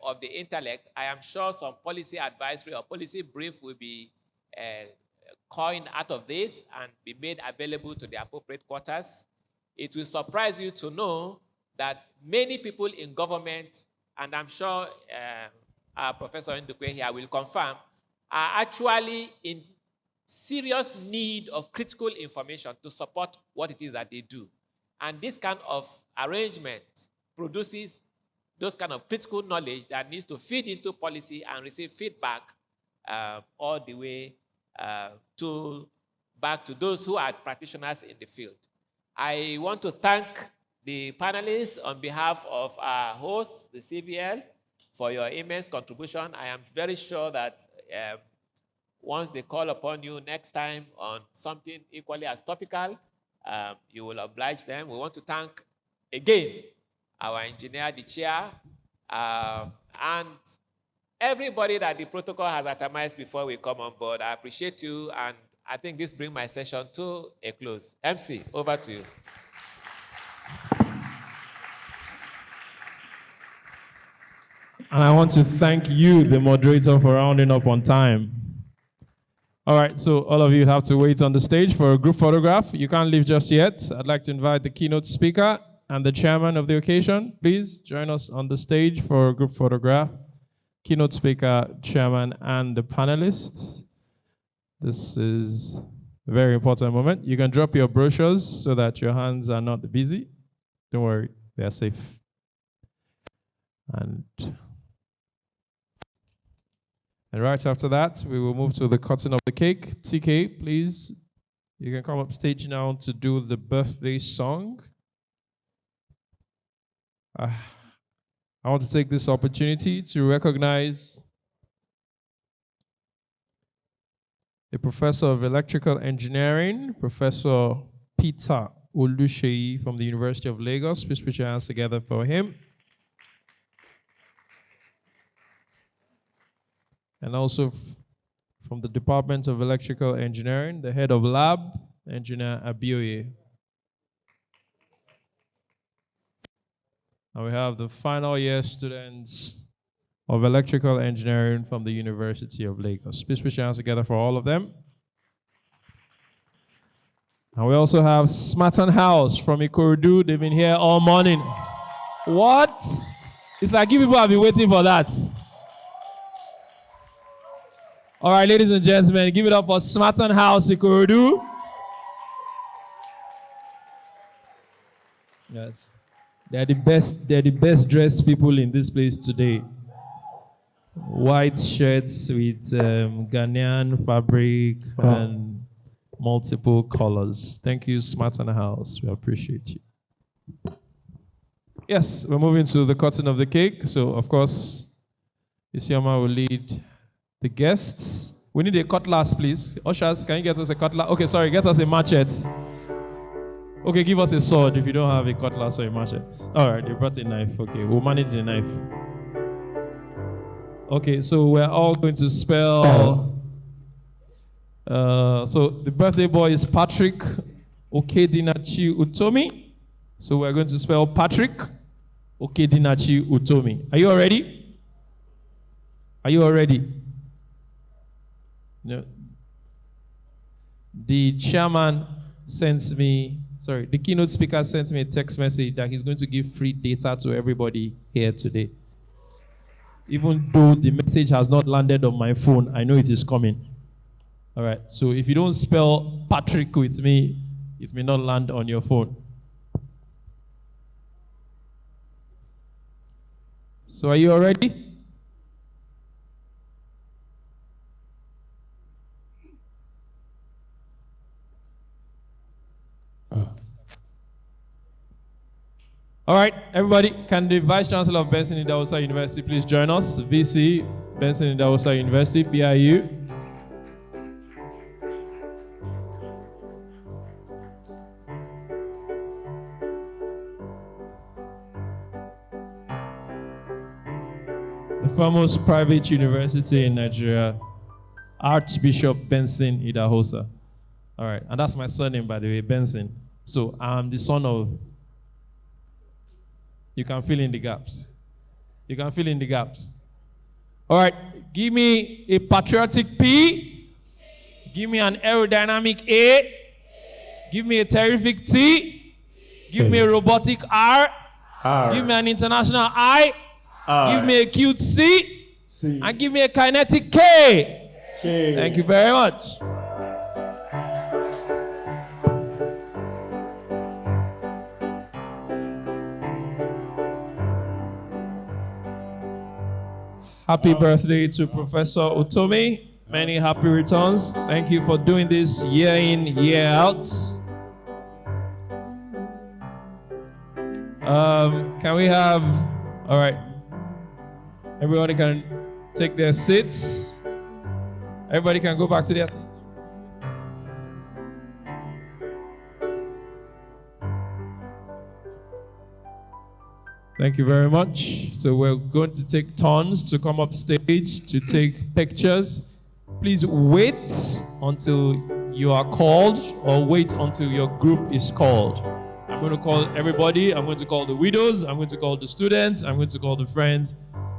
of the intellect, I am sure some policy advisory or policy brief will be coined out of this and be made available to the appropriate quarters. It will surprise you to know that many people in government, and I'm sure our Professor Ndukwe here will confirm, are actually in serious need of critical information to support what it is that they do. And this kind of arrangement produces those kind of critical knowledge that needs to feed into policy and receive feedback all the way back to those who are practitioners in the field. I want to thank the panelists on behalf of our hosts, the CVL, for your immense contribution. I am very sure that once they call upon you next time on something equally as topical, you will oblige them. We want to thank again our engineer, the chair, and everybody that the protocol has itemized before we come on board. I appreciate you, and I think this brings my session to a close. MC, over to you. And I want to thank you, the moderator, for rounding up on time. All right, so all of you have to wait on the stage for a group photograph. You can't leave just yet. I'd like to invite the keynote speaker and the chairman of the occasion. Please join us on the stage for a group photograph. Keynote speaker, chairman, and the panelists. This is a very important moment. You can drop your brochures so that your hands are not busy. Don't worry, they are safe. And right after that, we will move to the cutting of the cake. TK, please, you can come up stage now to do the birthday song. I want to take this opportunity to recognize a professor of electrical engineering, Professor Peter Olusheyi from the University of Lagos. Please put your hands together for him. And also from the Department of Electrical Engineering, the head of lab, Engineer Abioye. And we have the final year students of Electrical Engineering from the University of Lagos. Please put your hands together for all of them. And we also have Smarton House from Ikorodu. They've been here all morning. What? It's like you people have been waiting for that. All right, ladies and gentlemen, give it up for Smarton House, Ikorodu. Yes. They're the best dressed people in this place today. White shirts with Ghanaian fabric and multiple colors. Thank you, Smarton House. We appreciate you. Yes, we're moving to the cutting of the cake. So, of course, Isioma will lead the guests. We need a cutlass, please. Ushers, can you get us a cutlass? Okay, sorry, get us a machete. Okay, give us a sword if you don't have a cutlass or a machete. All right, you brought a knife. Okay, we'll manage the knife. Okay, so we're all going to spell. So the birthday boy is Patrick Okedinachi Utomi. So we're going to spell Patrick Okedinachi Utomi. Are you all ready? Are you all ready? No. The chairman sends me, the keynote speaker sent me a text message that he's going to give free data to everybody here today. Even though the message has not landed on my phone, I know it is coming. All right, so if you don't spell Patrick with me, it may not land on your phone. So are you all ready? All right, everybody, can the Vice Chancellor of Benson Idahosa University please join us? VC, Benson Idahosa University, BIU. The foremost private university in Nigeria, Archbishop Benson Idahosa. All right, and that's my surname, by the way, Benson. So I'm the son of. You can fill in the gaps. You can fill in the gaps. All right, give me a patriotic P. Give me an aerodynamic A. Give me a terrific T. Give me a robotic R. Give me an international I. Give me a cute C. And give me a kinetic K. Thank you very much. Happy birthday to Professor Utomi. Many happy returns. Thank you for doing this year in, year out. Can we have, all right, everybody can take their seats. Everybody can go back to their seats. Thank you very much. So we're going to take turns to come up stage to take pictures. Please wait until you are called or wait until your group is called. I'm going to call everybody. I'm going to call the widows. I'm going to call the students. I'm going to call the friends.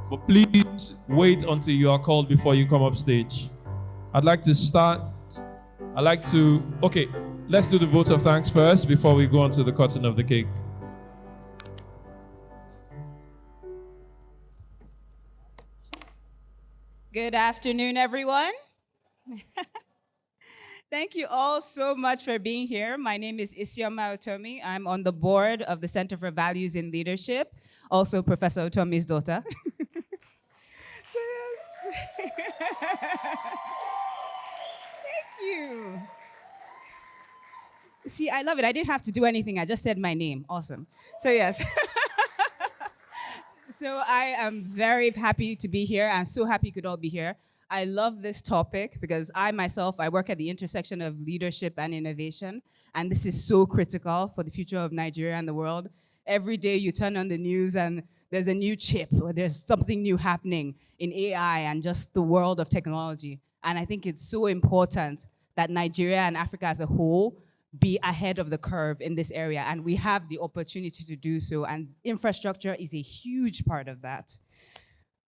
But please wait until you are called before you come up stage. I'd like to start. Okay, let's do the vote of thanks first before we go on to the cutting of the cake. Good afternoon, everyone. Thank you all so much for being here. My name is Isioma Otomi. I'm on the board of the Center for Values in Leadership, also Professor Otomi's daughter. So yes. Thank you. See, I love it. I didn't have to do anything. I just said my name. Awesome. So yes. So I am very happy to be here and so happy you could all be here. I love this topic because I work at the intersection of leadership and innovation, and this is so critical for the future of Nigeria and the world. Every day you turn on the news and there's a new chip or there's something new happening in AI and just the world of technology. And I think it's so important that Nigeria and Africa as a whole be ahead of the curve in this area, and we have the opportunity to do so, and infrastructure is a huge part of that.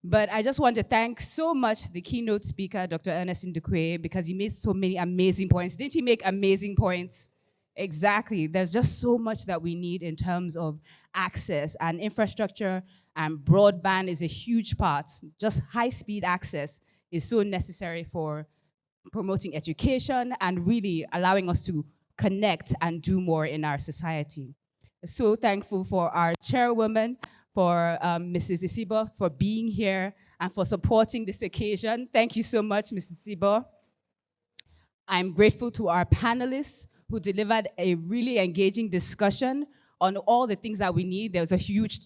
But I just want to thank so much the keynote speaker, Dr. Ernest Ndukwe, because he made so many amazing points. Didn't he make amazing points? Exactly. There's just so much that we need in terms of access, and infrastructure and broadband is a huge part. Just high-speed access is so necessary for promoting education and really allowing us to connect and do more in our society. So thankful for our chairwoman, for Mrs. Isibo, for being here and for supporting this occasion. Thank you so much, Mrs. Isibo. I'm grateful to our panelists who delivered a really engaging discussion on all the things that we need. There was a huge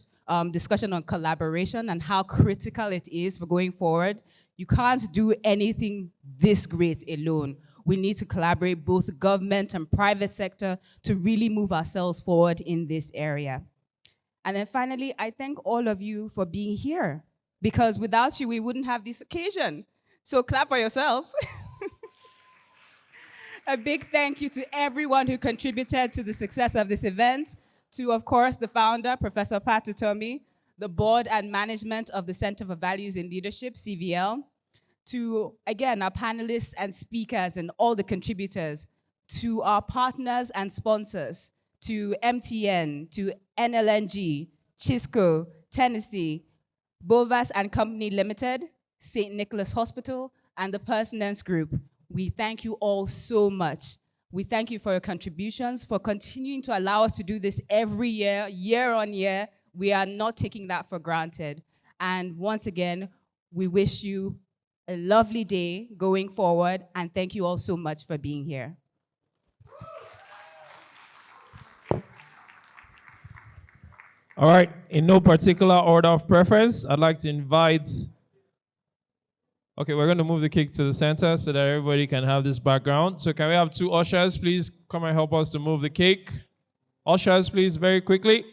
discussion on collaboration and how critical it is for going forward. You can't do anything this great alone. We need to collaborate, both government and private sector, to really move ourselves forward in this area. And then finally, I thank all of you for being here, because without you, we wouldn't have this occasion. So clap for yourselves. A big thank you to everyone who contributed to the success of this event, to, of course, the founder, Professor Pat Utomi, the board and management of the Center for Values in Leadership, CVL, to, again, our panelists and speakers and all the contributors, to our partners and sponsors, to MTN, to NLNG, Chisco, Tennessee, Bovas and Company Limited, St. Nicholas Hospital, and the Personence Group. We thank you all so much. We thank you for your contributions, for continuing to allow us to do this every year, year on year. We are not taking that for granted. And once again, we wish you a lovely day going forward, and thank you all so much for being here. All right, in no particular order of preference, I'd like to invite. Okay, we're going to move the cake to the center so that everybody can have this background. So can we have two ushers, please come and help us to move the cake? Ushers, please, very quickly.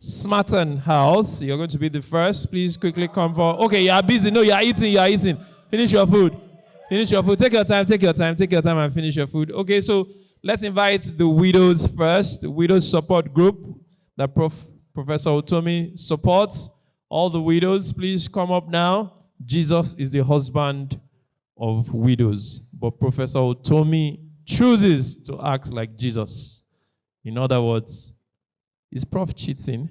Smarton House, you're going to be the first. Please quickly come for. Okay, you are busy. No, you are eating. Finish your food. Take your time and finish your food. Okay, so let's invite the widows first, the widows support group that Professor Otomi supports. All the widows, please come up now. Jesus is the husband of widows, but Professor Otomi chooses to act like Jesus. In other words, is Prof cheating?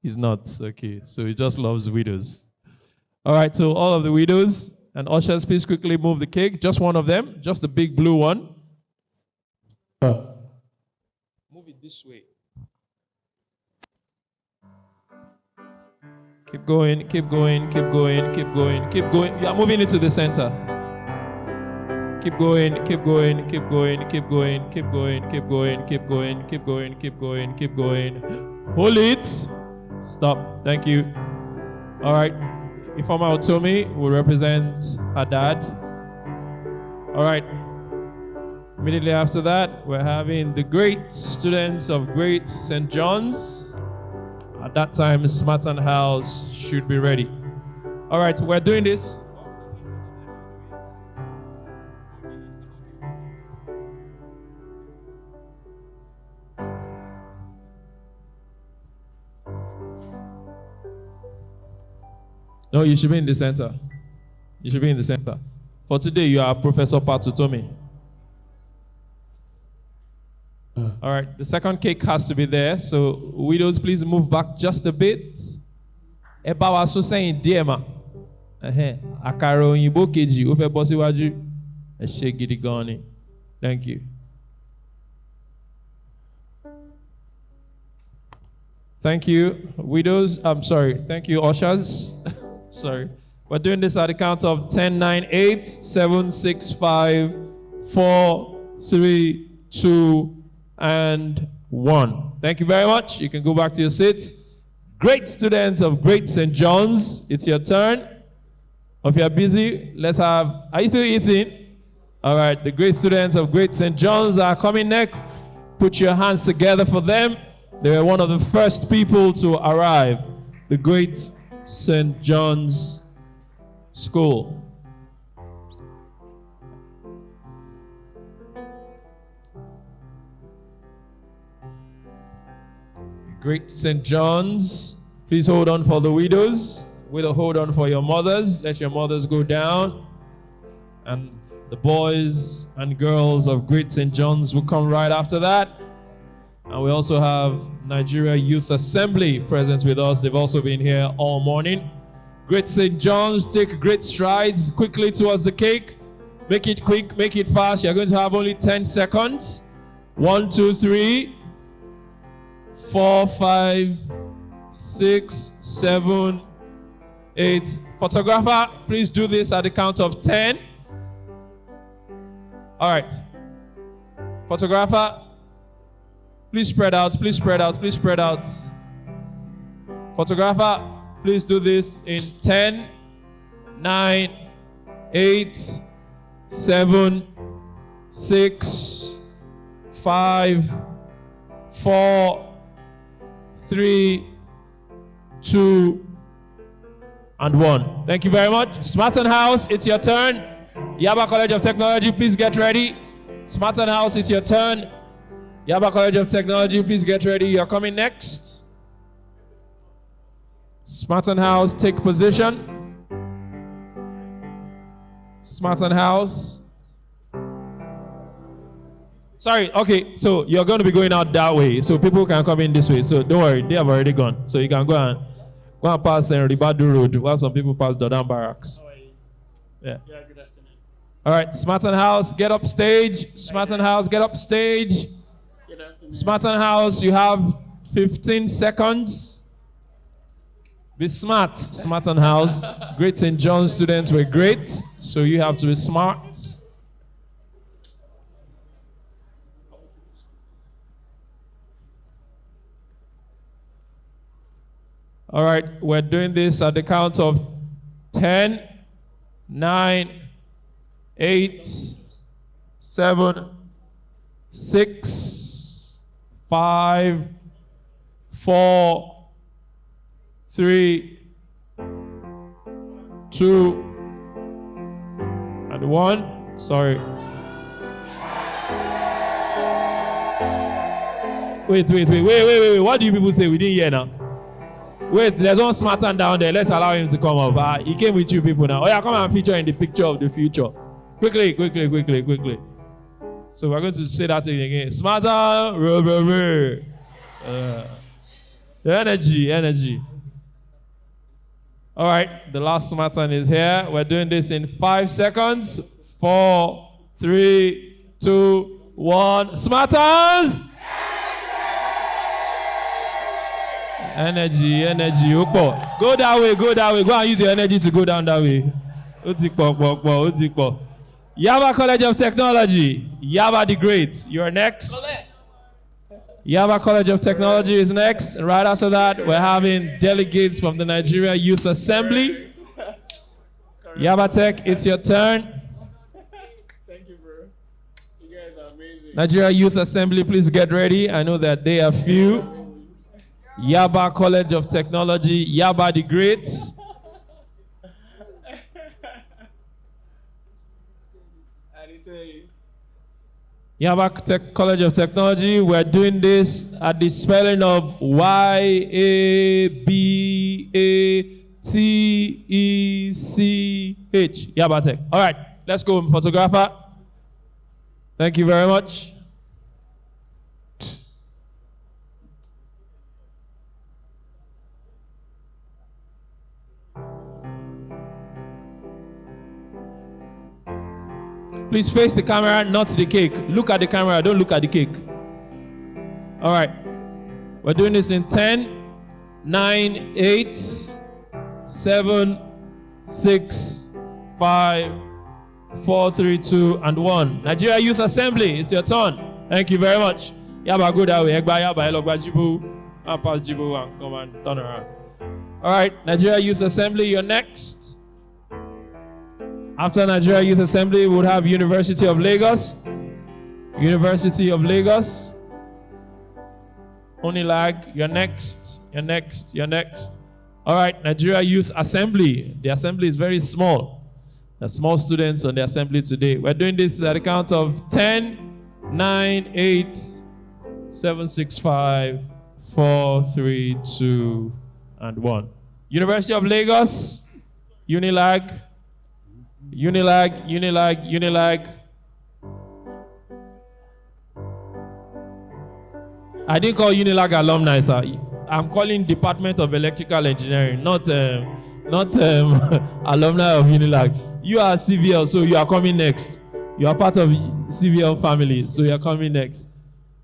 He's not. Okay, so he just loves widows. All right, so all of the widows and ushers, please quickly move the cake. Just one of them, just the big blue one. Move it this way. Keep going. You are moving it to the center. Keep going. Hold it. Stop. Thank you. All right. Informa Otomi will represent her dad. All right. Immediately after that, we're having the great students of Great St. John's. At that time, Smarton House should be ready. All right, we're doing this. No, you should be in the center. You should be in the center. For today, you are Professor Patutomi. All right, the second cake has to be there. So, widows, please move back just a bit. Eba wa so saying dear ma. Akara oyinbo keji o fe bo siwaju. Ẹ ṣé gidi gan ni. Thank you. Thank you, widows. I'm sorry. Thank you, ushers. Sorry. We're doing this at the count of 10, 9, 8, 7, 6, 5, 4, 3, 2, and 1. Thank you very much. You can go back to your seats. Great students of Great St. John's, it's your turn. If you're busy, let's have... Are you still eating? All right, the great students of Great St. John's are coming next. Put your hands together for them. They were one of the first people to arrive. The Great St. John's School. Great St. John's. Please hold on for the widows. Widow, hold on for your mothers. Let your mothers go down. And the boys and girls of Great St. John's will come right after that. And we also have Nigeria Youth Assembly present with us. They've also been here all morning. Great St. John's, take great strides quickly towards the cake. Make it quick, make it fast. You're going to have only 10 seconds. 1, 2, 3, 4, 5, 6, 7, 8. Photographer, please do this at the count of 10. All right. Photographer, please spread out, please spread out, please spread out. Photographer, please do this in 10, 9, 8, 7, 6, 5, 4, 3, 2, and 1. Thank you very much. Smarton House, it's your turn. Yaba College of Technology, please get ready. Smarton House, it's your turn. Yaba College of Technology, please get ready. You're coming next. Smarton House, take position. Smarton House. Sorry, okay, so you're going to be going out that way, so people can come in this way. So don't worry, they have already gone. So you can go and pass Ribadu Road while some people pass Dodan Barracks. Yeah. Yeah, good afternoon. All right, Smarton House, get up stage. Smarton House, get up stage. Good afternoon. Smarton House, you have 15 seconds. Be smart, Smarton House. Great St. John's students were great, so you have to be smart. All right, we're doing this at the count of 10, 9, 8, 7, 6, 5, 4, 3, 2, and 1. Sorry. Wait. What do you people say? We didn't hear now. Wait, there's one smarter down there. Let's allow him to come up. He came with you people now. Oh yeah, come and feature in the picture of the future. Quickly. So we're going to say that thing again. Smarter. Energy. All right, the last smarter is here. We're doing this in 5 seconds. 4, 3, 2, 1. Smarters! Energy. Go that way. Go and use your energy to go down that way. Yaba College of Technology. Yaba the Great. You're next. Yaba College of Technology is next. And right after that, we're having delegates from the Nigeria Youth Assembly. Yaba Tech, it's your turn. Thank you, bro. You guys are amazing. Nigeria Youth Assembly, please get ready. I know that they are few. Yaba College of Technology, Yaba the Great. I did tell you. Yaba College of Technology. We're doing this at the spelling of Y-A-B-A-T-E-C-H. Yaba Tech. All right, let's go, photographer. Thank you very much. Please face the camera, not the cake. Look at the camera, don't look at the cake. All right. We're doing this in 10, 9, 8, 7, 6, 5, 4, 3, 2, and 1. Nigeria Youth Assembly, it's your turn. Thank you very much. Yaba, go that way. Egba, yaba, elogba, jibu. I'll pass jibu and come and turn around. All right. Nigeria Youth Assembly, you're next. After Nigeria Youth Assembly, we'll have University of Lagos. University of Lagos. Unilag, you're next. You're next. You're next. All right, Nigeria Youth Assembly. The assembly is very small. There are small students on the assembly today. We're doing this at the count of 10, 9, 8, 7, 6, 5, 4, 3, 2, and 1. University of Lagos. Unilag. Unilag, Unilag, Unilag. I didn't call Unilag alumni, sir. I'm calling Department of Electrical Engineering, not alumni of Unilag. You are CVL, so you are coming next. You are part of CVL family, so you are coming next.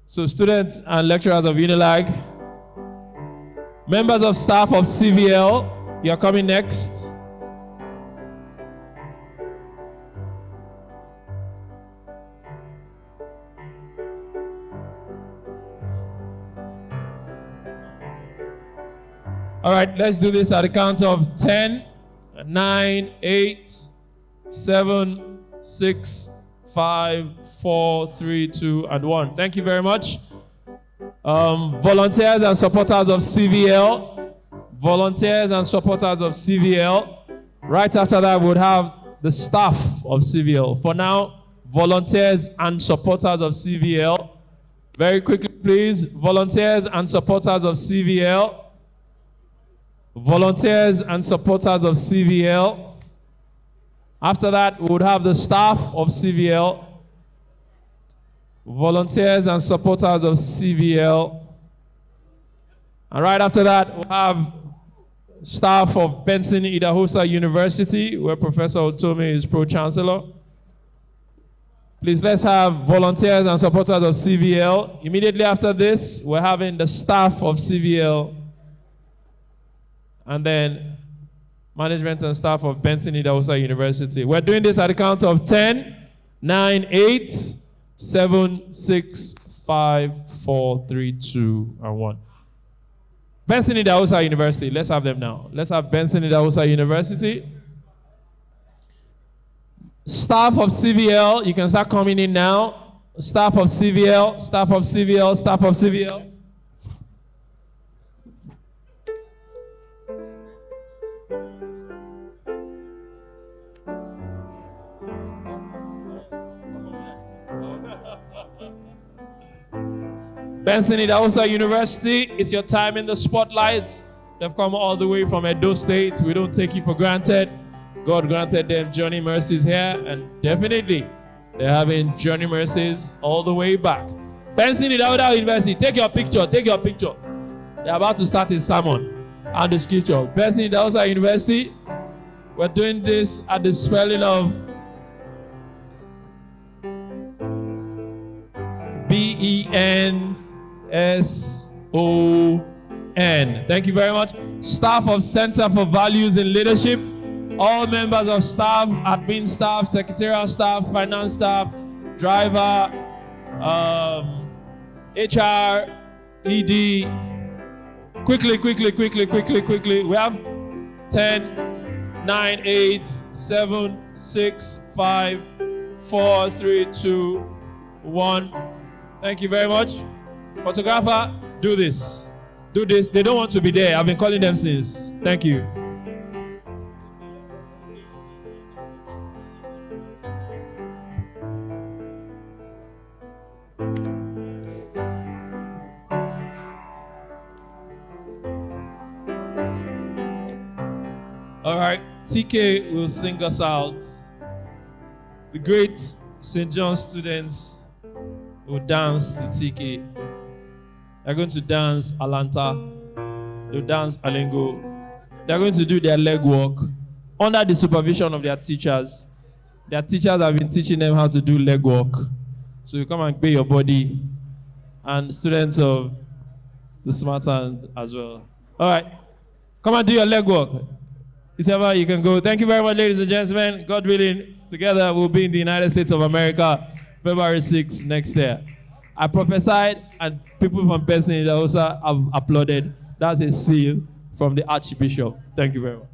So students and lecturers of Unilag, members of staff of CVL, you are coming next. All right, let's do this at the count of 10, 9, 8, 7, 6, 5, 4, 3, 2, and 1. Thank you very much. Volunteers and supporters of CVL. Volunteers and supporters of CVL. Right after that, we would have the staff of CVL. For now, volunteers and supporters of CVL. Very quickly, please. Volunteers and supporters of CVL. Volunteers and supporters of CVL. After that, we would have the staff of CVL. Volunteers and supporters of CVL. And right after that, we'll have staff of Benson Idahosa University, where Professor Otome is Pro-Chancellor. Please, let's have volunteers and supporters of CVL. Immediately after this, we're having the staff of CVL. And then management and staff of Benson Idahosa University. We're doing this at the count of 10, 9, 8, 7, 6, 5, 4, 3, 2, and 1. Benson Idahosa University. Let's have them now. Let's have Benson Idahosa University. Staff of CVL, you can start coming in now. Staff of CVL, staff of CVL, staff of CVL. Benson Idahosa University, it's your time in the spotlight. They've come all the way from Edo State. We don't take it for granted. God granted them journey mercies here, and definitely they're having journey mercies all the way back. Benson Idahosa University, take your picture, take your picture. They're about to start a sermon and the scripture. Benson Idahosa University, we're doing this at the spelling of BENSON. Thank you very much. Staff of Center for Values in Leadership, all members of staff, admin staff, secretarial staff, finance staff, driver, HR, ED. Quickly. We have 10, 9, 8, 7, 6, 5, 4, 3, 2, 1. Thank you very much. Photographer, do this. Do this. They don't want to be there. I've been calling them since. Thank you. All right, TK will sing us out. The great St. John students will dance to TK. They're going to dance Alanta. They'll dance Alengo. They're going to do their leg work under the supervision of their teachers. Their teachers have been teaching them how to do leg work. So you come and pay your body. And students of the smart hand as well. All right, come and do your leg work. Whichever you can go. Thank you very much, ladies and gentlemen. God willing, together we'll be in the United States of America, February 6th next year. I prophesied, and people from Pennsylvania also have applauded. That's a seal from the Archbishop. Thank you very much.